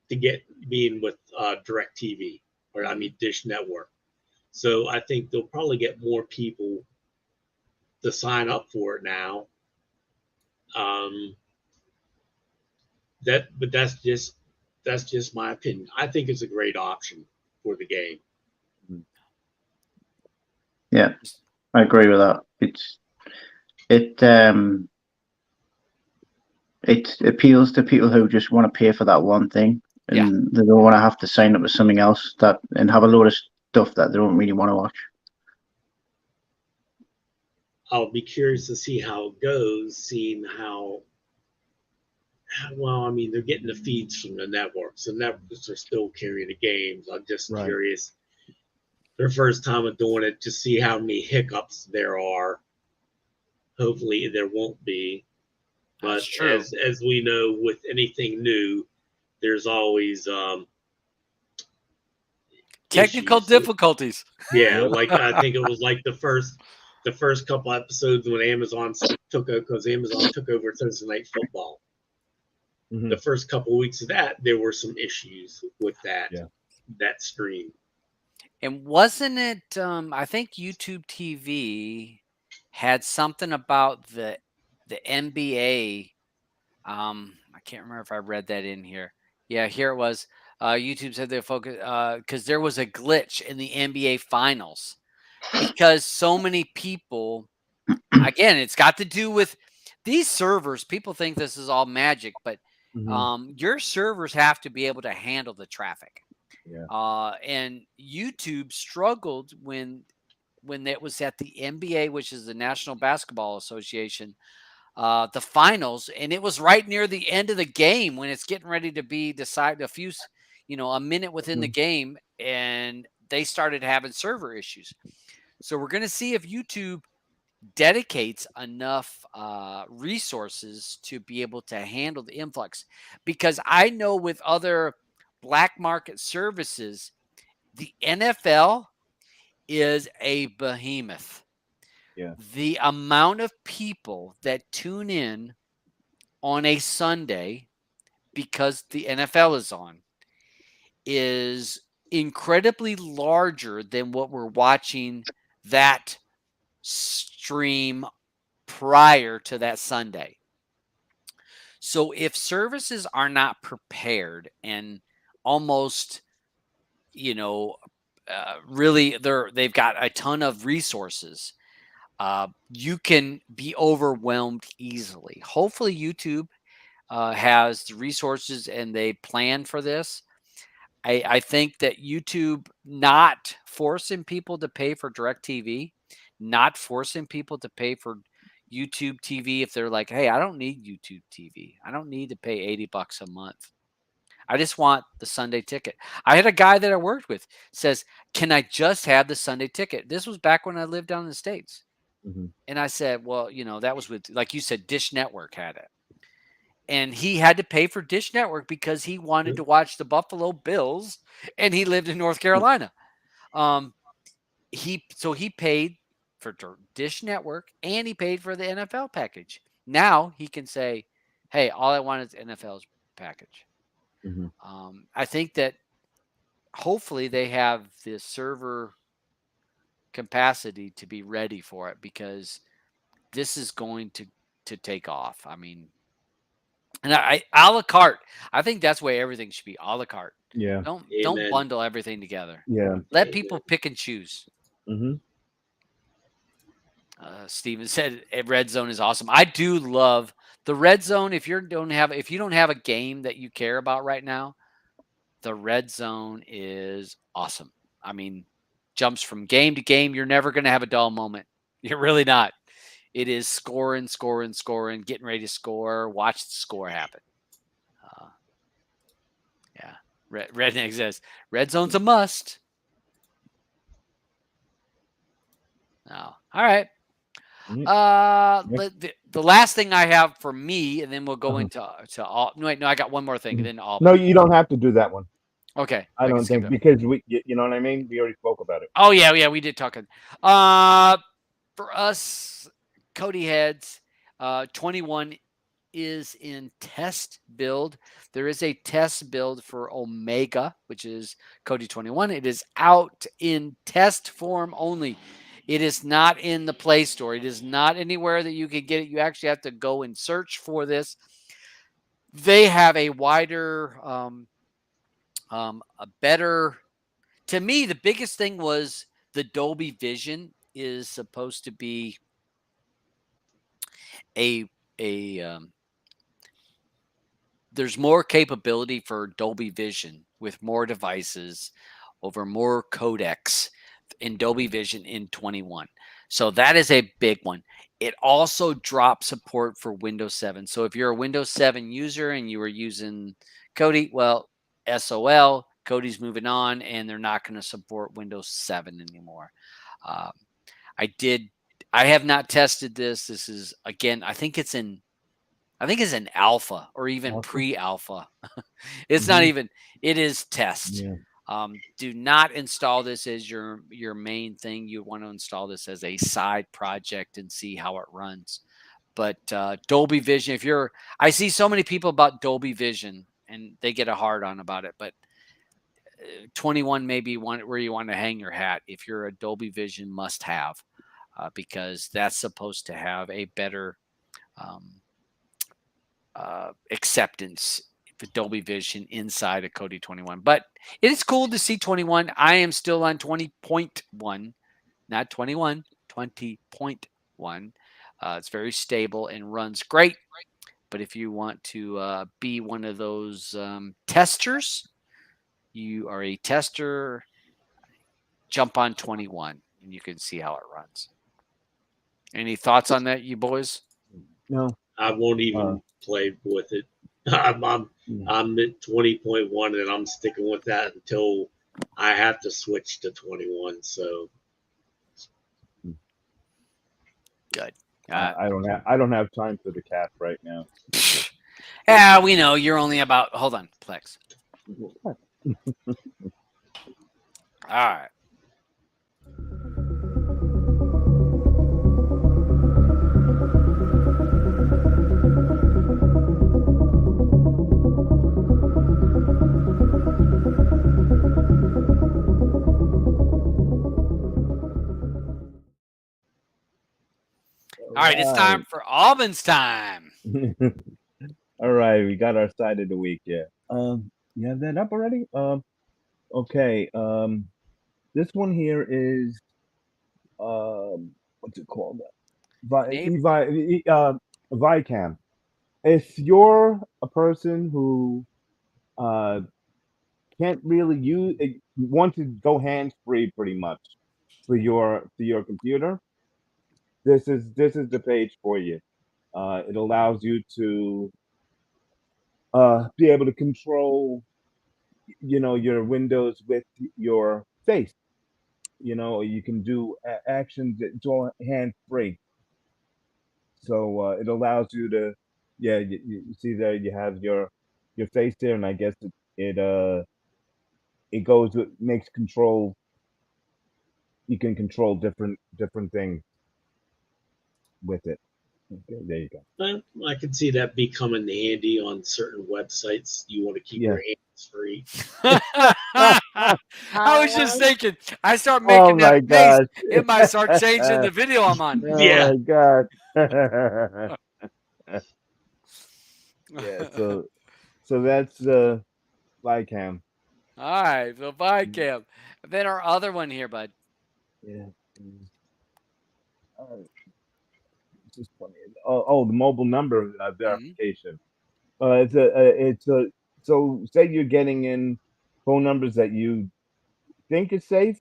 to get being with DirecTV or I mean Dish Network. So I think they'll probably get more people to sign up for it now. Um, but that's just my opinion. I think it's a great option for the game. Yeah, I agree with that. It appeals to people who just want to pay for that one thing, Yeah. and they don't want to have to sign up with something else that and have a load of stuff that they don't really want to watch. I'll be curious to see how it goes, seeing how well, I mean, they're getting the feeds from the networks. The networks are still carrying the games. I'm just Right. curious. Their first time of doing it, to see how many hiccups there are. Hopefully, there won't be. That's But true. as we know, with anything new, there's always Technical issues. difficulties. Yeah, Yep. like I think it was like the first couple episodes when Amazon took over because Amazon took over Thursday Night Football. Mhm. The first couple of weeks of that, there were some issues with that Yeah. that stream. And wasn't it? I think YouTube TV had something about the NBA. I can't remember if I read that in here. Yeah, here it was. YouTube said they focus because there was a glitch in the NBA finals because so many people. Again, it's got to do with these servers. People think this is all magic, but Mhm. your servers have to be able to handle the traffic. Yeah. And YouTube struggled when it was at the NBA, which is the National Basketball Association, the finals, and it was right near the end of the game when it's getting ready to be decided, a minute within the Mhm. game, and they started having server issues. So we're going to see if YouTube dedicates enough resources to be able to handle the influx, because I know with other black market services, the NFL is a behemoth. Yeah. The amount of people that tune in on a Sunday because the NFL is on is incredibly larger than what we're watching that stream prior to that Sunday. So if services are not prepared and almost, really they've got a ton of resources, you can be overwhelmed easily. Hopefully, YouTube has the resources and they plan for this. I think that YouTube not forcing people to pay for DirecTV, not forcing people to pay for YouTube TV if they're like, hey, I don't need YouTube TV. I don't need to pay $80 a month. I just want the Sunday ticket. I had a guy that I worked with says, can I just have the Sunday ticket? This was back when I lived down in the States. Mhm. And I said, well, that was with, like you said, Dish Network had it. And he had to pay for Dish Network because he wanted to watch the Buffalo Bills and he lived in North Carolina. He paid for Dish Network and he paid for the NFL package. Now he can say, hey, all I want is NFL's package. Mhm. I think that hopefully they have the server capacity to be ready for it, because this is going to take off. I mean, and I a la carte. I think that's the way everything should be, a la carte. Yeah. Don't Amen. bundle everything together. Yeah. Let people pick and choose. Mhm. Steven said Red Zone is awesome. I do love the Red Zone. If you don't have a game that you care about right now, the Red Zone is awesome. I mean, jumps from game to game. You're never going to have a dull moment. You're really not. It is scoring, scoring, scoring, getting ready to score. Watch the score happen. Yeah. Redneck says Red Zone's a must. Oh, all right. Next. The last thing I have for me, and then we'll go Uh-huh. into all. No, wait, no, I got one more thing, and then all. No, you don't have to do that one. Okay, I I can don't skip think it. because you know what I mean. We already spoke about it. Oh yeah, we did talk. For us, Cody heads, 21 is in test build. There is a test build for Omega, which is Cody 21. It is out in test form only. It is not in the Play Store. It is not anywhere that you can get it. You actually have to go and search for this. They have a wider, a better. To me, the biggest thing was the Dolby Vision is supposed to be a a there's more capability for Dolby Vision with more devices over more codecs in Dolby Vision in 21. So that is a big one. It also drops support for Windows 7. So if you're a Windows 7 user and you were using Kodi, well, SOL, Kodi's moving on and they're not going to support Windows 7 anymore. Um, I did I have not tested this. This is again, I think it's an alpha or even Alpha? pre-alpha. It's not Hmm. even. It is test. Yeah. Do not install this as your main thing. You want to install this as a side project and see how it runs. But Dolby Vision, I see so many people about Dolby Vision and they get a hard on about it. But 21 may be one where you want to hang your hat if you're a Dolby Vision must have, because that's supposed to have a better um, acceptance for Dolby Vision inside of Kodi 21. But it is cool to see 21. I am still on 20.1, not 21, 20.1. It's very stable and runs great. But if you want to be one of those testers, you are a tester, jump on 21 and you can see how it runs. Any thoughts on that, you boys? No. I won't Uh, even play with it. I'm at 20.1 and I'm sticking with that until I have to switch to 21. So Good. I don't have time for the cap right now. Yeah, we know you're only about. Hold on, Plex. All right. All right, it's time for Auburn's time. All right, we got our side of the week. Yeah. You have that up already? Okay. This one here is what's it called? Name. Vicam. If you're a person who uh can't really use, want to go hands free pretty much for your computer, this is the page for you. It allows you to be able to control, your windows with your face. You can do actions that's all hands free. So it allows you to, yeah. You see there, you have your face there, and I guess it goes with makes control. You can control different things with it. Okay, there you go. I can see that becoming handy on certain websites. You want to keep Yeah. your hands free. I was just thinking. I start Oh making that my face. gosh. It might start changing the video I'm on. Oh Yeah. my god. Yeah, so that's Lycam. All right, so Vicam. Then our other one here, bud. Yeah. Uh, just funny. Oh, the mobile number Mhm. verification. It's a so say you're getting in phone numbers that you think is safe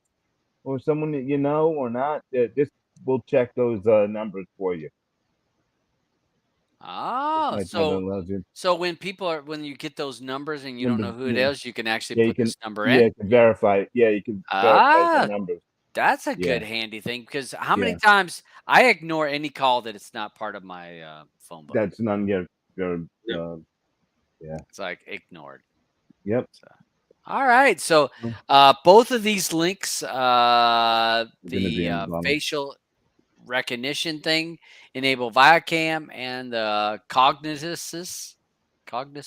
or someone that you know or not. This will check those numbers for you. Oh, That's what it allows you. so when you get those numbers and you don't know Numbers. who it Yeah, is, you can actually yeah, you put can. this number Yeah, in. you can verify it. Yeah, you can verify the Ah, numbers. that's a Yeah, good handy thing because how many yeah. times I ignore any call that it's not part of my phone book. That's none. Your Yep. yeah. It's like ignored. Yep. So, All right. So both of these links, the facial recognition thing, enable via cam, and the Cognitus.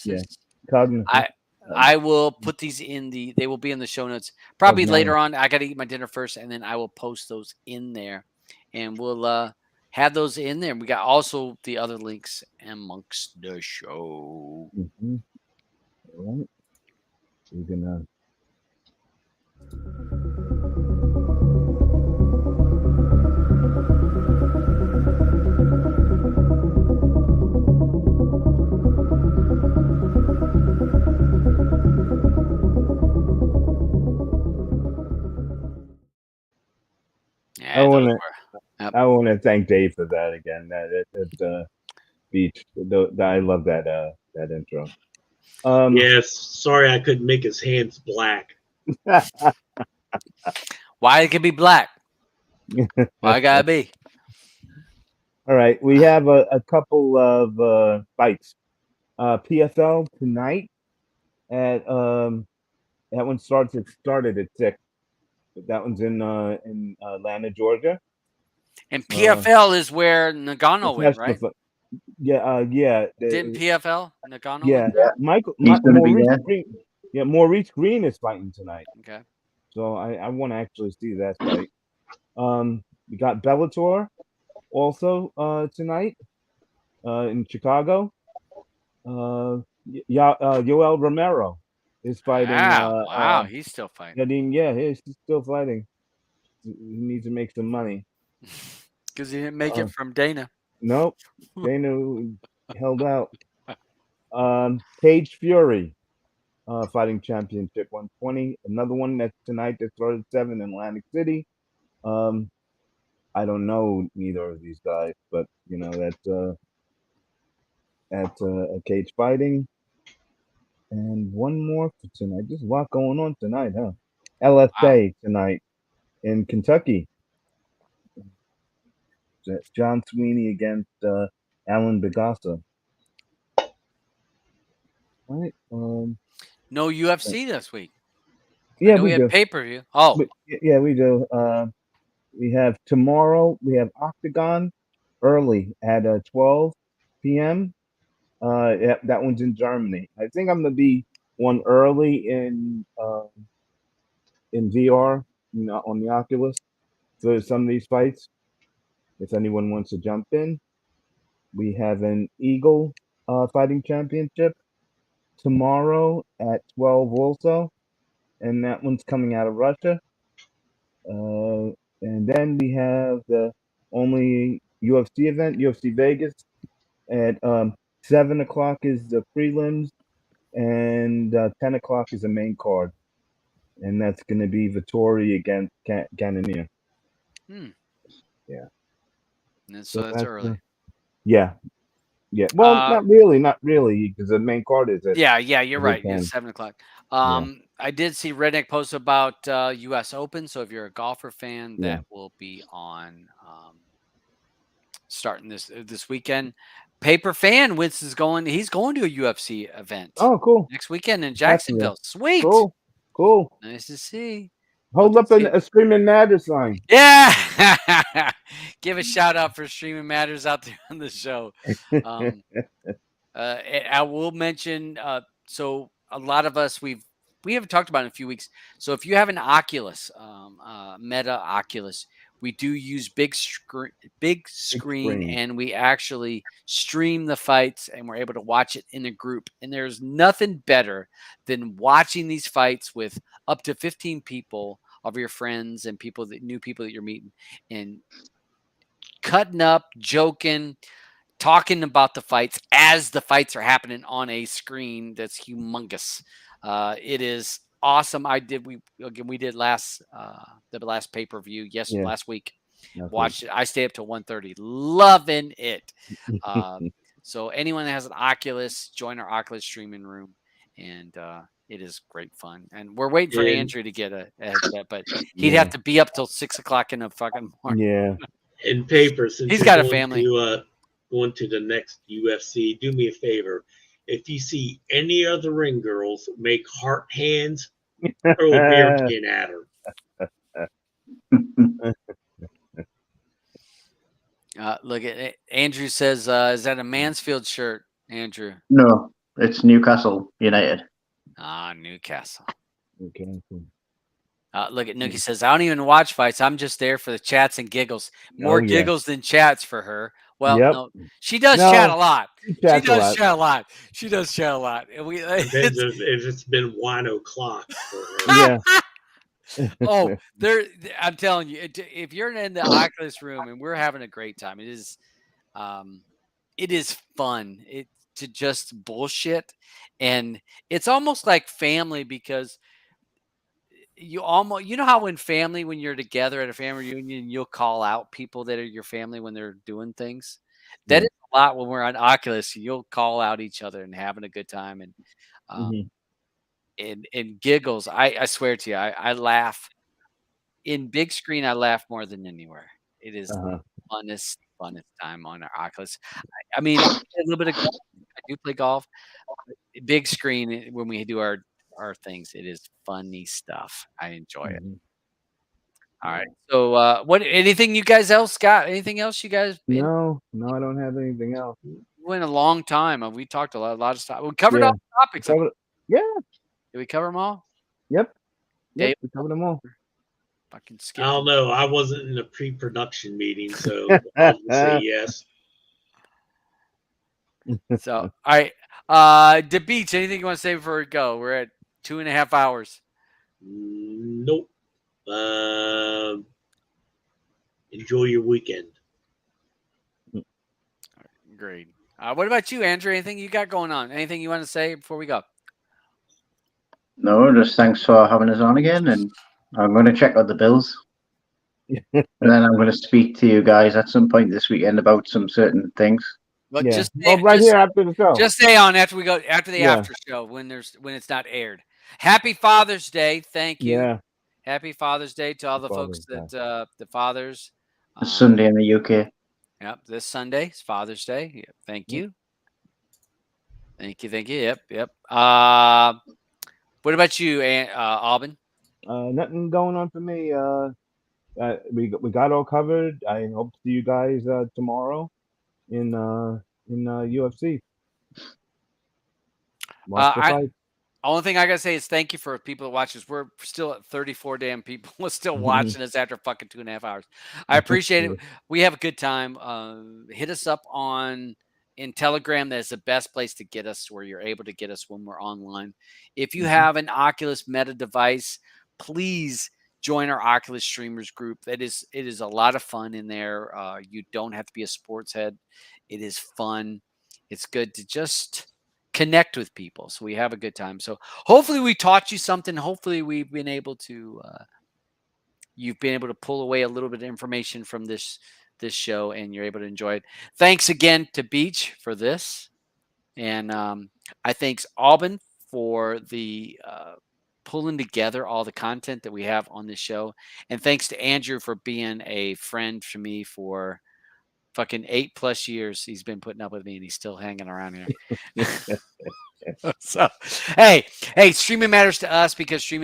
Yeah, cognitive. I will put these they will be in the show notes probably later on. I got to eat my dinner first, and then I will post those in there, and we'll have those in there. We got also the other links amongst the show. Mm-hmm. All right. We're gonna. Yeah, I want to thank Dave for that again. That speech. I love that intro. Yes, sorry I couldn't make his hands black. Why it can be black? Why it gotta be? All right, we have a couple of fights. PFL tonight at that one started at 6. But that one's in Atlanta, Georgia. And PFL is where Nagano went, right? Yeah, Didn't PFL Nagano? Yeah, win? Maurice Green. Yeah, Maurice Green is fighting tonight. Okay. So I want to actually see that fight. We got Bellator also tonight in Chicago. Yoel Romero is fighting. Wow, he's still fighting. Yeah, he's still fighting. He needs to make some money. Because he didn't make it from Dana. Nope. Dana held out. Cage Fury fighting championship 120. Another one that's tonight that started at 7 in Atlantic City. I don't know neither of these guys, but you know that's a cage fighting. And one more for tonight. There's a lot going on tonight, huh? LSA tonight in Kentucky. John Sweeney against Alan Begassa. Right. No UFC this week. Yeah, we have pay-per-view. Oh. Yeah, we do. We have tomorrow, we have Octagon early at 12 p.m. Yeah, that one's in Germany. I think I'm going to be one early in VR, on the Oculus for some of these fights. If anyone wants to jump in, we have an Eagle Fighting Championship tomorrow at 12 also, and that one's coming out of Russia. And then we have the only UFC event, UFC Vegas, at 7 o'clock is the prelims, and 10 o'clock is the main card. And that's going to be Vittori against Cannonier. Yeah. And so that's early. Yeah. Well, not really, because the main card is at. Yeah, you're right. It's 7 o'clock. I did see Redneck post about U.S. Open. So if you're a golfer fan, that will be on starting this weekend. Paper Fan he's going to a UFC event. Oh, cool. Next weekend in Jacksonville. Sweet. Cool. Nice to see. Hold up a Streaming Matters sign. Yeah. Give a shout out for Streaming Matters out there on the show. I will mention, so a lot of us, we haven't talked about it in a few weeks. So if you have an Oculus, Meta Oculus, we do use big screen, and we actually stream the fights, and we're able to watch it in a group. And there's nothing better than watching these fights with up to 15 people of your friends and new people that you're meeting, and cutting up, joking, talking about the fights as the fights are happening on a screen that's humongous. It is awesome. We did the last pay-per-view last week. Watched it. I stay up till 1:30, loving it. So anyone that has an Oculus, join our Oculus streaming room, and it is great fun. And we're waiting for Andrew to get a headset, but he'd have to be up till 6 o'clock in the fucking morning. Yeah. In paper, since he's got a family. Going to the next UFC, do me a favor. If you see any other ring girls make heart hands, Throw a beer can at her. Look at it. Andrew says, "Is that a Mansfield shirt, Andrew?" No, it's Newcastle United. Newcastle. Okay. Look at Nookie says, "I don't even watch fights. I'm just there for the chats and giggles. More Oh, yeah. giggles than chats for her." Well, Yep. no, she does No, chat a lot. She She chats a does lot. chat a lot. She does chat a lot. And we, Depends it's, if it's been 1 o'clock for her. Yeah. oh, there. I'm telling you, if you're in the Oculus room and we're having a great time, it is fun. To just bullshit, and it's almost like family because you know how when you're together at a family reunion, you'll call out people that are your family when they're doing things. That Yeah. is a lot when we're on Oculus. You'll call out each other and having a good time and Mhm. and giggles. I swear to you, I laugh in big screen. I laugh more than anywhere. It is Uh-huh. the funnest time on our Oculus. I mean, I play a little bit of golf. I do play golf. Big screen when we do our things. It is funny stuff. I enjoy it. Mhm. All right. So, what? Anything you guys else got? Anything else you guys? No, I don't have anything else. Went a long time. We talked a lot of stuff. We covered Yeah. all the topics. Yeah. Did we cover them all? Yep. Dave? We covered them all. Fucking I skip. don't know. I wasn't in the pre-production meeting, so I'll just say yes. So, all right. The beach. Anything you want to say before we go? We're at 2.5 hours. Nope. Enjoy your weekend. Great. What about you, Andrew? Anything you got going on? Anything you want to say before we go? No, just thanks for having us on again, and I'm going to check out the Bills, and then I'm going to speak to you guys at some point this weekend about some certain things. Well, Yeah. just Right here after the show. Just stay on after we go after the Yeah. after show when it's not aired. Happy Father's Day. Thank you. Yeah. Happy Father's Day to all the folks Father's that the fathers. It's Sunday in the UK. Yep, this Sunday is Father's Day. Yeah, thank you. Thank you. Yep. What about you, Alban? Nothing going on for me. We got all covered. I hope to see you guys tomorrow in UFC. Watch the fight. Only thing I gotta say is thank you for people that watch us. We're still at 34 damn people still watching us after fucking 2.5 hours. I appreciate it. We have a good time. Hit us up in Telegram. That's the best place to get us, where you're able to get us when we're online. If you have an Oculus Meta device, please join our Oculus streamers group. It is a lot of fun in there. You don't have to be a sports head. It is fun. It's good to just connect with people, so we have a good time. So hopefully we taught you something. Hopefully we've been able to you've been able to pull away a little bit of information from this show, and you're able to enjoy it. Thanks again to Beach for this, and I thanks Alban for the pulling together all the content that we have on this show, and thanks to Andrew for being a friend to me for fucking 8+ years. He's been putting up with me, and he's still hanging around here. So, hey, streaming matters to us because streaming